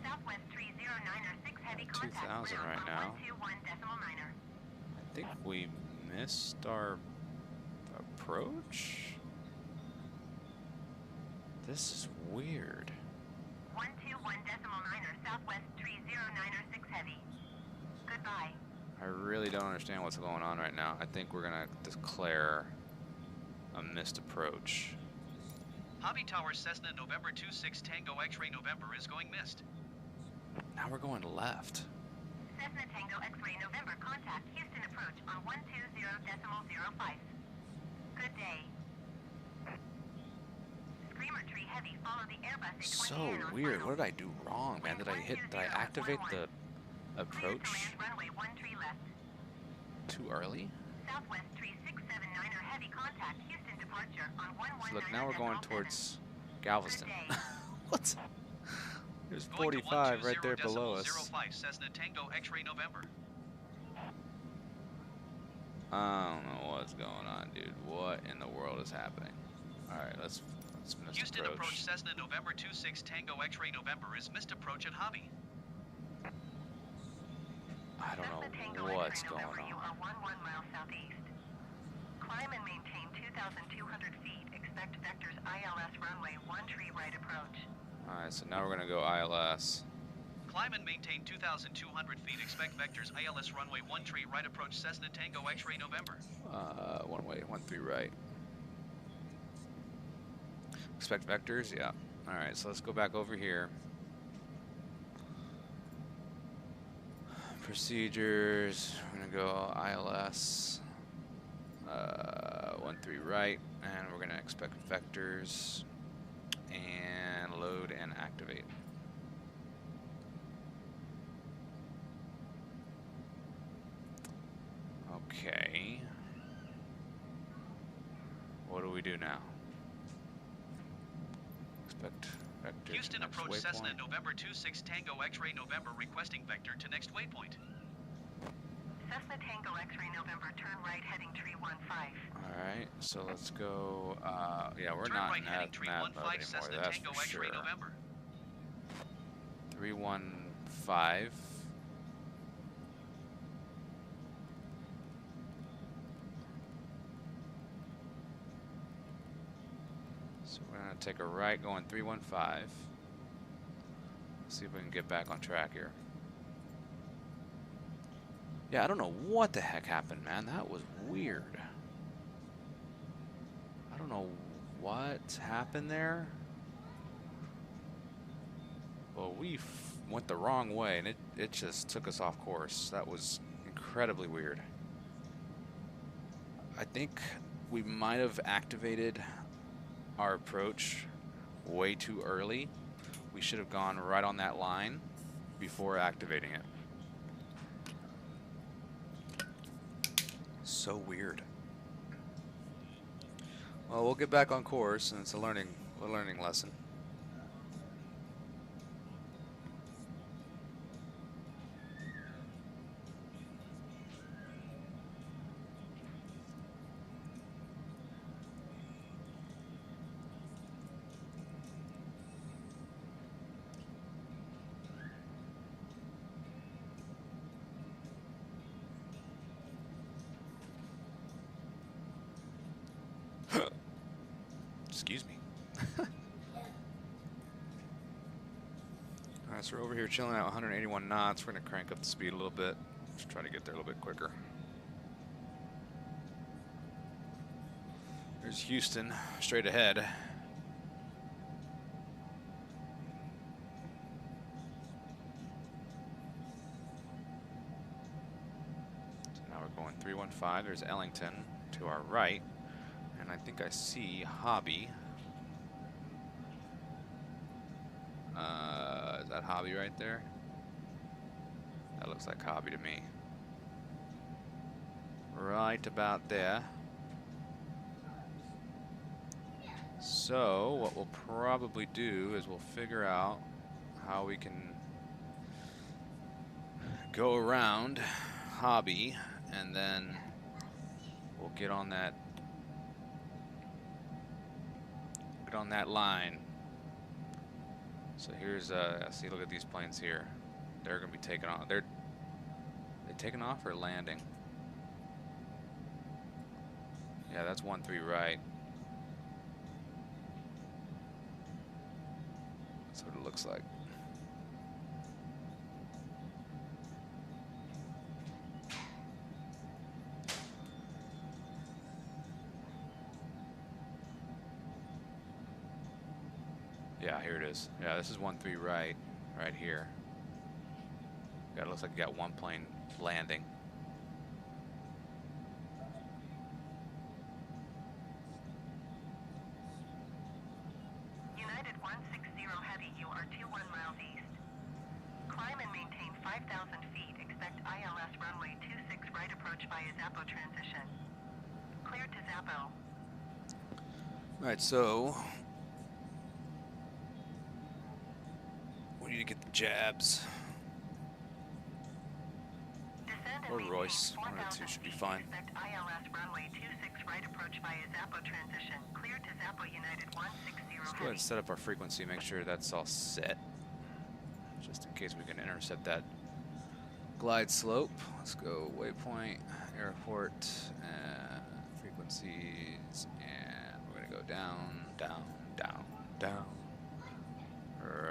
Southwest 3096 heavy contact 2000 ground right on now. 121.9er. I think we missed our approach. This is weird. 121.9er southwest 3096 heavy. Goodbye. I really don't understand what's going on right now. I think we're gonna declare a missed approach. Hobby Tower Cessna November 26 Tango X-ray November is going missed. Now we're going left. Cessna Tango X-ray November contact Houston approach on 120.05. Good day. Screamer tree heavy follow the Airbus A20N So on weird. final. What did I do wrong, man? Did I activate the Cleared approach to land runway 13 left. too early? Southwest 3679er heavy contact Houston departure on 119. So look, now we're going towards Galveston. Good day. What's There's Going to 45 right there below us. 120.05 Cessna Tango X-ray November. I don't know what's going on, dude. What in the world is happening? All right, let's miss Houston approach approach. Cessna November 26 Tango X-ray November is missed approach at Hobby. I don't Cessna Tango know what's X-ray going November, you on. are 11 miles southeast. Climb and maintain 2,200 feet. Expect vectors ILS runway 13 right approach. All right, so now we're gonna go ILS. Climb and maintain 2,200 feet. Expect vectors ILS runway 13 right approach Cessna Tango X-ray November. One way, 13 right. Expect vectors, yeah. All right, so let's go back over here. Procedures, we're gonna go ILS, 13 right, and we're gonna expect vectors and load and activate. Okay. What do we do now? Expect vector. Houston next approach Cessna waypoint. November 26 Tango X-ray November requesting vector to next waypoint. Cessna Tango X-ray November, turn right heading tree 15. All right, so let's go. Yeah, we're Turn not right in heading that tree mode 15 anymore. Cessna That's Tango for X-ray sure. November. 315. So we're gonna take a right going 315. See if we can get back on track here. Yeah, I don't know what the heck happened, man. That was weird. I don't know what happened there. Well, we went the wrong way, and it just took us off course. That was incredibly weird. I think we might have activated our approach way too early. We should have gone right on that line before activating it. So weird. Well, we'll get back on course, and it's a learning lesson. So we're over here chilling at 181 knots. We're going to crank up the speed a little bit. Just try to get there a little bit quicker. There's Houston straight ahead. So now we're going 315. There's Ellington to our right. And I think I see Hobby. Is that Hobby right there? That looks like Hobby to me. Right about there. So what we'll probably do is we'll figure out how we can go around Hobby, and then we'll get on that line. So here's see, look at these planes here. They're gonna be taking off. They taking off or landing? Yeah, that's 1-3 right. That's what it looks like. Yeah, here it is. Yeah, this is 1-3 right here. Yeah, it looks like you got one plane landing. United 160 Heavy, you are 21 miles east. Climb and maintain 5,000 feet. Expect ILS runway 26 right approach via Zappo transition. Clear to Zappo. All right, so we need to get the jabs. Or Royce, one of the two should be fine. Expect ILS runway 26 right approach via Zappo transition. Clear to Zappo United 160 Let's go ahead and set up our frequency, make sure that's all set, just in case we can intercept that glide slope. Let's go waypoint, airport, and frequencies, and we're gonna go down, down, down, down,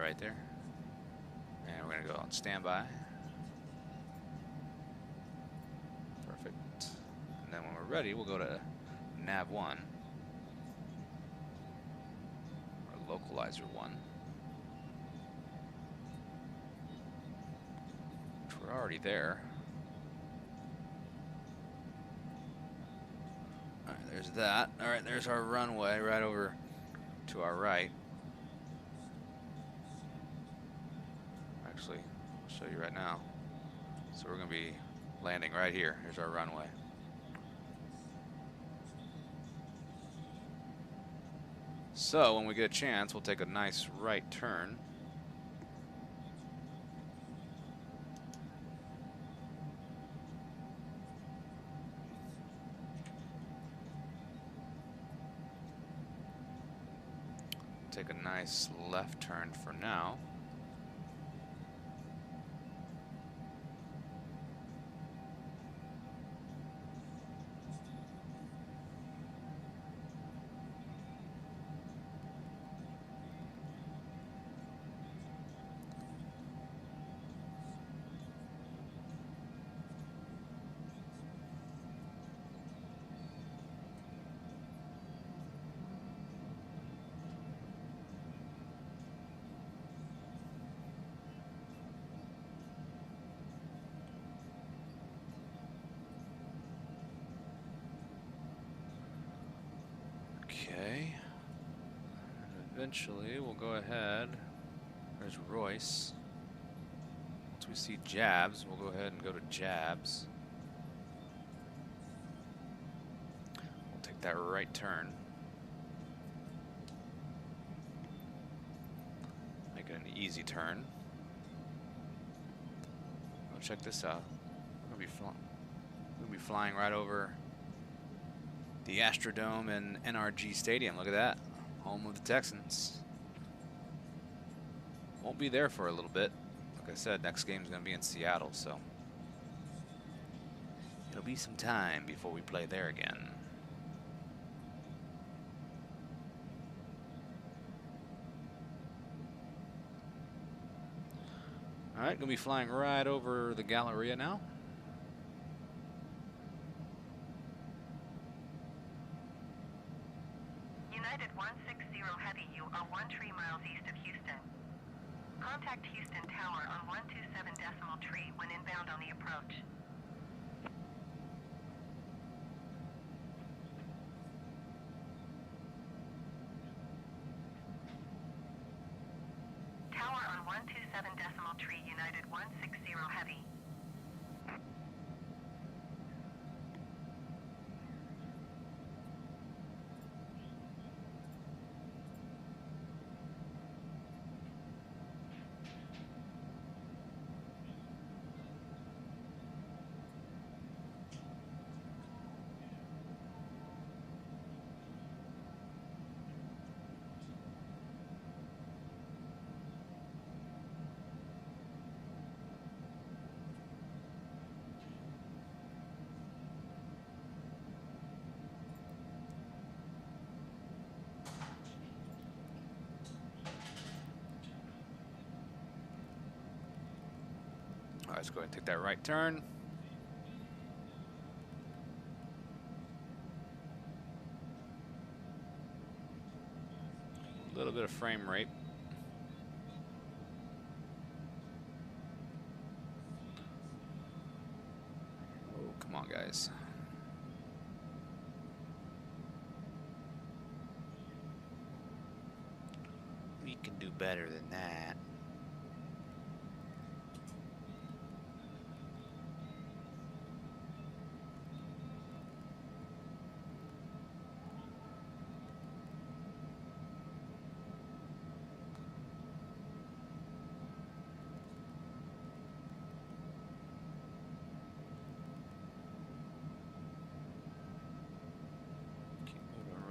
right there. And we're gonna go on standby. Perfect. And then when we're ready, we'll go to nav 1. Or localizer 1. Which we're already there. Alright, there's that. Alright, there's our runway right over to our right. Actually, I'll show you right now. So we're going to be landing right here. Here's our runway. So when we get a chance, we'll take a nice right turn. Take a nice left turn for now. Okay. And eventually we'll go ahead. There's Royce. Once we see jabs, we'll go ahead and go to jabs. We'll take that right turn. Make it an easy turn. Oh, check this out. We're gonna be flying right over the Astrodome and NRG Stadium. Look at that. Home of the Texans. Won't be there for a little bit. Like I said, next game's going to be in Seattle, so it'll be some time before we play there again. All right, gonna be flying right over the Galleria now. United 160 Heavy, you are 13 miles east of Houston. Contact Houston Tower on 127.3 when inbound on the approach. Tower on 127.3, United 160 Heavy. All right, let's go ahead and take that right turn. A little bit of frame rate. Oh, come on, guys. We can do better than that.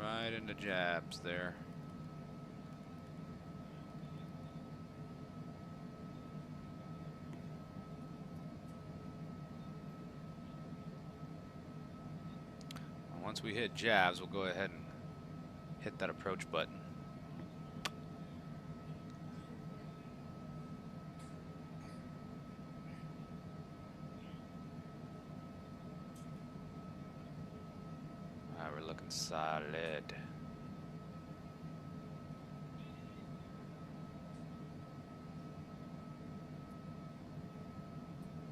Right into jabs there. Once we hit jabs, we'll go ahead and hit that approach button. All right, we're looking solid.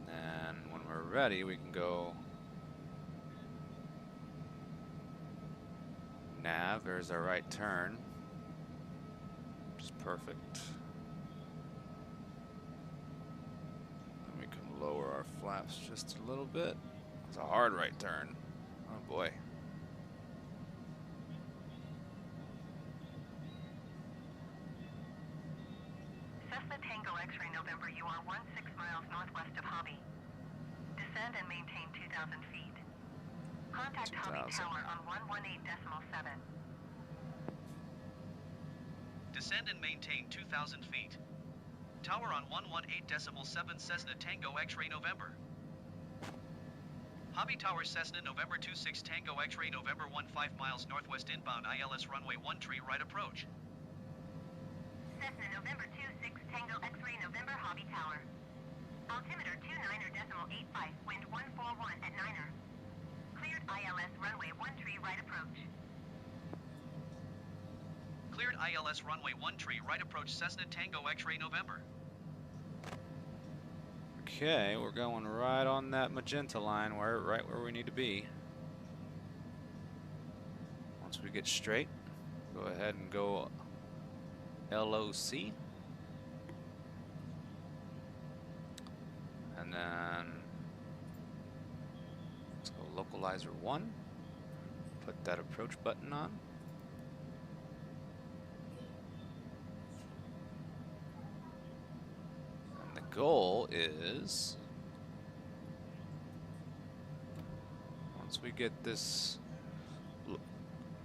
And when we're ready, we can go nav. There's our right turn. Just perfect. And we can lower our flaps just a little bit. It's a hard right turn. Oh boy. Cessna Tango X-ray November, you are 16 miles northwest of Hobby. Descend and maintain 2,000 feet. Contact Hobby 2,000. Tower on 118.7. Descend and maintain 2,000 feet. Tower on 118.7 Cessna Tango X-ray November. Hobby Tower Cessna November 26 Tango X-ray November 15 miles northwest inbound ILS runway 13 right approach. Cessna November 26 Tango X-ray November Hobby Tower. Altimeter 29.85, wind 141 at 9er. Cleared ILS runway 13 right approach. Cleared ILS runway 13 right approach Cessna Tango X-ray November. Okay, we're going right on that magenta line, right where we need to be. Once we get straight, go ahead and go LOC. And then let's go localizer 1. Put that approach button on. And the goal is, once we get this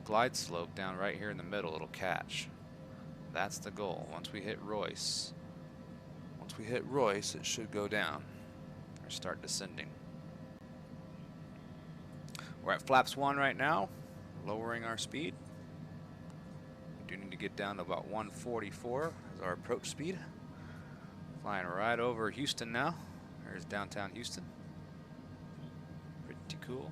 glide slope down right here in the middle, it'll catch. That's the goal. Once we hit Royce, it should go down or start descending. We're at flaps 1 right now, lowering our speed. We do need to get down to about 144 as our approach speed. Flying right over Houston now. There's downtown Houston. Pretty cool.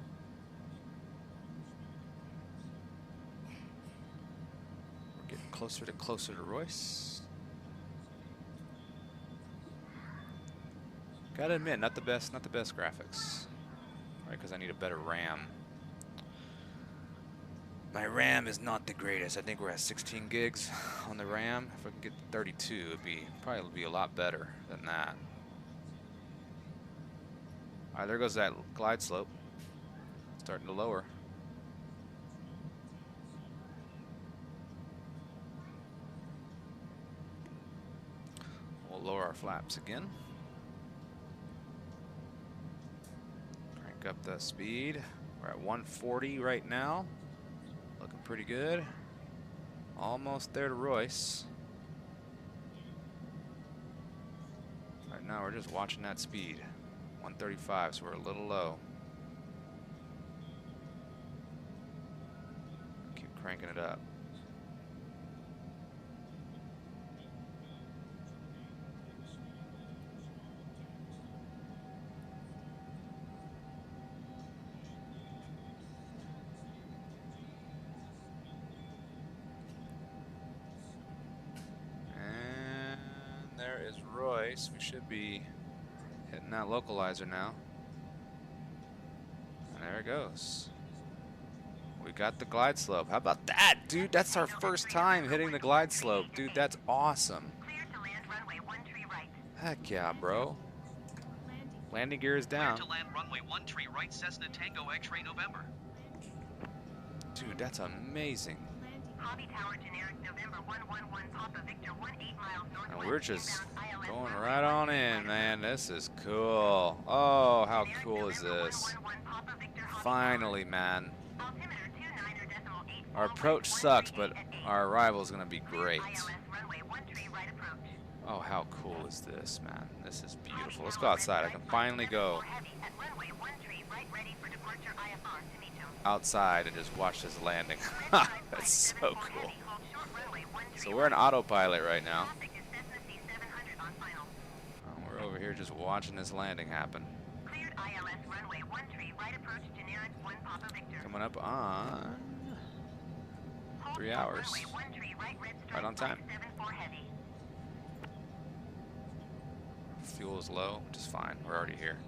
We're getting closer to Royce. Gotta admit, not the best graphics. Right, because I need a better RAM. My RAM is not the greatest. I think we're at 16 gigs on the RAM. If I could get 32, it'd probably be a lot better than that. All right, there goes that glide slope. Starting to lower. We'll lower our flaps again. Crank up the speed. We're at 140 right now. Looking pretty good. Almost there to Royce. Right now we're just watching that speed. 135, so we're a little low. Keep cranking it up. There is Royce. We should be hitting that localizer now. And there it goes. We got the glide slope. How about that, dude? That's our first time hitting the glide slope. Dude, that's awesome. Clear to land runway 13 right. Heck yeah, bro. Landing gear is down. Clear to land runway 13 right, Cessna Tango X-ray November. Dude, that's amazing. Hobby Tower generic November 111 Papa Victor 18 miles northwest. And we're just inbound ILS going runway right on 13 in, right man. approach. This is cool. Oh, how Generic cool is November this? 111 Papa Victor Hobby Finally, man. Tower. Altimeter 29.84 Our approach sucks, but our arrival is going to be great. ILS runway 13 right approach. Oh, how cool is this, man? This is beautiful. Let's go outside. I can finally go outside and just watch this landing. That's so cool. So we're in autopilot right now. We're over here just watching this landing happen. Coming up on 3 hours. Right on time. Fuel is low, which is fine. We're already here.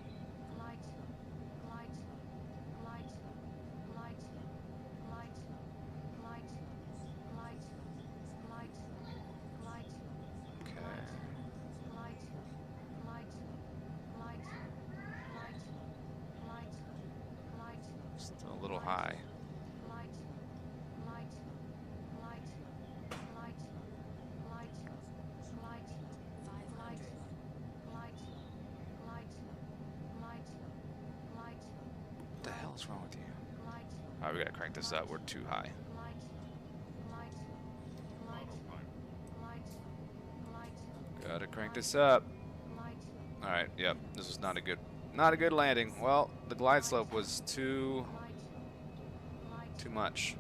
Still a little high. What the hell's wrong with you? All right, we gotta crank this up. We're too high. Gotta crank this up. All right, yep. This was not a good landing. Well, the glide slope was too much.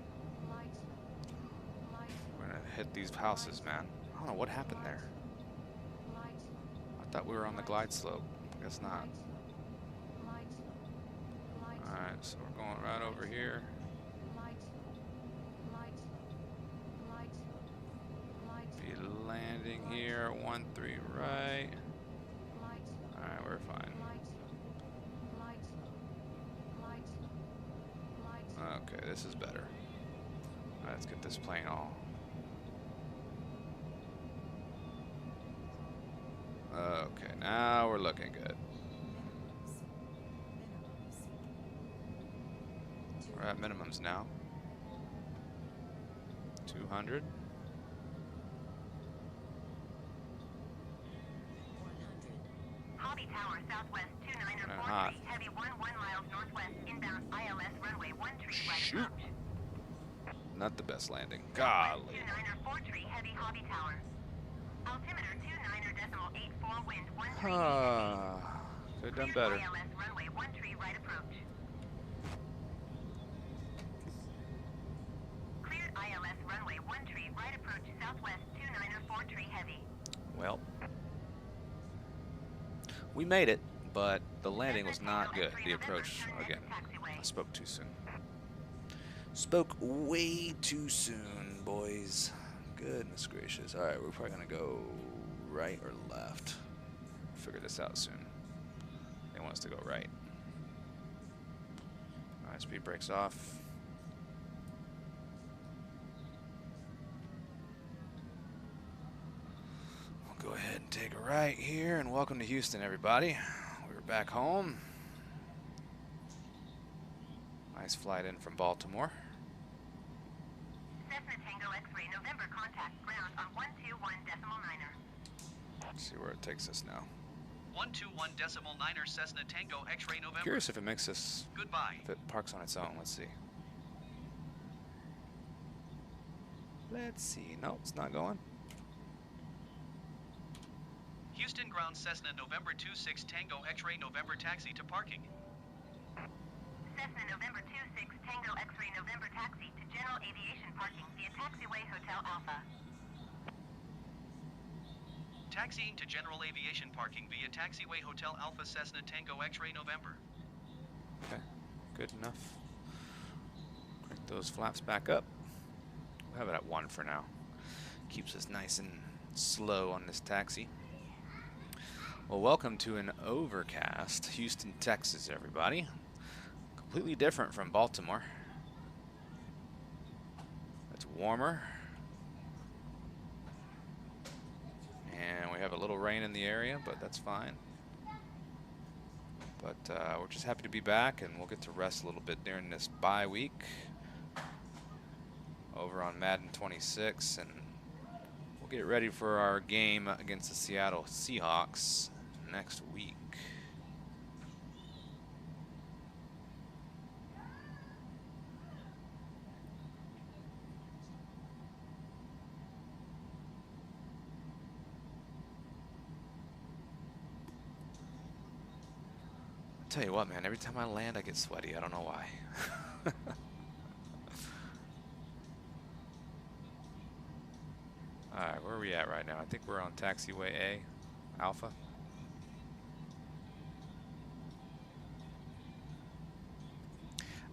We're gonna hit these houses, man. I don't know what happened there. I thought we were on the glide slope. Guess not. All right, so we're going right over here. Be landing here, 13 right. All right, we're fine. Okay, this is better. All right, let's get this plane all. Okay, now we're looking good. We're at minimums now. 200. Hobby Tower southwest 29 or Hot. 43 heavy 11 miles northwest inbound ILS runway 13 right Shoot. approach. Not the best landing. Golly. 29 or 43 heavy Hobby Tower. Altimeter 29.84 wind 13 Could have done better. ILS runway 13 right approach. Cleared ILS runway 13 right approach southwest 29 or 43 heavy. Well, We made it, but the landing was not good. The approach, again, I spoke too soon. Spoke way too soon, boys. Goodness gracious. All right, we're probably going to go right or left. Figure this out soon. They want us to go right. All right, speed brakes off. We'll go ahead and take a right here, and welcome to Houston, everybody. We're back home. Nice flight in from Baltimore. Cessna Tango X-ray November contact ground on 121.9er. Let's see where it takes us now. 121.9er Cessna Tango X-ray November. Curious if it makes us, Goodbye. if it parks on its own. Let's see. Let's see. No, it's not going. Houston ground Cessna November 26 Tango X-ray November taxi to parking. Cessna November 26 Tango X-ray November taxi to general aviation parking via taxiway Hotel Alpha. Taxiing to general aviation parking via taxiway Hotel Alpha Cessna Tango X-ray November. Okay, good enough. Crank those flaps back up. We'll have it at 1 for now. Keeps us nice and slow on this taxi. Well, welcome to an overcast Houston, Texas, everybody. Completely different from Baltimore. It's warmer. And we have a little rain in the area, but that's fine. But we're just happy to be back, and we'll get to rest a little bit during this bye week over on Madden 26, and we'll get ready for our game against the Seattle Seahawks next week. Tell you what, man, every time I land, I get sweaty. I don't know why. All right, where are we at right now? I think we're on taxiway A, Alpha.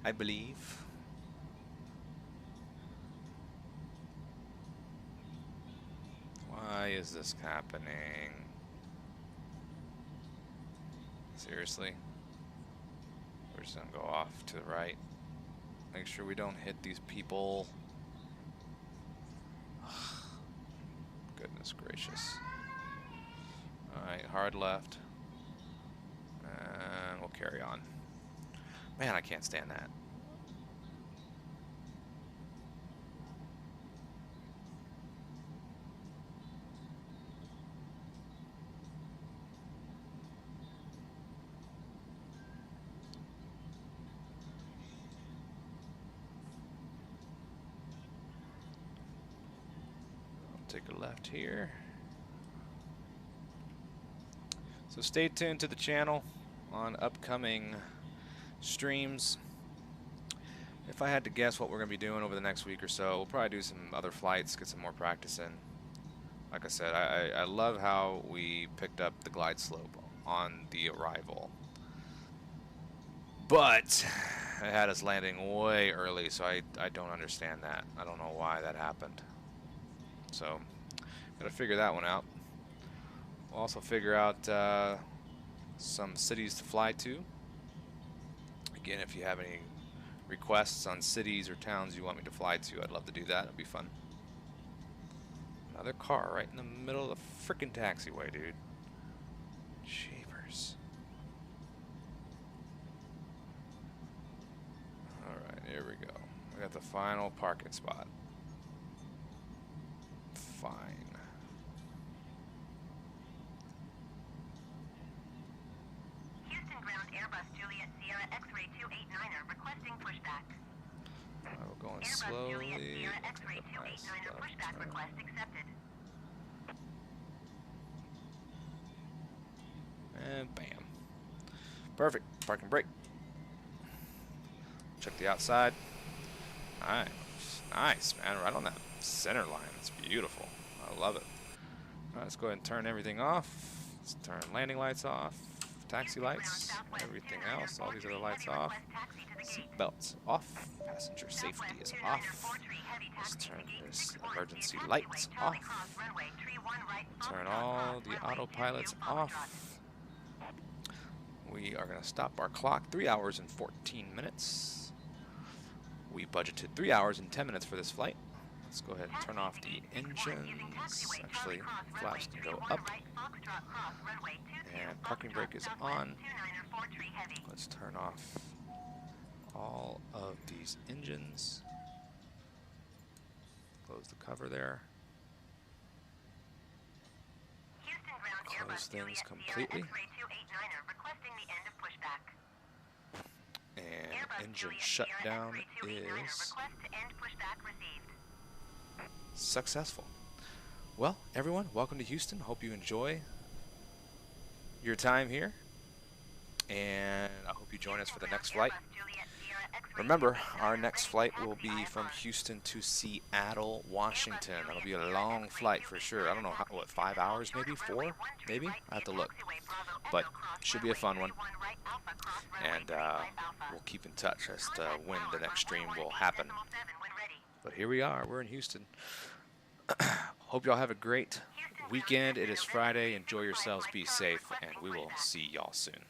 I believe. Why is this happening? Seriously? We're just gonna go off to the right. Make sure we don't hit these people. Goodness gracious. Alright, hard left. And we'll carry on. Man, I can't stand that. Take a left here. So stay tuned to the channel on upcoming streams. If I had to guess what we're going to be doing over the next week or so, we'll probably do some other flights, get some more practice in. Like I said, I love how we picked up the glide slope on the arrival. But it had us landing way early, so I don't understand that. I don't know why that happened. So, gotta figure that one out. We'll also figure out some cities to fly to. Again, if you have any requests on cities or towns you want me to fly to, I'd love to do that. It'd be fun. Another car right in the middle of the frickin' taxiway, dude. Jeepers. Alright, here we go. We got the final parking spot. Fine. Houston ground Airbus Juliet Sierra X-ray 289er requesting pushback. We're going Airbus slowly. Juliet Sierra X-ray Nice 289er left pushback turn. request accepted. And bam. Perfect. Parking brake. Check the outside. Nice. Nice, man. Right on that center line. It's beautiful. I love it. All right, let's go ahead and turn everything off. Let's turn landing lights off. taxi lights, everything else, all these other lights off. Seat belts off, passenger safety is off. Let's turn this emergency lights off. Turn all the autopilots off. We are going to stop our clock, 3 hours and 14 minutes. We budgeted 3 hours and 10 minutes for this flight. Let's go ahead and turn off the engines. Actually, flaps can go up. And parking brake is on. Let's turn off all of these engines. Close the cover there. Close things completely. And engine shutdown is successful. Well, everyone, welcome to Houston. Hope you enjoy your time here. And I hope you join us for the next flight. Remember, our next flight will be from Houston to Seattle, Washington. That'll be a long flight for sure. I don't know, what, 5 hours maybe? 4 maybe? I have to look. But it should be a fun one. And we'll keep in touch as to when the next stream will happen. But here we are. We're in Houston. Hope y'all have a great weekend. It is Friday. Enjoy yourselves. Be safe. And we will see y'all soon.